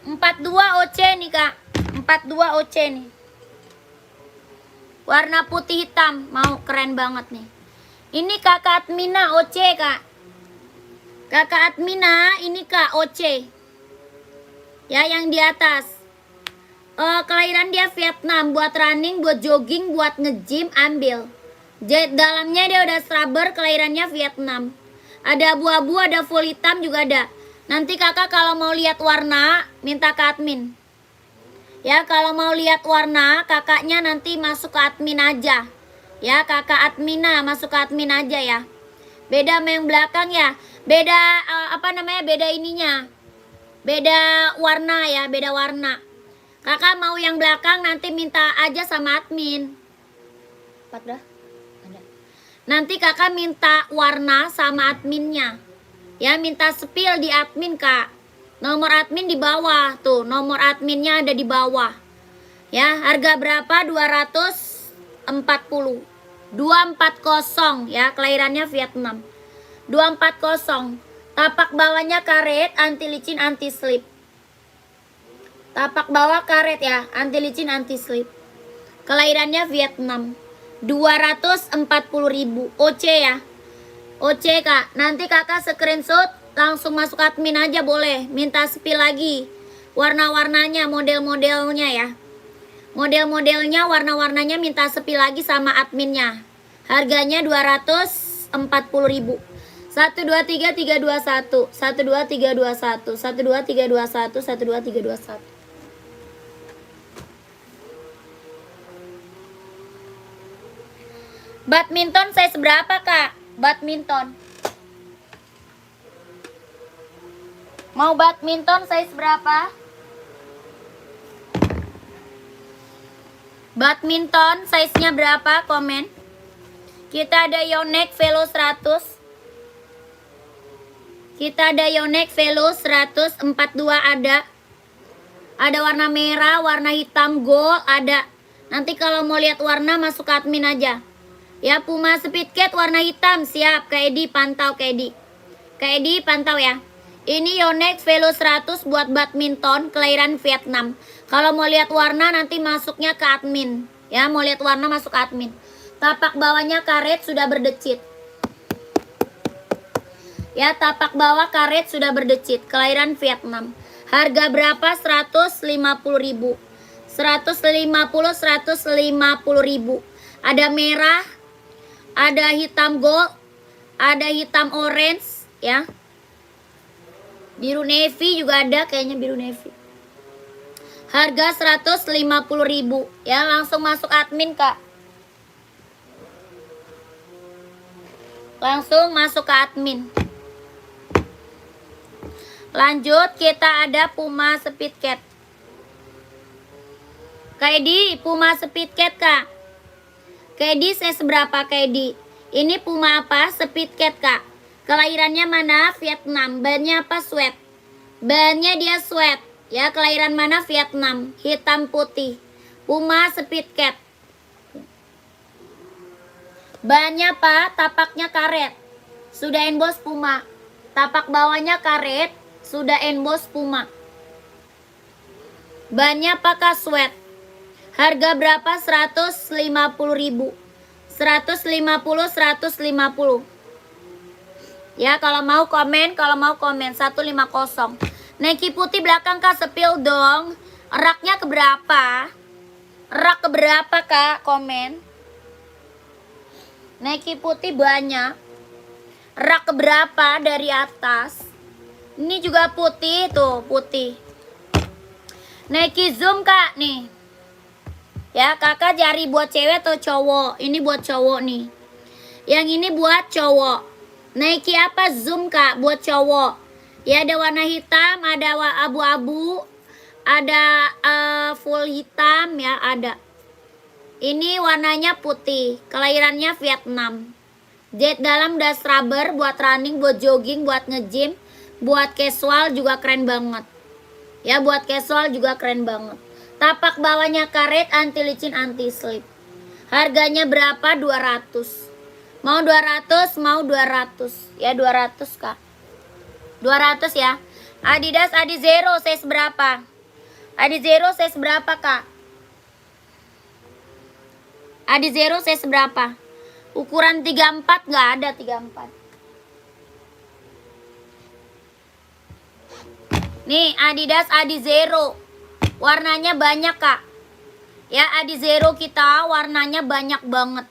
42 OC nih kak. 42 OC nih. Warna putih hitam, mau keren banget nih. Ini kakak Admina OC kak. Kakak Admina ini kak OC. Ya, yang di atas. Kelahiran dia Vietnam, buat running, buat jogging, buat nge-gym, ambil. Dalamnya dia udah rubber, kelahirannya Vietnam. Ada abu-abu, ada full hitam juga ada. Nanti kakak kalau mau lihat warna, minta ke admin. Ya, kalau mau lihat warna, kakaknya nanti masuk ke admin aja. Ya, kakak Admina masuk ke admin aja ya. Beda sama yang belakang ya. Beda beda ininya. Beda warna ya, beda warna. Kakak mau yang belakang nanti minta aja sama admin. Ada. Nanti kakak minta warna sama adminnya. Ya, minta spill di admin kak. Nomor admin di bawah tuh, nomor adminnya ada di bawah. Ya, harga berapa? 240. 240 ya, kelahirannya Vietnam. 240. Tapak bawahnya karet, anti licin, anti slip. Tapak bawah karet ya, anti licin, anti slip. Kelahirannya Vietnam. 240.000 OC ya. OC kak. Nanti kakak screenshot langsung masuk admin aja boleh. Minta spill lagi warna-warnanya, model-modelnya ya. Model-modelnya, warna-warnanya minta spill lagi sama adminnya. Harganya 240.000. 1 2 3 3 2 1 1 2 3 2 1 1 2 3 2 1 1 2 3 2 1. Badminton size berapa kak? Badminton. Mau badminton size berapa? Badminton size-nya berapa? Komen. Kita ada Yonex Velo 100. Kita ada Yonex Velo 142 ada. Ada warna merah, warna hitam, gold ada. Nanti kalau mau lihat warna masuk ke admin aja. Ya, Puma Speedcat warna hitam, siap. Kak Edi pantau, Kak Edi. Kak Edi pantau ya. Ini Yonex Velo 100 buat badminton, kelahiran Vietnam. Kalau mau lihat warna nanti masuknya ke admin. Ya, mau lihat warna masuk ke admin. Tapak bawahnya karet sudah berdecit. Ya, tapak bawah karet sudah berdecit. Kelahiran Vietnam. Harga berapa? 150.000. 150.000. Ada merah, ada hitam gold, ada hitam orange ya. Biru navy juga ada, kayaknya biru navy. Harga 150.000 ya, langsung masuk admin kak. Langsung masuk ke admin. Lanjut, kita ada Puma Speedcat. Kak Edi, Puma Speedcat kak. Kak Edi size berapa Kak Edi? Ini Puma apa? Speedcat kak. Kelahirannya mana? Vietnam. Bahannya apa? Sweat. Bahannya dia sweat. Ya, kelahiran mana? Vietnam. Hitam putih. Puma Speedcat. Bahannya apa? Tapaknya karet. Sudah emboss Puma. Tapak bawahnya karet. Sudah emboss Puma. Bannya apakah sweat? Harga berapa? 150.000. 150. Ya, kalau mau komen 150. Nike putih belakang Kak, sepil dong. Raknya keberapa? Rak keberapa Kak? Komen. Nike putih banyak. Rak keberapa dari atas? Ini juga putih tuh, putih. Nike zoom Kak nih. Ya, kakak cari buat cewek atau cowok? Ini buat cowok nih. Yang ini buat cowok. Nike apa zoom Kak buat cowok? Ya, ada warna hitam, ada abu-abu, ada full hitam ya, ada. Ini warnanya putih, kelahirannya Vietnam. Jet dalam das rubber buat running, buat jogging, buat nge-gym, buat casual juga keren banget. Ya, buat casual juga keren banget. Tapak bawahnya karet, anti licin, anti slip. Harganya berapa? 200. Mau 200, mau 200. Ya 200 Kak. 200 ya. Adidas Adizero size berapa? Adizero size berapa Kak? Adizero size berapa? Ukuran 34 nggak ada 34. Nih Adidas Adizero. Warnanya banyak Kak. Ya, Adizero kita warnanya banyak banget.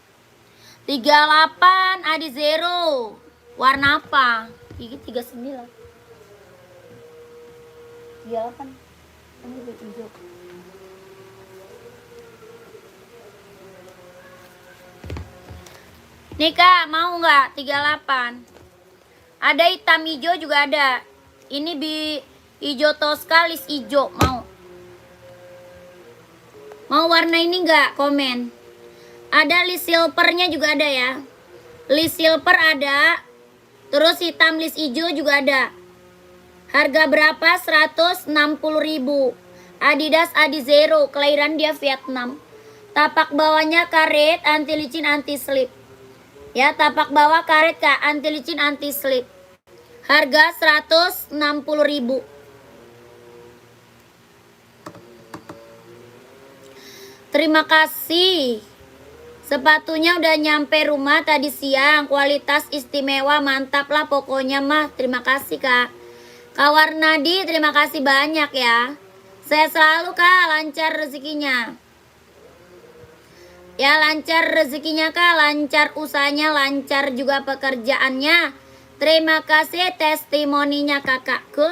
38 Adizero. Warna apa? Gigi 39. 38. Ini hijau. Nih Kak, mau nggak 38? Ada hitam hijau juga ada. Ini hijau Tosca list hijau, mau? Mau warna ini nggak? Komen. Ada list silvernya juga ada ya. List silver ada. Terus hitam list hijau juga ada. Harga berapa? 160.000. Adidas Adizero, kelahiran dia Vietnam. Tapak bawahnya karet, anti licin, anti slip. Ya, tapak bawah karet Kak, anti licin, anti slip. Harga 160.000. Terima kasih. Sepatunya udah nyampe rumah tadi siang. Kualitas istimewa, mantap lah pokoknya mah. Terima kasih Kak. Kak Warnadi, terima kasih banyak ya. Saya selalu Kak, lancar rezekinya. Ya, lancar rezekinya Kak, lancar usahanya, lancar juga pekerjaannya. Terima kasih testimoninya kakakku.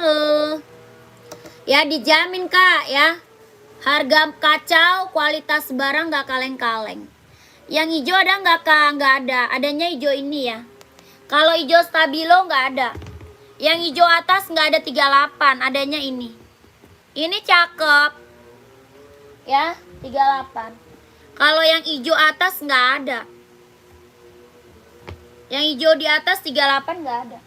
Ya, dijamin Kak ya. Harga kacau, kualitas barang gak kaleng-kaleng. Yang hijau ada nggak Kak? Nggak ada. Adanya hijau ini ya. Kalau hijau stabilo nggak ada. Yang hijau atas nggak ada 38. Adanya ini. Ini cakep. Ya, 38. Kalau yang hijau atas nggak ada. Yang hijau di atas 38 nggak ada.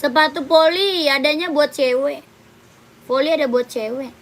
Sepatu poli adanya buat cewek. Poli ada buat cewek.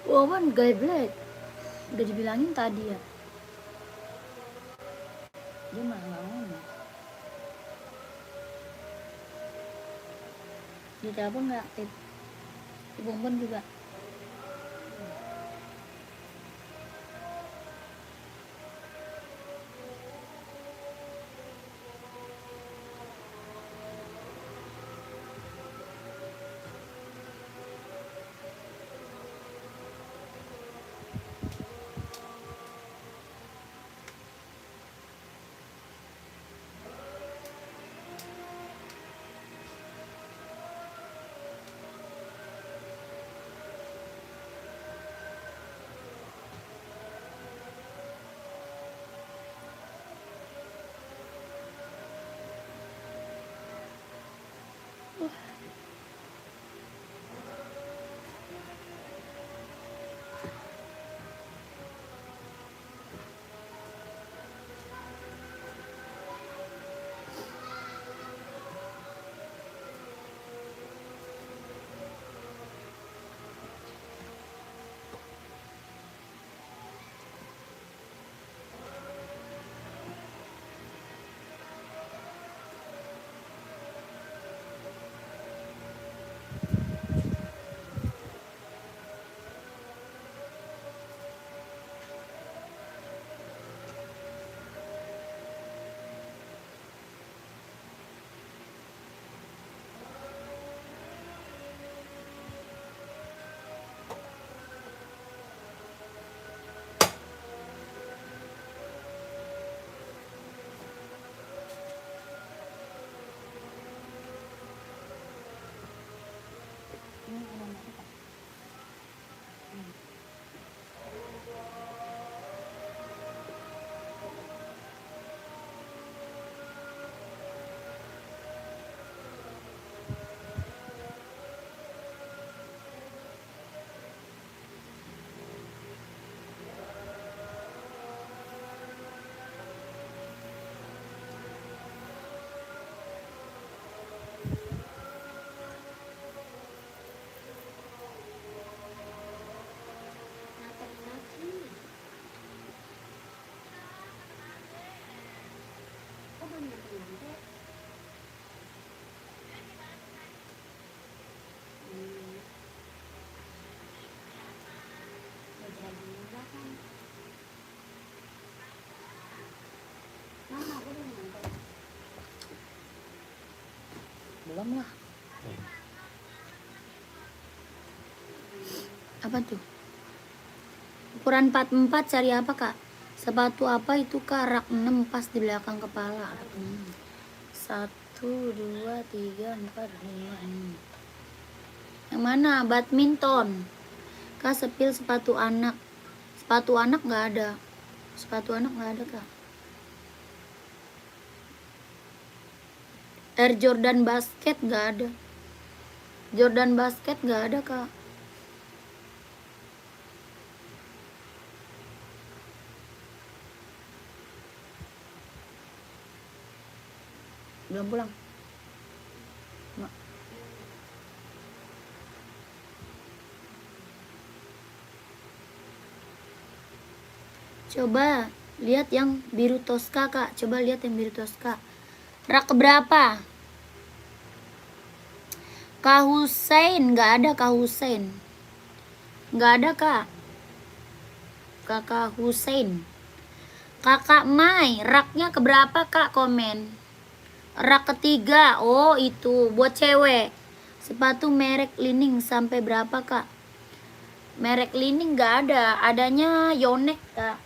Wawan geblek. Udah dibilangin tadi ya. Dia malah nggak ngomong. Di telepon nggak aktif. Di Bonbon juga. Belum lah. Apa tuh? Ukuran 44 cari apa kak? Sepatu apa itu kak? Rak 6 pas di belakang kepala. 1, 2, 3, 4, 5, 6. Yang mana? Badminton. Kak sepil sepatu anak. Sepatu anak nggak ada. Sepatu anak nggak ada kak. Air Jordan basket nggak ada. Jordan basket nggak ada kak. Belum pulang. Mak. Coba lihat yang biru Tosca kak. Coba lihat yang biru Tosca. Rak berapa? Kak Hussein nggak ada Kak Hussein. Nggak ada kak. Kakak Hussein. Kakak Mai, raknya keberapa kak? Komen. Rak ketiga. Oh itu buat cewek. Sepatu merek Li-Ning sampai berapa kak? Merek Li-Ning nggak ada. Adanya Yonex kak.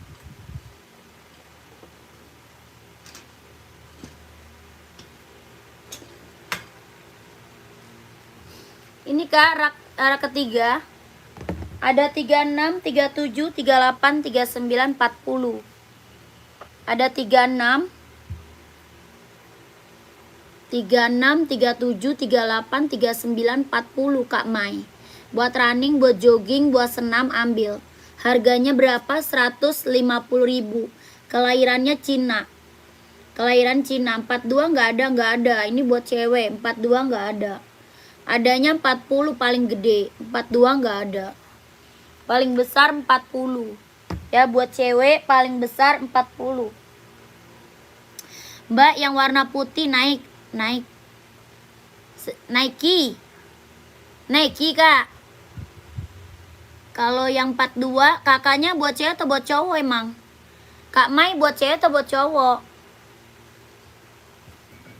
Ini kak rak ketiga. Ada 36, 37, 38, 39, 40. Ada 36, 37, 38, 39, 40 Kak Mai. Buat running, buat jogging, buat senam ambil. Harganya berapa? 150.000. Kelahirannya Cina. Kelahiran Cina. 42 nggak ada. Ini buat cewek. 42 nggak ada. Adanya 40 paling gede, 42 nggak ada. Paling besar 40. Ya, buat cewek paling besar 40. Mbak yang warna putih naik. Nike Kak. Kalau yang 42 kakaknya buat cewek atau buat cowok emang? Kak Mai buat cewek atau buat cowok?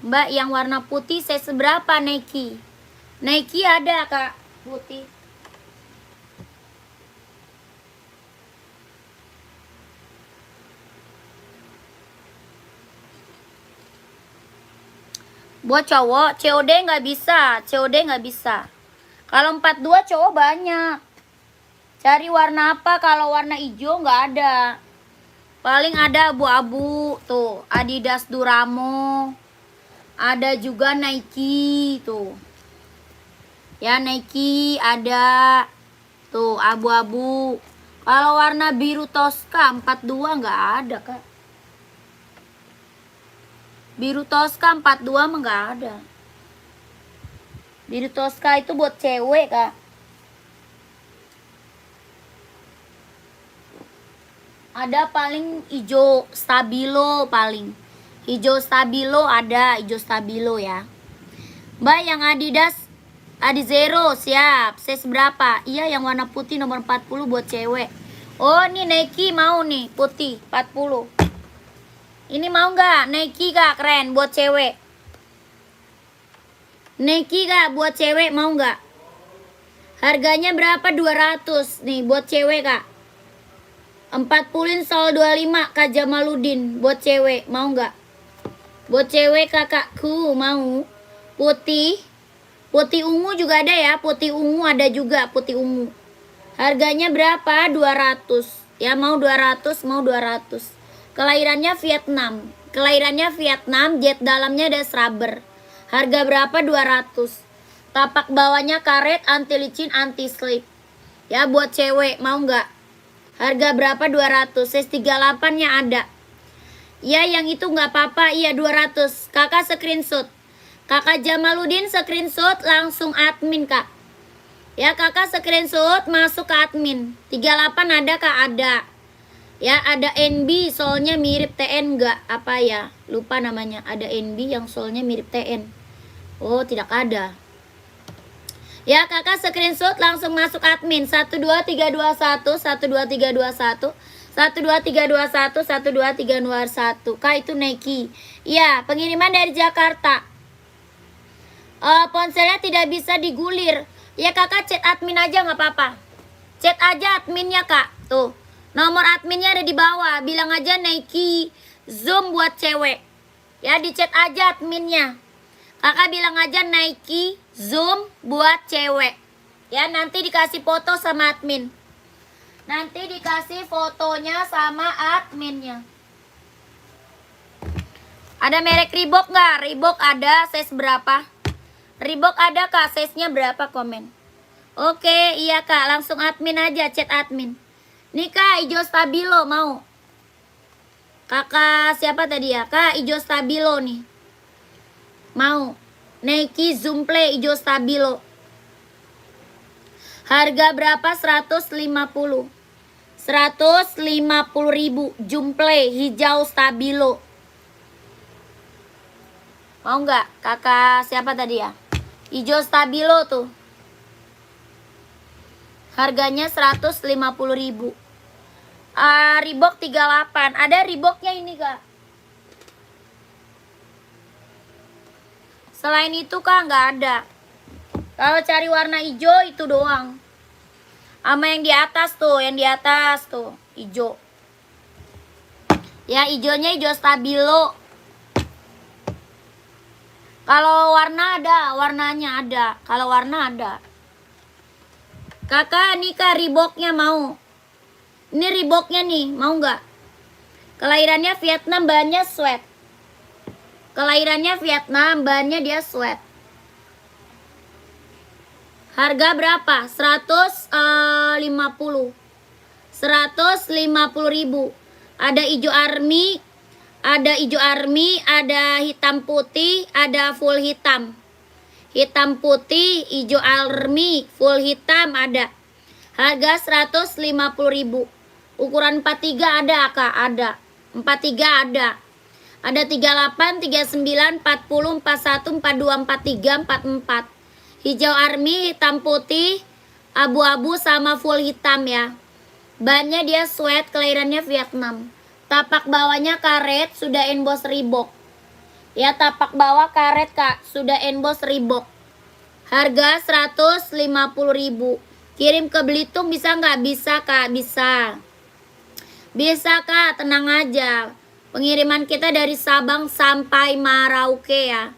Mbak yang warna putih saya seberapa Nike ada Kak putih. Buat cowok COD nggak bisa. Kalau 42 cowok banyak. Cari warna apa? Kalau warna hijau nggak ada. Paling ada abu-abu tuh, Adidas Duramo. Ada juga Nike tuh. Ya Nike ada tuh abu-abu. Kalau warna biru Tosca 42 nggak ada Kak. Biru Tosca 42 mah nggak ada. Biru Tosca itu buat cewek Kak. Ada paling hijau stabilo paling. Hijau stabilo ada, hijau stabilo ya. Mbak yang Adidas Adizero siap. Size berapa? Iya yang warna putih nomor 40 buat cewek. Oh nih Nike mau nih putih 40. Ini mau nggak? Nike Kak keren buat cewek. Nike Kak buat cewek mau nggak? Harganya berapa? 200 nih buat cewek Kak. 40 sol 25 Kak Jamaludin buat cewek mau nggak? Buat cewek kakakku mau. Putih ungu juga ada ya. Putih ungu ada juga putih ungu. Harganya berapa? 200. Ya mau 200 mau 200. Kelahirannya Vietnam, jet dalamnya ada scrubber. Harga berapa? 200. Tapak bawahnya karet, anti licin, anti slip. Ya buat cewek mau nggak? Harga berapa? 200. Size 38-nya ada. Ya yang itu nggak apa-apa. Iya 200. Kakak screenshot. Kakak Jamaludin screenshot langsung admin Kak. Ya kakak screenshot masuk ke admin. 38 ada Kak? Ada. Ya ada NB solnya mirip TN nggak? Apa ya? Lupa namanya. Ada NB yang solnya mirip TN. Oh tidak ada. Ya kakak screenshot langsung masuk admin. 12321 12321 12321 12321. Kak itu Nike. Iya pengiriman dari Jakarta. Ponselnya tidak bisa digulir. Ya kakak chat admin aja nggak apa-apa. Chat aja adminnya Kak. Tuh. Nomor adminnya ada di bawah. Bilang aja Nike Zoom buat cewek. Ya di chat aja adminnya. Kakak bilang aja Nike Zoom buat cewek. Ya nanti dikasih foto sama admin. Nanti dikasih fotonya sama adminnya. Ada merek Reebok nggak? Reebok ada. Size berapa? Reebok ada Kak. Size-nya berapa? Komen. Oke iya Kak. Langsung admin aja. Chat admin. Nih Kak, hijau stabilo mau. Kakak siapa tadi ya? Kak, hijau stabilo nih. Mau. Nike Zoom Play hijau stabilo. Harga berapa? 150. 150.000 Zoom Play hijau stabilo. Mau nggak? Kakak siapa tadi ya? Hijau stabilo tuh. Harganya 150.000. Reebok 38. Ada Reeboknya ini Kak. Selain itu Kak nggak ada. Kalau cari warna hijau itu doang. Sama yang di atas tuh, hijau. Ya hijaunya hijau stabilo. Kalau warna ada, warnanya ada. Kalau warna ada. Kakak nih Kak Reeboknya mau. Ini Reeboknya nih, mau nggak? Kelahirannya Vietnam, bahannya sweat. Kelahirannya Vietnam, bahannya dia sweat. Harga berapa? 150. 150.000. Ada hijau army, ada hitam putih, ada full hitam. hitam putih, hijau army, full hitam ada. Harga 150.000. Ukuran 43 ada Kak, ada. 43 ada. Ada 38, 39, 40, 41, 42, 43, 44. Hijau army, hitam putih, abu-abu sama full hitam ya. Bannya dia sweat, kelahirannya Vietnam. Tapak bawahnya karet, sudah emboss Reebok. Ya, tapak bawah karet Kak, sudah emboss Reebok. Harga 150.000. Kirim ke Belitung bisa nggak? Bisa Kak, bisa. Bisa Kak, tenang aja. Pengiriman kita dari Sabang sampai Merauke ya.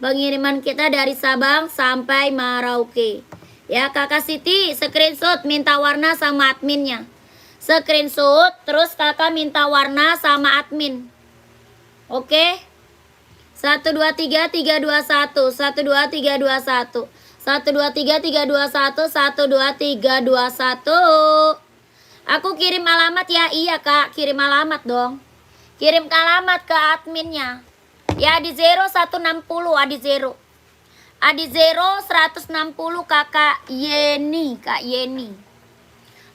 Pengiriman kita dari Sabang sampai Merauke. Ya Kakak Siti, screenshot minta warna sama adminnya. Screenshot, terus Kakak minta warna sama admin. Oke? 1, 2, 3, 3, 2, 1. 1, 2, 3, 2, 1. 1, 2, 3, 3, 2, 1. 1, 2, 3, 2, 1. Aku kirim alamat ya. Iya Kak, kirim alamat dong. Kirim ke alamat ke adminnya. Ya, Adi Zero 160, Adi Zero. Adi Zero 160 Kakak Yeni, Kak Yeni.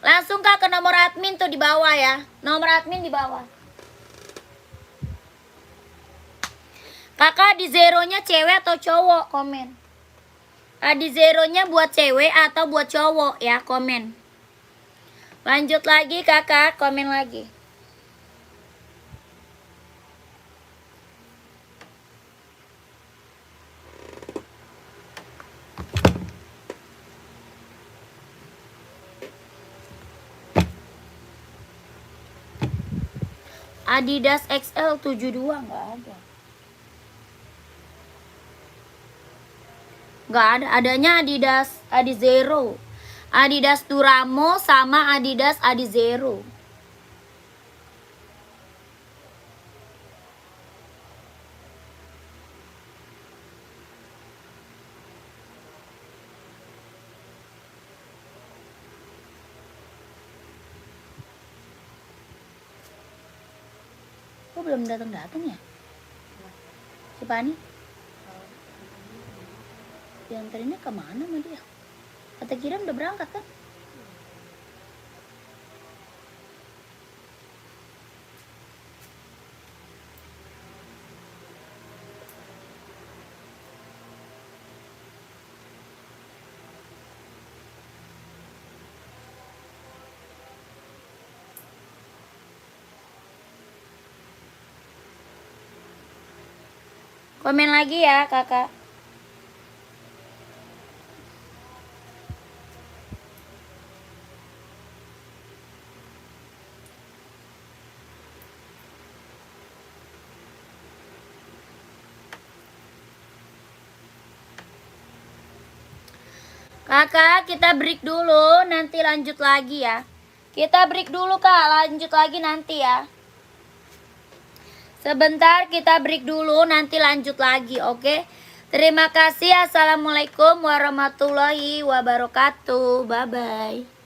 Langsung Kak ke nomor admin tuh di bawah ya. Nomor admin di bawah. Kakak Adi Zero-nya cewek atau cowok? Komen. Adi Zero-nya buat cewek atau buat cowok ya? Komen. Lanjut lagi Kakak, komen lagi. Adidas XL 72 nggak ada. Nggak ada, adanya Adidas Adi Zero. Adidas Duramo sama Adidas Adi Zero. Kok belum datang-datang ya? Si Pani? Dianterinnya kemana sama dia? Kata kirim udah berangkat kan? Komen lagi ya Kakak. Kakak, kita break dulu, nanti lanjut lagi ya. Kita break dulu Kak, lanjut lagi nanti ya. Sebentar kita break dulu, nanti lanjut lagi, oke? Terima kasih, assalamualaikum warahmatullahi wabarakatuh, bye-bye.